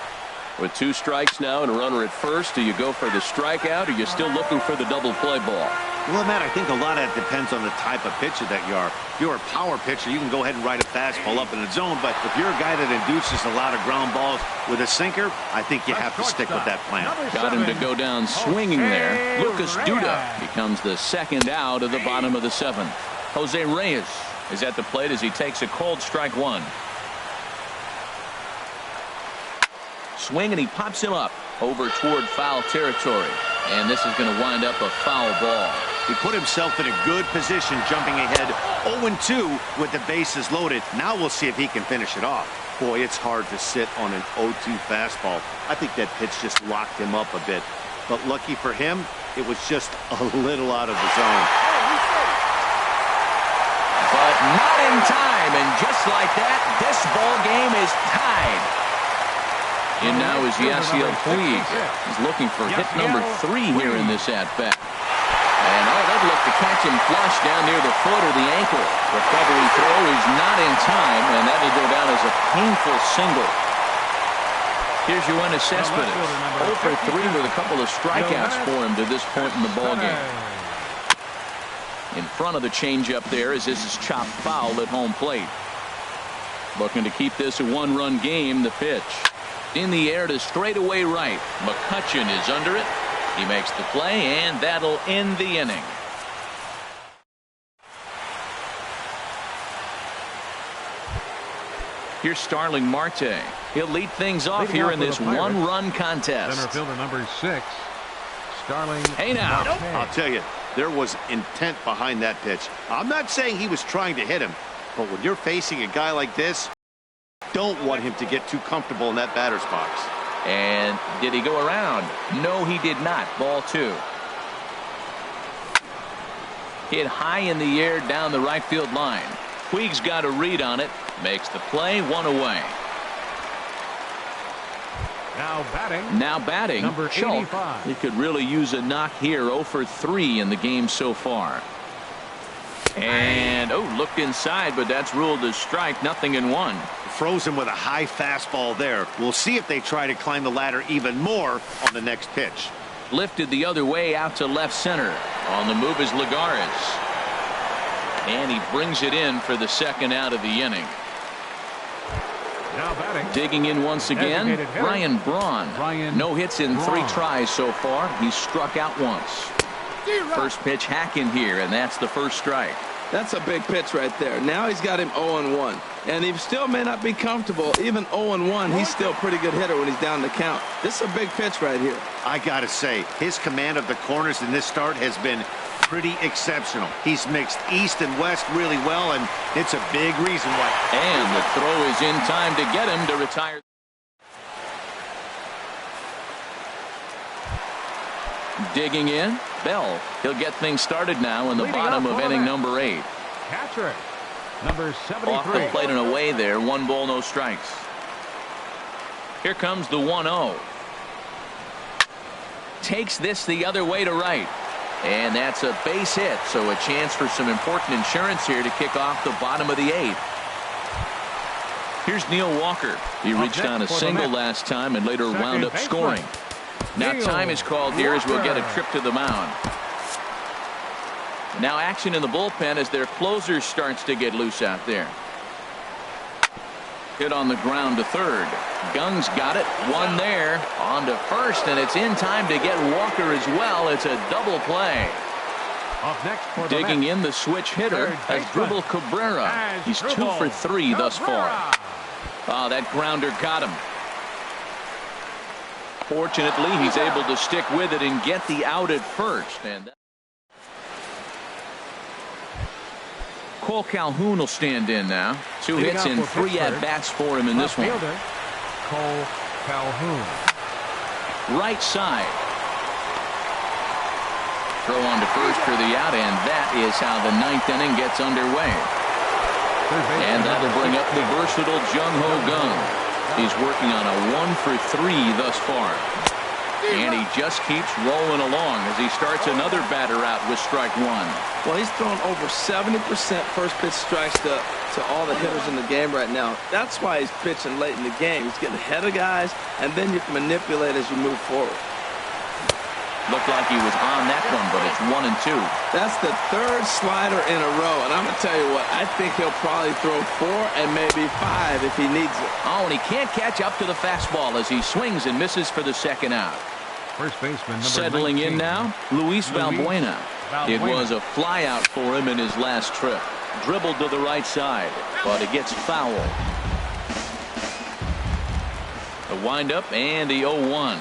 S5: With 2 strikes now and a runner at first, do you go for the strikeout, or are you still looking for the double play ball?
S4: Well, Matt, I think a lot of that depends on the type of pitcher that you are. If you're a power pitcher, you can go ahead and ride a fastball up in the zone. But if you're a guy that induces a lot of ground balls with a sinker, I think you have to stick with that plan.
S1: Got him to go down swinging there. Lucas Duda becomes the second out of the bottom of the 7th. Jose Reyes is at the plate as he takes a cold strike 1. Swing, and he pops him up over toward foul territory. And this is going to wind up a foul ball.
S4: He put himself in a good position jumping ahead 0-2 with the bases loaded. Now we'll see if he can finish it off. Boy, it's hard to sit on an 0-2 fastball. I think that pitch just locked him up a bit. But lucky for him, it was just a little out of the zone.
S1: But not in time, and just like that, this ball game is tied. And now is Yasiel Puig. He's looking for hit number 3 here in this at-bat. And they'd look to catch him flush down near the foot or the ankle. Recovery throw is not in time, and that'll go down as a painful single. Here's Yoenis Cespedes. 0 for 3 with a couple of strikeouts for him to this point in the ballgame. In front of the changeup there as this is chopped foul at home plate. Looking to keep this a one-run game. The pitch in the air to straightaway right. McCutchen is under it. He makes the play, and that'll end the inning. Here's Starling Marte. He'll lead things off here in this one-run contest.
S2: Center fielder number 6, Starling.
S1: Hey now.
S2: Marte.
S4: I'll tell you, there was intent behind that pitch. I'm not saying he was trying to hit him, but when you're facing a guy like this, don't want him to get too comfortable in that batter's box.
S1: And did he go around? No, he did not. Ball 2. Hit high in the air down the right field line. Puig's got a read on it. Makes the play. 1 away. Now batting.
S2: Number
S1: Schulk.
S2: 85.
S1: He could really use a knock here. 0 for 3 in the game so far. And looked inside, but that's ruled as strike. 0-1.
S4: Frozen with a high fastball there. We'll see if they try to climb the ladder even more on the next pitch.
S1: Lifted the other way out to left center. On the move is Lagares. And he brings it in for the second out of the inning.
S2: Now batting.
S1: Digging in once again, Ryan Braun. No hits in 3 tries so far. He's struck out once. First pitch hack in here, and that's the first strike.
S3: That's a big pitch right there. Now he's got him 0-1. And he still may not be comfortable. Even 0-1, he's still a pretty good hitter when he's down the count. This is a big pitch right here.
S4: I got to say, his command of the corners in this start has been pretty exceptional. He's mixed east and west really well, and it's a big reason why.
S1: And the throw is in time to get him to retire. Digging in, Bell. He'll get things started now in the bottom of inning number 8.
S2: Catcher, number 73.
S1: Off the plate and away there. 1 ball, no strikes. Here comes the 1-0. Takes this the other way to right. And that's a base hit, so a chance for some important insurance here to kick off the bottom of the 8th. Here's Neil Walker. He reached on a single last time and later wound up scoring. Now time is called here as we'll get a trip to the mound. Now action in the bullpen as their closer starts to get loose out there. Hit on the ground to third. Gung's got it. 1 there. On to first, and it's in time to get Walker as well. It's a double play.
S2: Up next for
S1: Digging in the switch hitter as Dribble Cabrera. He's 2 for 3 thus far. Oh, that grounder got him. Fortunately, he's able to stick with it and get the out at first. And Cole Calhoun will stand in now. 2 hits and 3 at-bats for him in this one.
S2: Cole Calhoun.
S1: Right side. Throw on to first for the out, and that is how the 9th inning gets underway. And that'll bring up the versatile Jung-Ho Kang. He's working on a 1 for 3 thus far. And he just keeps rolling along as he starts another batter out with strike 1.
S3: Well, he's thrown over 70% first pitch strikes to all the hitters in the game right now. That's why he's pitching late in the game. He's getting ahead of guys, and then you can manipulate as you move forward.
S1: Looked like he was on that one, but it's 1 and 2.
S3: That's the 3rd slider in a row, and I'm going to tell you what, I think he'll probably throw 4 and maybe 5 if he needs it.
S1: Oh, and he can't catch up to the fastball as he swings and misses for the second out.
S2: First baseman number
S1: Settling
S2: 19.
S1: in now, Luis Valbuena. It was a fly out for him in his last trip. Dribbled to the right side, but it gets foul. The windup and the 0-1.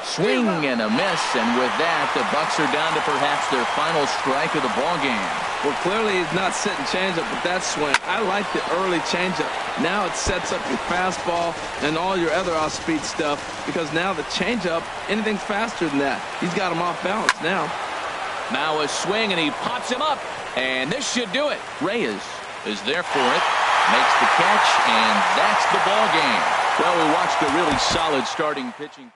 S1: Swing and a miss, and with that, the Bucks are down to perhaps their final strike of the ball game.
S3: Well, clearly he's not sitting changeup, but that swing, I like the early changeup. Now it sets up your fastball and all your other off-speed stuff, because now the changeup, anything faster than that. He's got him off balance now.
S1: Now a swing, and he pops him up, and this should do it. Reyes is there for it, makes the catch, and that's the ball game. Well, we watched a really solid starting pitching.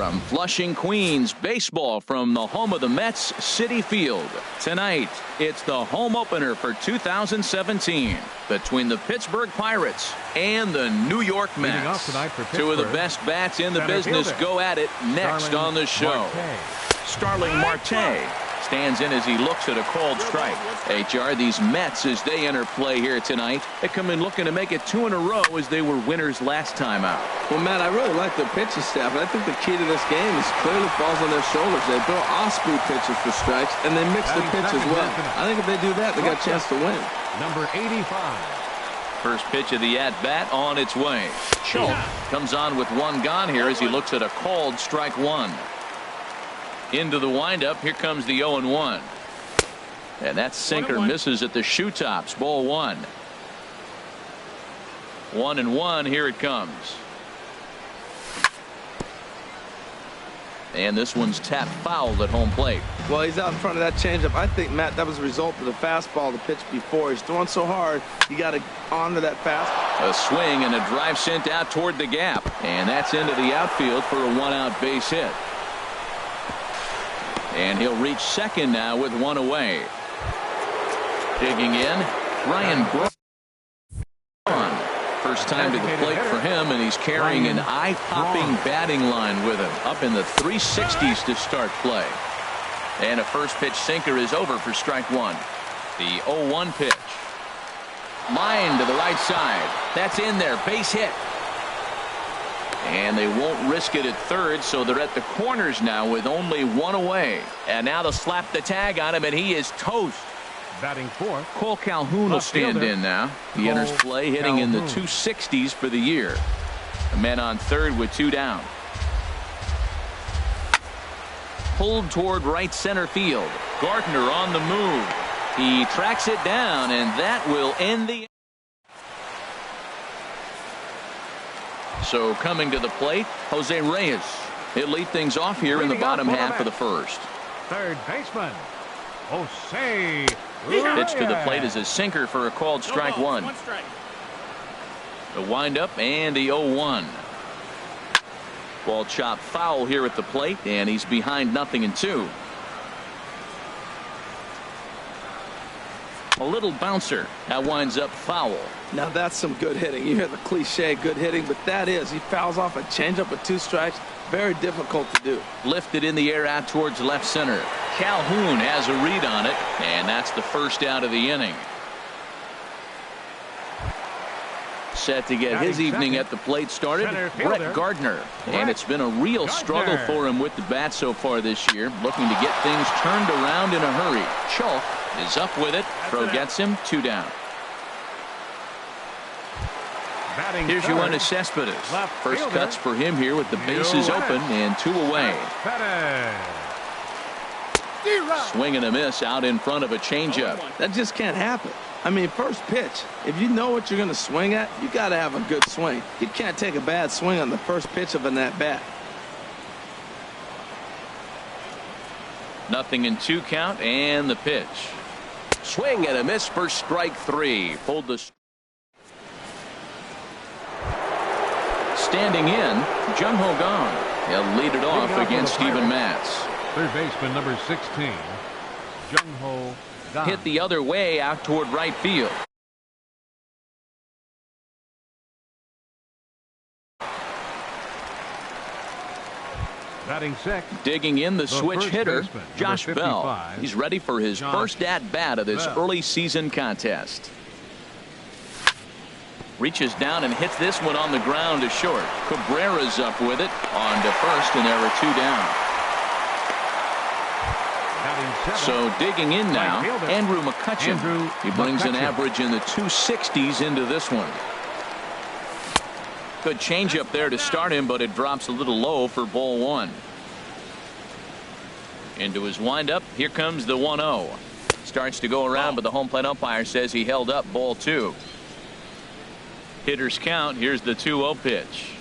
S1: From Flushing, Queens, baseball from the home of the Mets, Citi Field. Tonight, it's the home opener for 2017 between the Pittsburgh Pirates and the New York Mets. Two of the best bats in the business go at it next on the show. Starling Marte stands in as he looks at a called strike. HR, these Mets, as they enter play here tonight, they come in looking to make it 2 in a row as they were winners last time out.
S3: Well, Matt, I really like their pitching staff. I think the key to this game is clearly falls on their shoulders. They throw off-speed pitches for strikes, and they mix the pitch as well. I think if they do that, they got a chance to win.
S2: Number 85.
S1: First pitch of the at-bat on its way. Schultz comes on with one gone here as he looks at a called strike one. Into the windup. Here comes the 0-1. And that sinker misses at the shoe tops. Ball one. 1-1. Here it comes. And this one's tapped foul at home plate.
S3: Well, he's out in front of that changeup. I think, Matt, that was a result of the fastball, the pitch before. He's throwing so hard, you got to honor that fastball.
S1: A swing and a drive sent out toward the gap. And that's into the outfield for a one-out base hit. And he'll reach second now with one away. Digging in, Ryan Braun. First time to the plate for him, and he's carrying an eye-popping batting line with him. Up in the 360s to start play. And a first pitch sinker is over for strike one. The 0-1 pitch. Line to the right side. That's in there. Base hit. And they won't risk it at third, so they're at the corners now with only one away. And now they'll slap the tag on him, and he is toast.
S2: Batting fourth.
S1: Cole Calhoun will stand in now. He enters play hitting in the 260s for the year. A man on third with two down. Pulled toward right center field. Gardner on the move. He tracks it down, and that will end the. So coming to the plate, Jose Reyes. He'll lead things off here in the bottom half of the first.
S2: Third baseman, Jose
S1: Reyes. Pitch to the plate is a sinker for a called strike one. The windup and the 0-1. Ball chopped foul here at the plate, and he's behind 0-2. A little bouncer. That winds up foul.
S3: Now that's some good hitting. You hear the cliche good hitting, but that is. He fouls off a changeup with two strikes. Very difficult to do.
S1: Lifted in the air out towards left center. Calhoun has a read on it, and that's the first out of the inning. Set to get his evening at the plate started, Brett Gardner. And it's been a real struggle for him with the bat so far this year, looking to get things turned around in a hurry. Schultz is up with it. Throw gets him, two down. Here's Yoenis Cespedes. First cuts for him here with the bases open and two away. Swing and a miss out in front of a changeup.
S3: That just can't happen. I mean, first pitch, if you know what you're going to swing at, you got to have a good swing. You can't take a bad swing on the first pitch of an at-bat.
S1: 0-2 count and the pitch. Swing and a miss for strike three. Pulled the. Standing in, Jung-Ho Kang. He'll lead it off against Steven Matz.
S2: Third baseman number 16, Jung-Ho Kang.
S1: Hit the other way out toward right field.
S2: Batting sixth.
S1: Digging in the switch hitter, Josh Bell. He's ready for his first at-bat of this early season contest. Reaches down and hits this one on the ground to short. Cabrera's up with it on to first, and there are two down. So digging in now, Andrew McCutchen. He brings an average in the 260s into this one. Good changeup there to start him, but it drops a little low for ball one. Into his windup. Here comes the 1-0. Starts to go around, but the home plate umpire says he held up ball two. Hitters count. Here's the 2-0 pitch.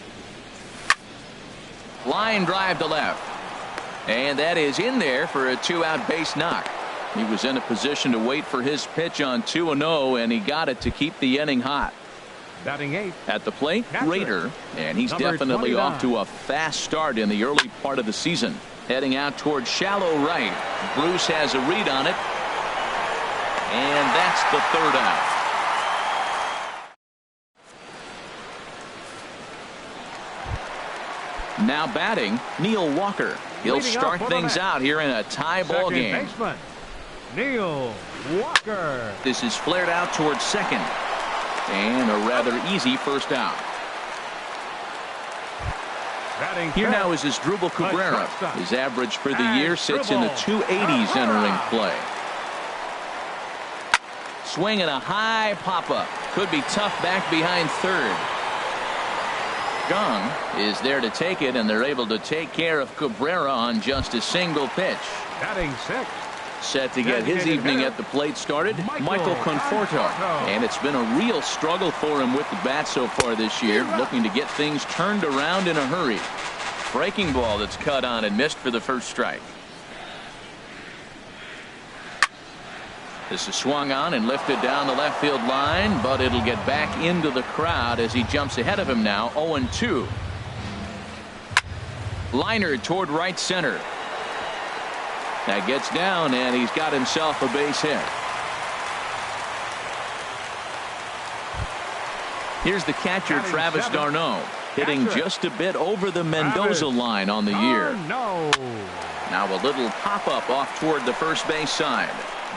S1: Line drive to left. And that is in there for a two-out base knock. He was in a position to wait for his pitch on 2-0, and he got it to keep the inning hot.
S2: Batting 8.
S1: At the plate,
S2: Catcher.
S1: Rader, and he's
S2: Number
S1: definitely
S2: 29.
S1: off to a fast start in the early part of the season. Heading out towards shallow right. Bruce has a read on it, and that's the third out. Now batting, Neil Walker. He'll
S2: Leading off
S1: start
S2: for the
S1: things
S2: Mets.
S1: out here in a tie ball
S2: Second
S1: game.
S2: baseman, Neil Walker.
S1: This is flared out towards second, and a rather easy first out.
S2: Batting
S1: Here
S2: fifth,
S1: now is Asdrubal Cabrera.
S2: shortstop.
S1: His average for the year sits in the
S2: Asdrubal
S1: 280s entering
S2: Cabrera.
S1: play. Swing and a high pop-up. Could be tough back behind third. Gong is there to take it, and they're able to take care of Cabrera on just a single pitch.
S2: Batting 6.
S1: Set to get his
S2: Designated
S1: evening
S2: hitter,
S1: at the plate started,
S2: Michael
S1: Michael Conforto.
S2: Conforto.
S1: And it's been a real struggle for him with the bat so far this year, looking to get things turned around in a hurry. Breaking ball that's cut on and missed for the first strike. This is swung on and lifted down the left field line, but it'll get back into the crowd as he jumps ahead of him now, 0-2. Liner toward right center. That gets down, and he's got himself a base hit. Here's the catcher,
S2: Batting
S1: Travis
S2: seven.
S1: d'Arnaud, hitting
S2: Catcher.
S1: just a bit over the Mendoza
S2: Travis
S1: line on the year.
S2: No.
S1: Now a little pop-up off toward the first base side.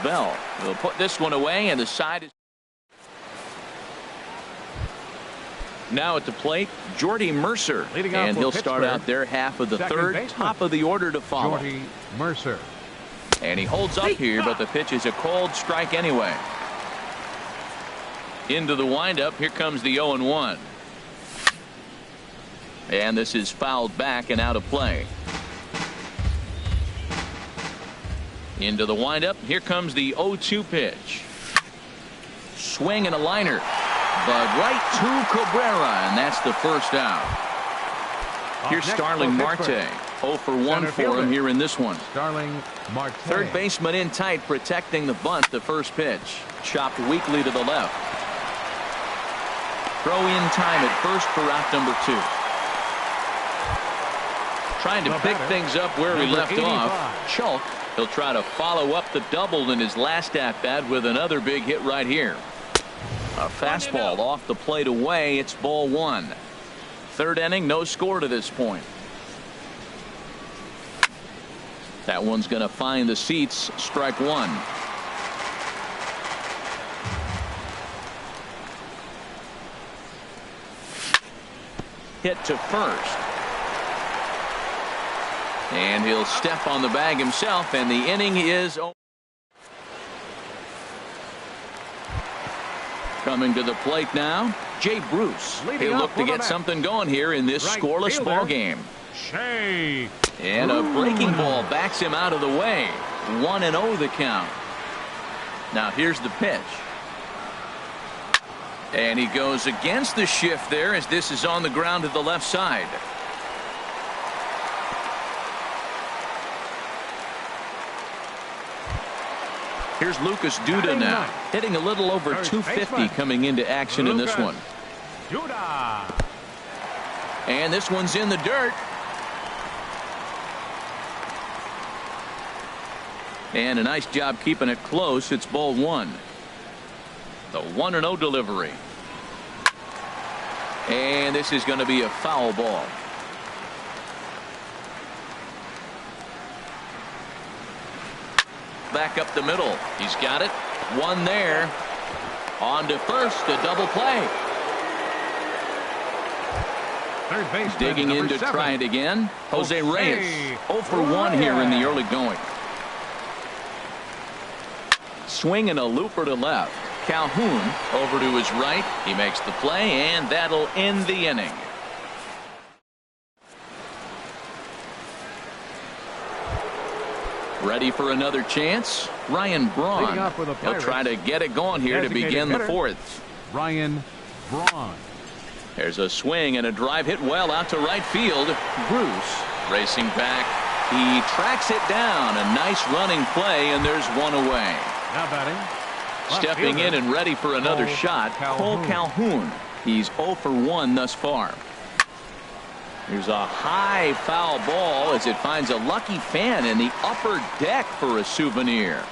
S1: Bell will put this one away, and the side is now at the plate, Jordy Mercer,
S2: Leading off
S1: and
S2: for
S1: he'll start
S2: Pittsburgh,
S1: out their half of the
S2: second
S1: third,
S2: baseman,
S1: top of the order to follow.
S2: Jordy Mercer.
S1: And he holds up here, but the pitch is a cold strike anyway. Into the windup, here comes the 0-1. And this is fouled back and out of play. Into the windup, here comes the 0-2 pitch. Swing and a liner, but right to Cabrera, and that's the first out. Here's
S2: next
S1: Starling
S2: for
S1: Marte,
S2: Pittsburgh.
S1: 0 for 1
S2: Center
S1: for him
S2: fielder.
S1: here in this one.
S2: Starling Marte.
S1: Third baseman in tight, protecting the bunt. The first pitch chopped weakly to the left. Throw in time at first for out number 2. Trying to
S2: The
S1: pick
S2: batter,
S1: things up where he
S2: number
S1: left
S2: 85.
S1: off. Chalk. He'll try to follow up the double in his last at bat with another big hit right here. A fastball off the plate away. It's ball 1. Third inning, no score to this point. That one's going to find the seats. Strike 1. Hit to first. And he'll step on the bag himself, and the inning is over. Coming to the plate now, Jay Bruce.
S2: Leading
S1: He'll
S2: off
S1: look
S2: for
S1: to
S2: the
S1: get
S2: Mets.
S1: something going here in this
S2: Right
S1: scoreless
S2: fielder.
S1: ball game.
S2: Shea.
S1: And a breaking ball backs him out of the way. 1-0 the count. Now here's the pitch. And he goes against the shift there as this is on the ground to the left side. Here's Lucas Duda
S2: Batting
S1: now,
S2: ninth.
S1: hitting a little over
S2: First
S1: 250
S2: baseman.
S1: coming into action in this
S2: Lucas
S1: one.
S2: Duda.
S1: And this one's in the dirt. And a nice job keeping it close. It's ball 1. The 1-0 delivery. And this is going to be a foul ball. Back up the middle. He's got it. One there. On to first. A double play.
S2: Third baseman,
S1: Digging in
S2: number
S1: to
S2: 7.
S1: try it again. Jose Reyes.
S2: Jose
S1: 0 for 1 here in the early going. Swing and a looper to left. Calhoun over to his right. He makes the play, and that'll end the inning. Ready for another chance? Ryan Braun.
S2: Leading off for the
S1: He'll
S2: Pirates.
S1: try to get it going here to
S2: Designated
S1: begin the
S2: hitter.
S1: 4th.
S2: Ryan Braun.
S1: There's a swing and a drive hit well out to right field. Bruce racing back. He tracks it down. A nice running play, and there's one away.
S2: Now batting. Left
S1: Stepping
S2: fielder,
S1: in and ready for another
S2: Cole
S1: shot, Cole
S2: Calhoun.
S1: Calhoun. He's 0 for 1 thus far. Here's a high foul ball as it finds a lucky fan in the upper deck for a souvenir.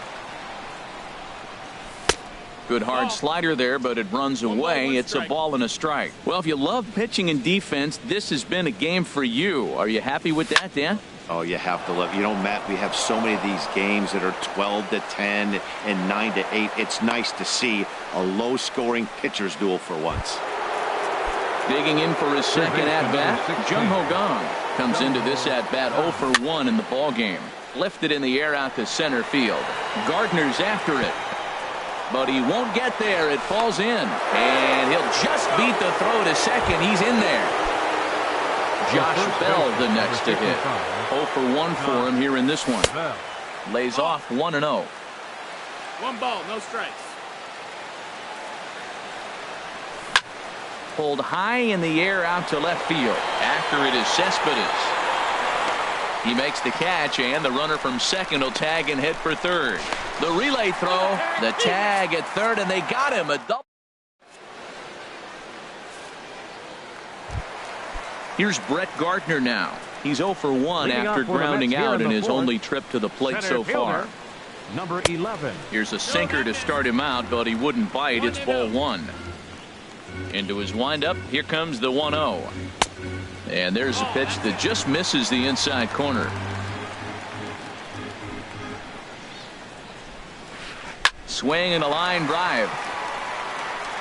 S1: Good hard slider there, but it runs away. It's a ball and a strike. Well, if you love pitching and defense, this has been a game for you. Are you happy with that, Dan?
S4: Oh, you have to love. You know, Matt, we have so many of these games that are 12-10 and 9-8. It's nice to see a low-scoring pitcher's duel for once.
S1: Digging in for his second at-bat, Jung Ho Gong comes into this at-bat 0 for 1 in the ballgame. Lifted in the air out to center field. Gardner's after it, but he won't get there. It falls in, and he'll just beat the throw to second. He's in there. Josh Bell the next to hit. 0 for 1 for him here in this one. Lays off 1-0.
S6: 1 ball, no strikes.
S1: Pulled high in the air out to left field. After it is Cespedes. He makes the catch, and the runner from second will tag and head for third. The relay throw, the tag at third, and they got him. A double. Here's Brett Gardner now. He's 0 for 1 after grounding out in his only trip to the plate so far.
S2: Number 11.
S1: Here's a sinker to start him out, but he wouldn't bite. It's ball 1. Into his windup, here comes the 1-0. And there's a pitch that just misses the inside corner. Swing and a line drive.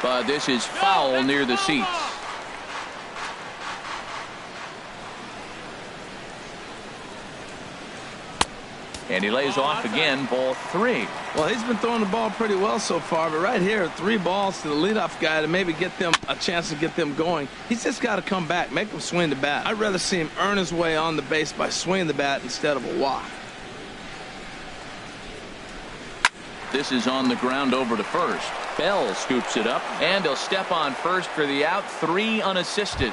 S1: But this is foul near the seats. And he lays off again, ball 3.
S3: Well, he's been throwing the ball pretty well so far, but right here, 3 balls to the leadoff guy to maybe get them a chance to get them going. He's just got to come back, make them swing the bat. I'd rather see him earn his way on the base by swinging the bat instead of a walk.
S1: This is on the ground over to first. Bell scoops it up, and he'll step on first for the out. 3 unassisted.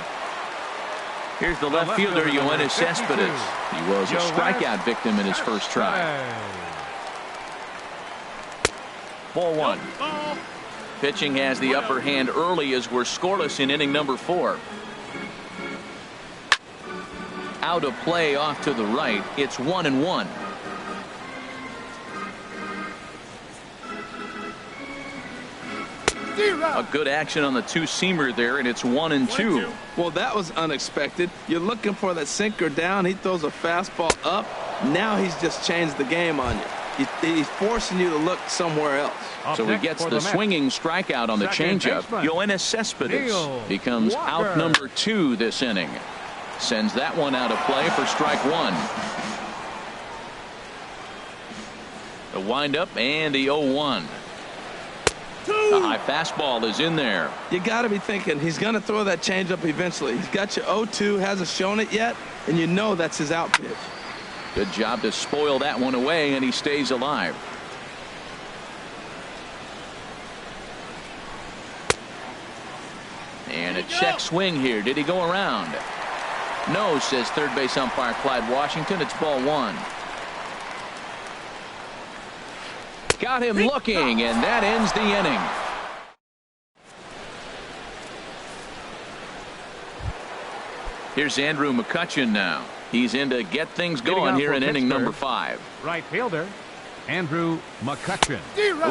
S1: Here's the left fielder, Yoenis Cespedes. He was a strikeout victim in his first try. Ball 1. Pitching has the upper hand early as we're scoreless in inning number 4. Out of play off to the right. It's 1-1. A good action on the two-seamer there, and it's 1-2.
S3: Well, that was unexpected. You're looking for that sinker down. He throws a fastball up. Now he's just changed the game on you. He's forcing you to look somewhere else.
S1: So he gets the swinging strikeout on the changeup. Yoenis Cespedes becomes out number 2 this inning. Sends that one out of play for strike 1. The windup and the 0-1. The high fastball is in there.
S3: You got to be thinking he's going to throw that changeup eventually. He's got your 0-2, hasn't shown it yet, and you know that's his out pitch.
S1: Good job to spoil that one away, and he stays alive. And a check swing here. Did he go around? No, says third base umpire Clyde Washington. It's ball 1. Got him looking, and that ends the inning. Here's Andrew McCutchen now. He's in to get things going here in inning number 5.
S2: Right fielder, Andrew McCutchen.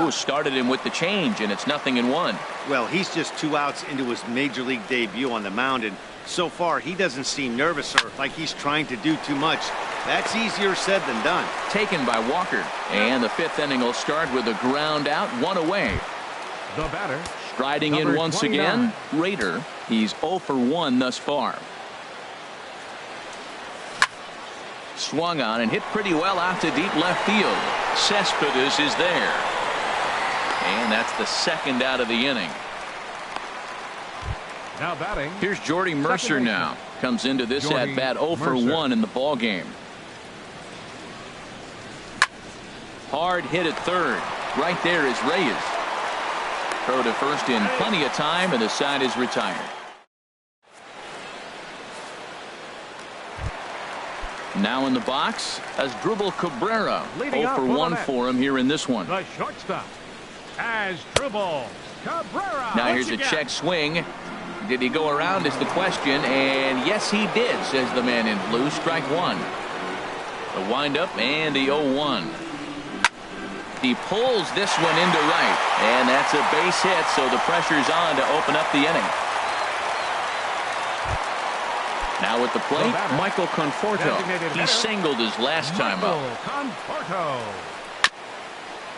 S1: Ooh, started him with the change, and it's 0-1.
S4: Well, he's just 2 outs into his major league debut on the mound, and so far he doesn't seem nervous or like he's trying to do too much. That's easier said than done.
S1: Taken by Walker, and the 5th inning will start with a ground out, 1 away.
S2: The batter,
S1: striding in once 29. Again, Rader. He's 0 for 1 thus far. Swung on and hit pretty well out to deep left field. Cespedes is there, and that's the 2nd out of the inning.
S2: Now batting.
S1: Here's Jordy Mercer now. Comes into this at bat 0 for 1 in the ball game. Hard hit at third. Right there is Reyes. Throw to first in plenty of time, and the side is retired. Now in the box, Asdrubal Cabrera. 0 for 1 for him here in this one.
S2: The shortstop, Asdrubal Cabrera.
S1: Now here's a check swing. Did he go around is the question, and yes he did, says the man in blue. Strike one. The windup and the 0-1. He pulls this one into right, and that's a base hit, so the pressure's on to open up the inning. Now at the plate, Michael Conforto. He singled his last time up.
S2: Conforto.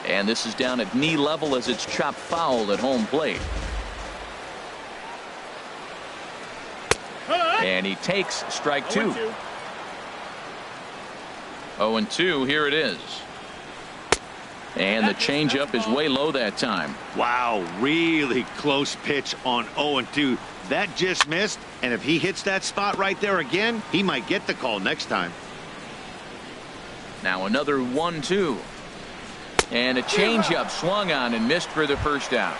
S1: And this is down at knee level as it's chopped foul at home plate. And he takes strike two. 0-2, here it is. And the changeup is way low that time.
S4: Wow, really close pitch on 0-2. That just missed, and if he hits that spot right there again, he might get the call next time.
S1: Now another 1-2. And a changeup swung on and missed for the first out.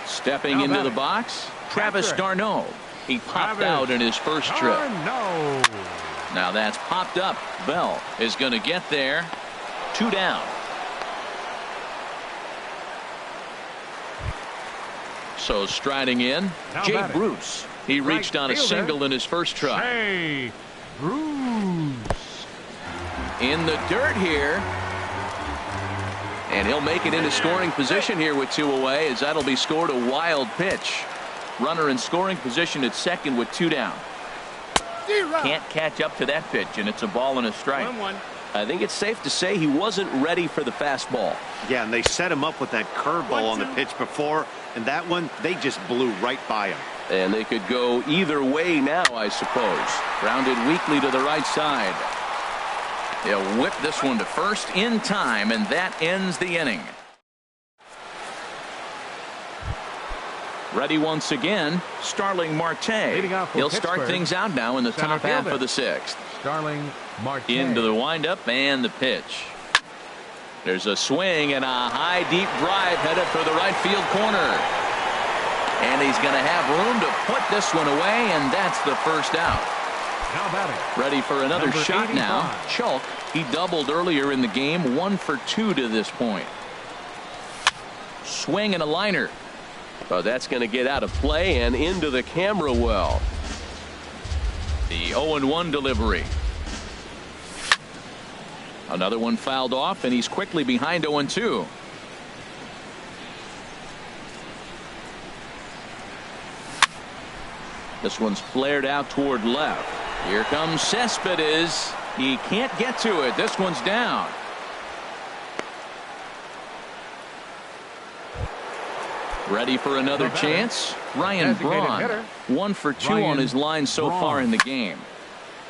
S1: Stepping into the box, Travis d'Arnaud. He popped out in his first trip. Now that's popped up. Bell is going to get there. 2 down. So striding in, Jay Bruce. He reached on a single in his first try.
S2: Jay Bruce.
S1: In the dirt here. And he'll make it into scoring position here with 2 away, as that'll be scored. A wild pitch. Runner in scoring position at second with 2 down. Can't catch up to that pitch, and it's a ball and a strike.
S6: 1-1.
S5: I think it's safe to say he wasn't ready for the fastball.
S4: Yeah, and they set him up with that curveball on the pitch before, and that one, they just blew right by him.
S5: And they could go either way now, I suppose.
S1: Grounded weakly to the right side. He'll whip this one to first in time, and that ends the inning. Ready once again, Starling Marte. He'll start things out now in the top half of the 6th.
S2: Starling Marte.
S1: Into the windup and the pitch. There's a swing and a high deep drive headed for the right field corner. And he's going to have room to put this one away, and that's the first out.
S2: Now batting.
S1: Ready for another
S2: Number
S1: shot
S2: 85.
S1: now. Chalk, he doubled earlier in the game, 1 for 2 to this point. Swing and a liner.
S5: Well, that's going to get out of play and into the camera well.
S1: The 0-1 delivery. Another one fouled off, and he's quickly behind 0-2. This one's flared out toward left. Here comes Cespedes. He can't get to it. This one's down. Ready for another chance? Ryan Braun. 1 for 2 on his line so far in the game.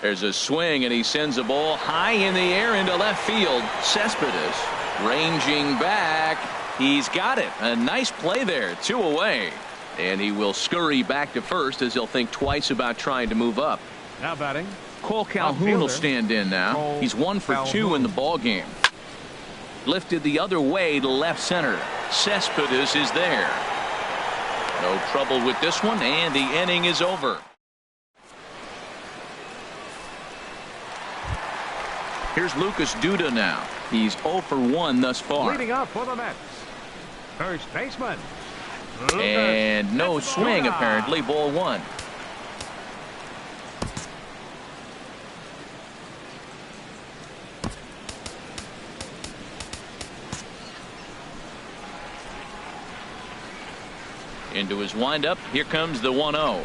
S1: There's a swing, and he sends a ball high in the air into left field. Cespedes ranging back. He's got it. A nice play there. 2 away. And he will scurry back to first, as he'll think twice about trying to move up.
S2: Now batting.
S1: Cole Calhoun will stand in now. He's 1 for 2 in the ball game. Lifted the other way to left center. Cespedes is there. No trouble with this one, and the inning is over. Here's Lucas Duda now. He's 0 for 1 thus far.
S2: Leading up for the Mets, first baseman.
S1: And no swing,
S2: Duda.
S1: apparently. Ball 1. Into his windup. Here comes the 1-0.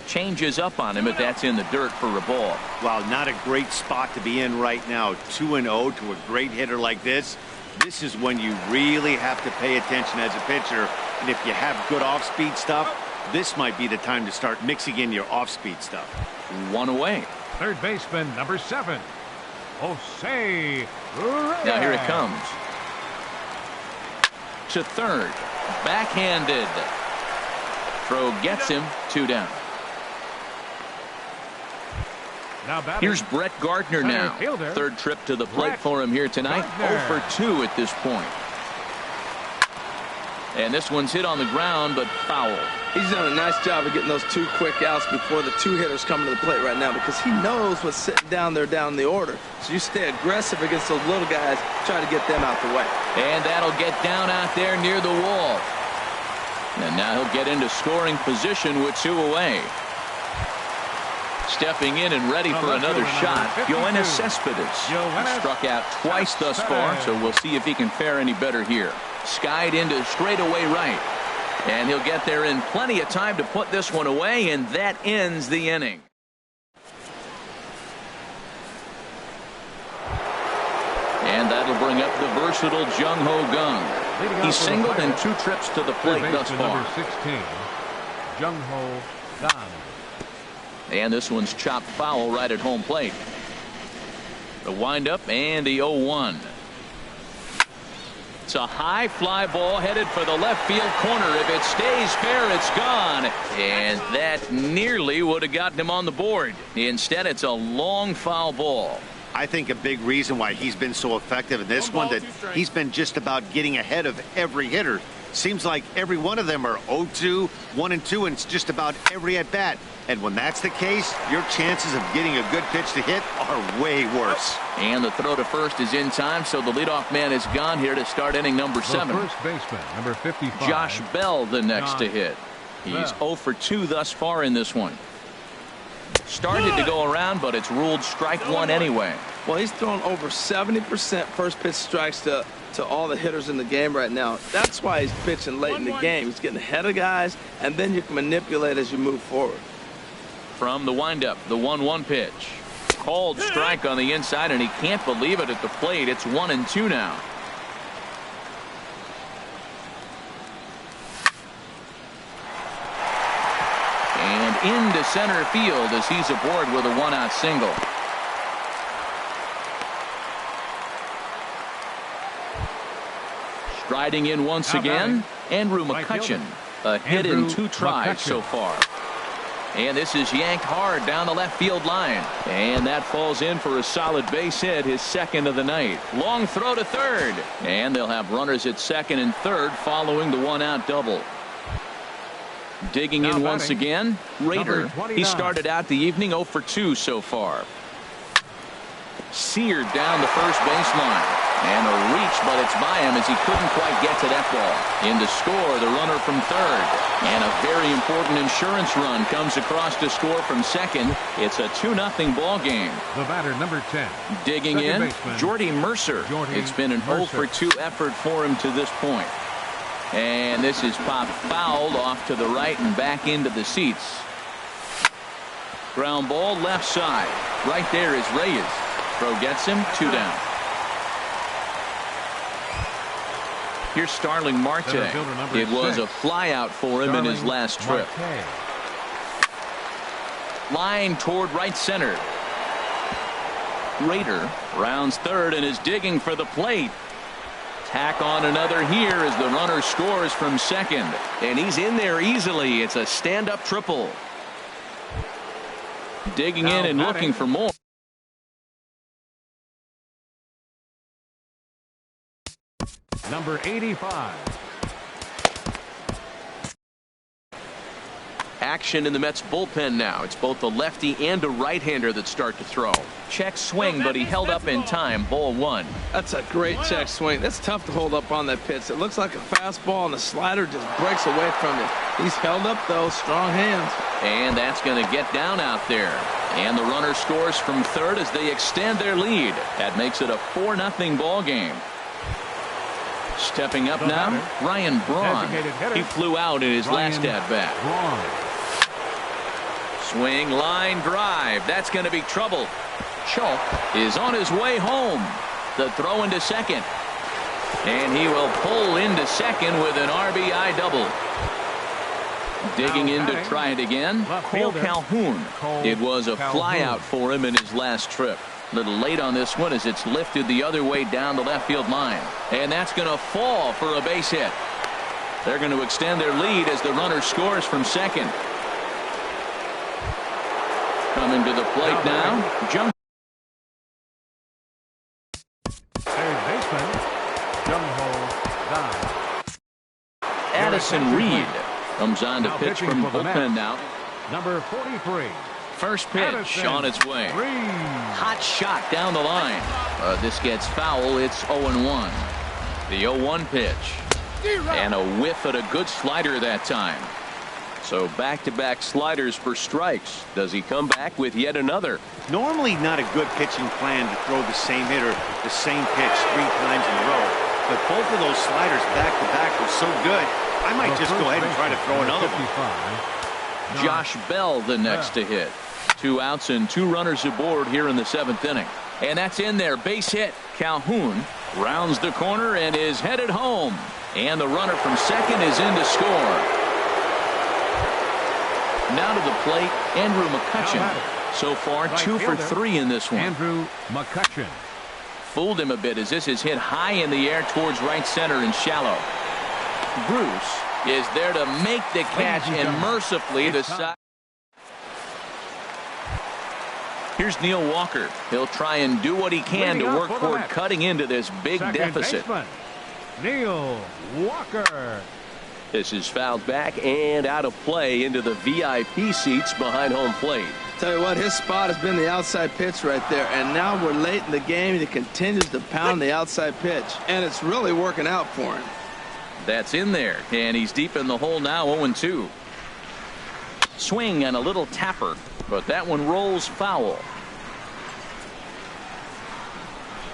S1: Changes up on him, but that's in the dirt for a ball.
S4: Wow, not a great spot to be in right now. 2-0 to a great hitter like this. This is when you really have to pay attention as a pitcher. And if you have good off-speed stuff, this might be the time to start mixing in your off-speed stuff.
S1: 1 away.
S2: Third baseman, number 7, Jose Reyes.
S1: Now here it comes. To third. Backhanded. Throw gets him. 2 down.
S2: Now batting.
S1: Here's Brett Gardner now.
S2: fielder,
S1: Third trip to the plate
S2: Brett
S1: for him here tonight.
S2: Gardner.
S1: 0 for 2 at this point. And this one's hit on the ground, but foul.
S3: He's done a nice job of getting those 2 quick outs before the 2 hitters coming to the plate right now, because he knows what's sitting down there down the order. So you stay aggressive against those little guys, try to get them out the way.
S1: And that'll get down out there near the wall. And now Now he'll get into scoring position with 2 away. Stepping in and ready for another shot, Yoenis Cespedes. Struck out twice thus far, so we'll see if he can fare any better here. Skied into straightaway right. And he'll get there in plenty of time to put this one away, and that ends the inning. And that'll bring up the versatile Jung Ho Kang. He's singled in 2 trips to the plate thus far.
S2: Number 16, Jung Ho Kang.
S1: And this one's chopped foul right at home plate. The windup and the 0-1. It's a high fly ball headed for the left field corner. If it stays fair, it's gone. And that nearly would have gotten him on the board. Instead, it's a long foul ball.
S4: I think a big reason why he's been so effective in this one, that he's been just about getting ahead of every hitter. Seems like every one of them are 0-2, 1-2, and it's just about every at bat. And when that's the case, your chances of getting a good pitch to hit are way worse.
S1: And the throw to first is in time, so the leadoff man is gone here to start inning number 7.
S2: The first baseman, number 55.
S1: Josh Bell, the next to hit. He's 0 for 2 thus far in this one. Started to go around, but it's ruled strike 1 anyway.
S3: Well, he's thrown over 70% first pitch strikes to all the hitters in the game right now. That's why he's pitching late in the game. He's getting ahead of guys, and then you can manipulate as you move forward.
S1: From the windup, the 1-1 pitch. Called strike on the inside, and he can't believe it at the plate. It's 1-2 now. And into center field as he's aboard with a 1-out single. Striding in once again, Andrew McCutchen. A hit in 2 tries so far. And this is yanked hard down the left field line. And that falls in for a solid base hit, his 2nd of the night. Long throw to third. And they'll have runners at 2nd and 3rd following the 1-out double. Digging in once again, Rader. He started out the evening 0 for 2 so far. Seared down the first baseline. And a reach, but it's by him as he couldn't quite get to that ball. In to score, the runner from 3rd. And a very important insurance run comes across to score from 2nd. It's a 2-0 ball game.
S2: The batter, number 10.
S1: Digging in, Jordy Mercer. It's been an 0 for 2 effort for him to this point. And this is popped fouled off to the right and back into the seats. Ground ball left side. Right there is Reyes. Throw gets him, 2 down. Here's Starling Marte. It was a flyout for him in his last trip. Line toward right center. Rader rounds 3rd and is digging for the plate. Tack on another here as the runner scores from 2nd. And he's in there easily. It's a stand-up triple. Digging in and looking for more.
S2: Number 85.
S1: Action in the Mets bullpen now. It's both a lefty and a right-hander that start to throw. Check swing, but he held up in time. Ball 1.
S3: That's a great check swing. That's tough to hold up on that pitch. It looks like a fastball, and the slider just breaks away from it. He's held up, though. Strong hands.
S1: And that's going to get down out there. And the runner scores from 3rd as they extend their lead. That makes it a 4-0 ball game. Stepping up now, Ryan Braun. He flew out in his last at-bat. Swing, line, drive. That's going to be trouble. Schulk is on his way home. The throw into 2nd. And he will pull into 2nd with an RBI double. Digging in to try it again, Cole Calhoun. It was a flyout for him in his last trip. A little late on this one as it's lifted the other way down the left field line. And that's going to fall for a base hit. They're going to extend their lead as the runner scores from 2nd. Coming to the plate now, Jung.
S2: Third baseman, Jung Ho Kang.
S1: Addison Reed comes on to pitch from bullpen now.
S2: Number 43.
S1: First pitch
S2: Addison
S1: on its way.
S2: Reed.
S1: Hot shot down the line. This gets foul. It's 0-1. The 0-1 pitch. And a whiff at a good slider that time. So back-to-back sliders for strikes. Does he come back with yet another?
S4: Normally not a good pitching plan to throw the same hitter the same pitch 3 times in a row. But both of those sliders back-to-back were so good, I might just go ahead and try to throw another one.
S1: Josh Bell the next to hit. 2 outs and 2 runners aboard here in the 7th inning. And that's in there. Base hit. Calhoun rounds the corner and is headed home. And the runner from second is in to score. Now to the plate, Andrew McCutchen. So far, 2 for 3 in this one.
S2: Andrew McCutchen.
S1: Fooled him a bit as this is hit high in the air towards right center and shallow. Bruce is there to make the catch, and mercifully the side. Here's Neil Walker. He'll try and do what he can to work toward cutting into this big deficit.
S2: Neil Walker.
S5: This is fouled back and out of play into the VIP seats behind home plate.
S3: Tell you what, his spot has been the outside pitch right there, and now we're late in the game and he continues to pound the outside pitch, and it's really working out for him.
S1: That's in there, and he's deep in the hole now. 0-2. Swing and a little tapper, but that one rolls foul.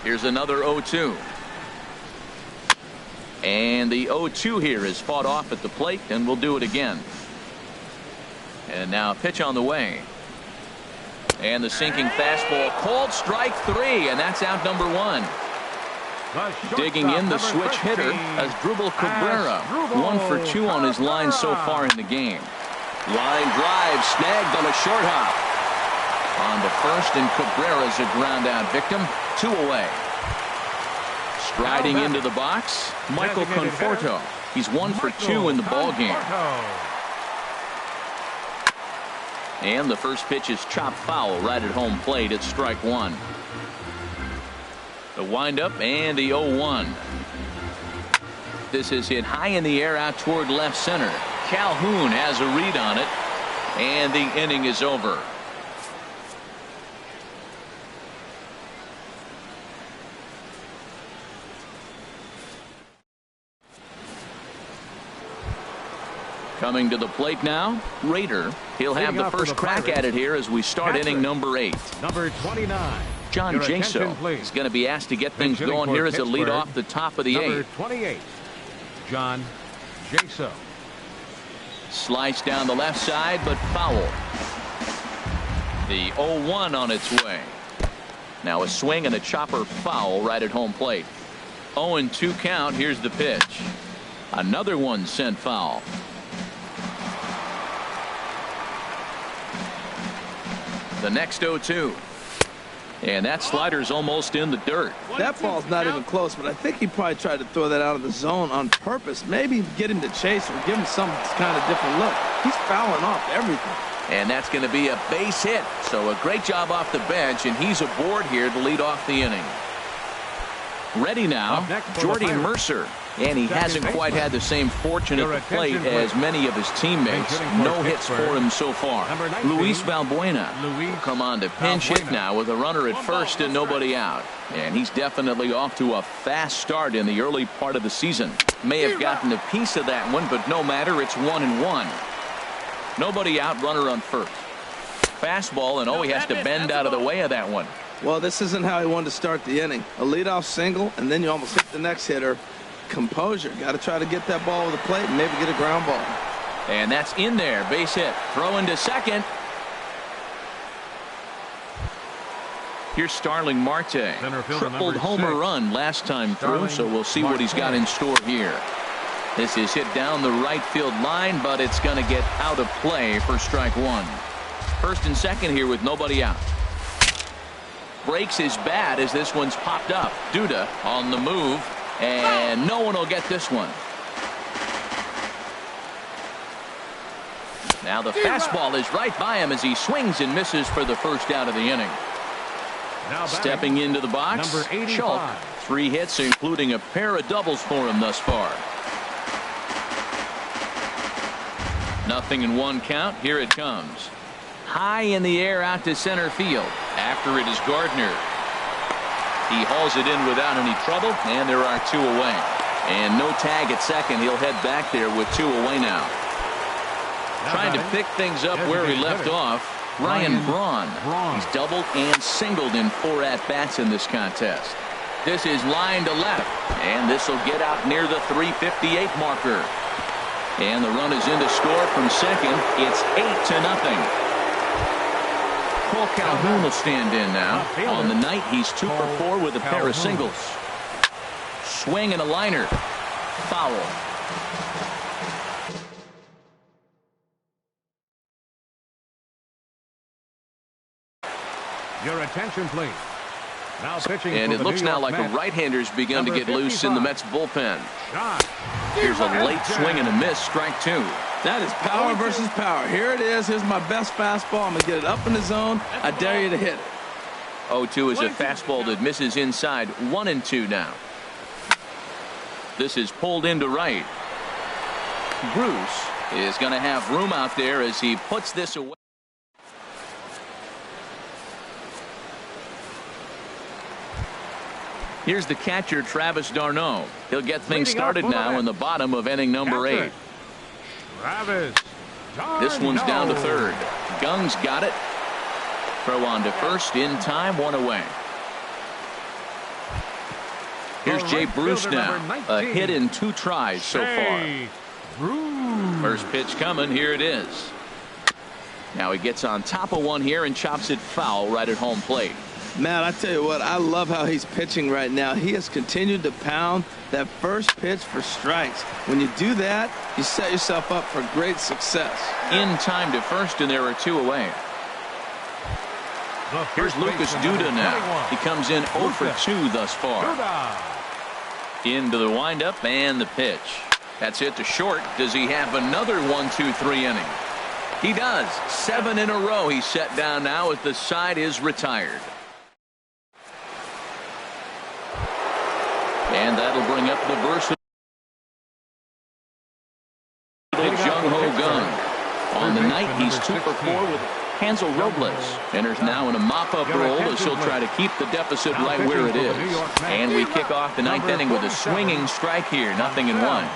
S1: Here's another 0-2. And the 0-2 here is fought off at the plate, and we'll do it again. And now a pitch on the way. And the sinking fastball called strike 3, and that's out number 1. Digging in the switch hitter as Asdrubal Cabrera. 1 for 2 on his line so far in the game.
S5: Line drive snagged on a short hop.
S1: On the first, and Cabrera's a ground out victim. 2 away. Striding into the box, Michael Conforto. He's 1 for 2 in the ball game. And the first pitch is chopped foul right at home plate. It's strike 1. The windup and the 0-1. This is hit high in the air out toward left center. Calhoun has a read on it, and the inning is over. Coming to the plate now, Rader. He'll have the first crack at it here as we start inning number 8.
S2: Number 29.
S1: John Jaso is going to be asked to get things going here as a lead off the top of the 8th.
S2: Number 28. John Jaso.
S1: Slice down the left side, but foul. The 0-1 on its way. Now a swing and a chopper foul right at home plate. 0-2 count. Here's the pitch. Another one sent foul. The next 0-2. And that slider's almost in the dirt.
S3: That ball's not even close, but I think he probably tried to throw that out of the zone on purpose. Maybe get him to chase or give him some kind of different look. He's fouling off everything.
S1: And that's going to be a base hit. So a great job off the bench, and he's aboard here to lead off the inning. Ready now, Jordy Mercer. And he hasn't quite had the same fortune at the plate as many of his teammates. No hits for him so far. Luis Valbuena will come on to pinch hit now with a runner at first and nobody out. And he's definitely off to a fast start in the early part of the season. May have gotten a piece of that one, but no matter, it's 1-1. Nobody out, runner on first. Fastball, and he has to bend out of the way of that one.
S3: Well, this isn't how he wanted to start the inning. A leadoff single, and then you almost hit the next hitter. Composure. Got to try to get that ball over the plate and maybe get a ground ball.
S1: And that's in there. Base hit. Throw into second. Here's Starling Marte. Tripled homer run last time through, so we'll see what he's got in store here. This is hit down the right field line, but it's going to get out of play for strike 1. First and second here with nobody out. Breaks his bat as this one's popped up. Duda on the move. And no one will get this one. Now the fastball is right by him as he swings and misses for the first out of the inning. Stepping into the box, Schulk. 3 hits, including a pair of doubles for him thus far. 0-1 count. Here it comes. High in the air out to center field. After it is Gardner. He hauls it in without any trouble, and there are 2 away. And no tag at second. He'll head back there with 2 away now. Trying to pick things up where he left off, Ryan Braun. He's doubled and singled in 4 at-bats in this contest. This is line to left, and this will get out near the 358 marker. And the run is in to score from second. It's 8-0. Cole Calhoun will stand in now. On the night, he's 2 for 4 with a pair of singles. Swing and a liner. Foul.
S2: Your attention, please. Now pitching.
S1: And
S2: for
S1: it
S2: the
S1: looks
S2: New
S1: now
S2: York
S1: like
S2: Mets.
S1: a right-hander's begun to
S2: Number
S1: get loose in the
S2: 55.
S1: Mets bullpen.
S2: Shot.
S1: Here's a late swing and a miss. Strike 2.
S3: That is power versus power. Here it is. Here's my best fastball. I'm going to get it up in the zone. I dare you to hit it.
S1: 0-2 is a fastball that misses inside. 1-2 now. This is pulled into right. Bruce is going to have room out there as he puts this away. Here's the catcher, Travis d'Arnaud. He'll get things started now in the bottom of inning number 8.
S2: Travis
S1: This one's down to
S2: d'Arnaud.
S1: 3rd. Gung's got it. Throw on to first in time, 1 away. Here's Jay Bruce now. A hit in 2 tries so far.
S2: Jay Bruce.
S1: First pitch coming. Here it is. Now he gets on top of one here and chops it foul right at home plate.
S3: Man, I tell you what, I love how he's pitching right now. He has continued to pound that first pitch for strikes. When you do that, you set yourself up for great success.
S1: In time to first, and there are 2 away.
S2: The
S1: Here's
S2: first
S1: Lucas
S2: baseman,
S1: Duda
S2: number
S1: now.
S2: 21.
S1: He comes in 0 for 2 thus far.
S2: Duda.
S1: Into the windup and the pitch. That's hit to short. Does he have another 1-2-3 inning? He does. 7 in a row he's set down now as the side is retired. And that'll bring up the versatile Jung Ho Gung. On the night, he's 2 for 4 with Hansel Robles. Enters now in a mop-up role as he'll try to keep the deficit right where it is. And we kick off the 9th inning with a swinging strike here. 0-1.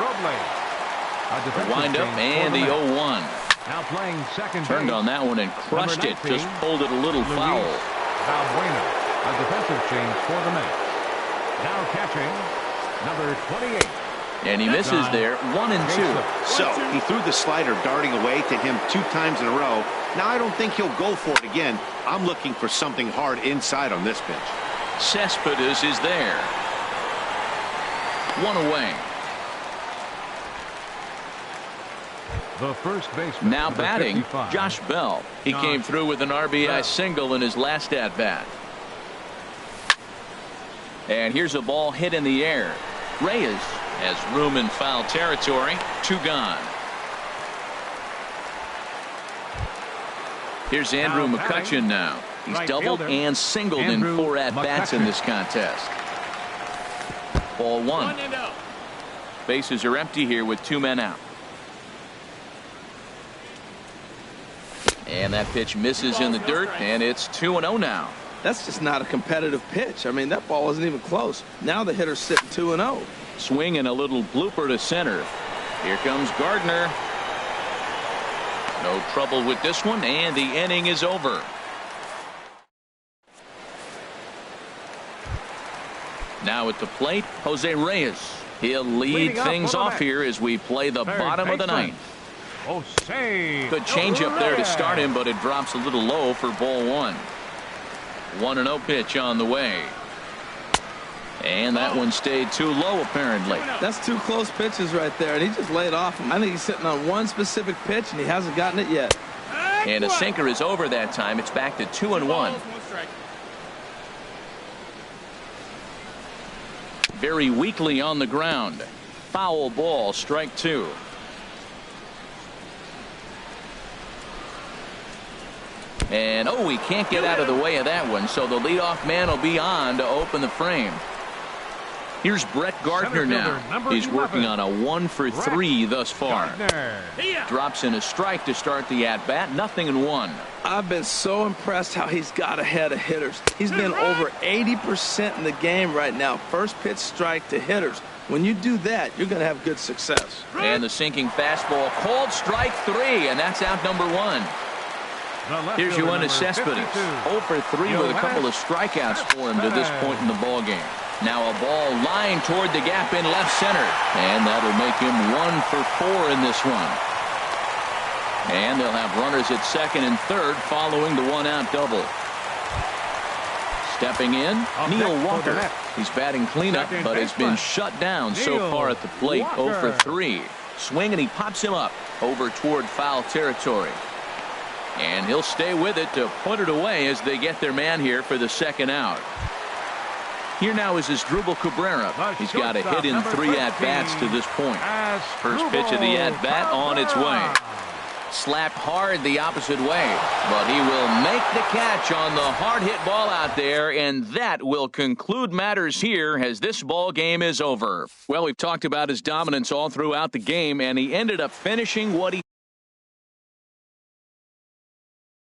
S2: Robles.
S1: Wind up and the 0-1.
S2: Now playing second
S1: Turned
S2: base.
S1: on that one and crushed it.
S2: Number 19,
S1: Just pulled it a little
S2: Luis
S1: foul.
S2: Valbuena. A defensive change for the Mets. Now catching number 28.
S1: And he misses there. 1-2.
S4: So he threw the slider darting away to him 2 times in a row. Now I don't think he'll go for it again. I'm looking for something hard inside on this pitch.
S1: Cespedes is there. 1 away.
S2: The first baseman.
S1: Now
S2: number
S1: batting,
S2: 55.
S1: Josh Bell. He came through with an RBI single in his last at-bat. And here's a ball hit in the air. Reyes has room in foul territory. 2 gone. Here's Andrew
S2: Now
S1: McCutchen now. He's
S2: right
S1: doubled
S2: fielder,
S1: and singled
S2: Andrew
S1: in 4 at-bats in
S2: McCutchen.
S1: this contest. Ball 1.
S6: 1-0.
S1: Bases are empty here with 2 men out. And that pitch misses in the dirt, and it's 2-0 now.
S3: That's just not a competitive pitch. I mean, that ball wasn't even close. Now the hitter's sitting 2-0.
S1: Swing and a little blooper to center. Here comes Gardner. No trouble with this one, and the inning is over. Now at the plate, Jose Reyes. He'll lead
S2: Leading up
S1: things
S2: for the
S1: off
S2: Mets.
S1: here as we play the
S2: Third
S1: bottom of the
S2: baseman.
S1: 9th.
S2: Jose
S1: Good change up there to
S2: Reyes.
S1: start him, but it drops a little low for ball 1. 1-0 pitch on the way. And that one stayed too low, apparently.
S3: That's 2 close pitches right there, and he just laid off him. I think he's sitting on one specific pitch, and he hasn't gotten it yet.
S1: And a sinker is over that time. It's back to 2-1. Very weakly on the ground. Foul ball, strike 2. And he can't get out of the way of that one, so the leadoff man will be on to open the frame. Here's Brett Gardner now. He's working on a 1 for 3 thus far.
S2: Gardner.
S1: Drops in a strike to start the at-bat. 0-1.
S3: I've been so impressed how he's got ahead of hitters. He's been over 80% in the game right now. First pitch strike to hitters. When you do that, you're going to have good success.
S1: And the sinking fastball called strike 3, and that's out number 1. Here's Yoenis Cespedes, 0 for 3 with a couple of strikeouts for him to this point in the ball game. Now a ball lined toward the gap in left center, and that'll make him 1 for 4 in this one. And they'll have runners at second and third following the one-out double. Stepping in, Neil Walker. He's batting cleanup, but has been shut down so far at the plate. 0 for 3. Swing, and he pops him up over toward foul territory. And he'll stay with it to put it away as they get their man here for the second out. Here now is Asdrubal Cabrera. He's got a hit in 3 at-bats to this point. First pitch of the at-bat on its way. Slapped hard the opposite way, but he will make the catch on the hard hit ball out there, and that will conclude matters here as this ball game is over. Well, we've talked about his dominance all throughout the game, and he ended up finishing what he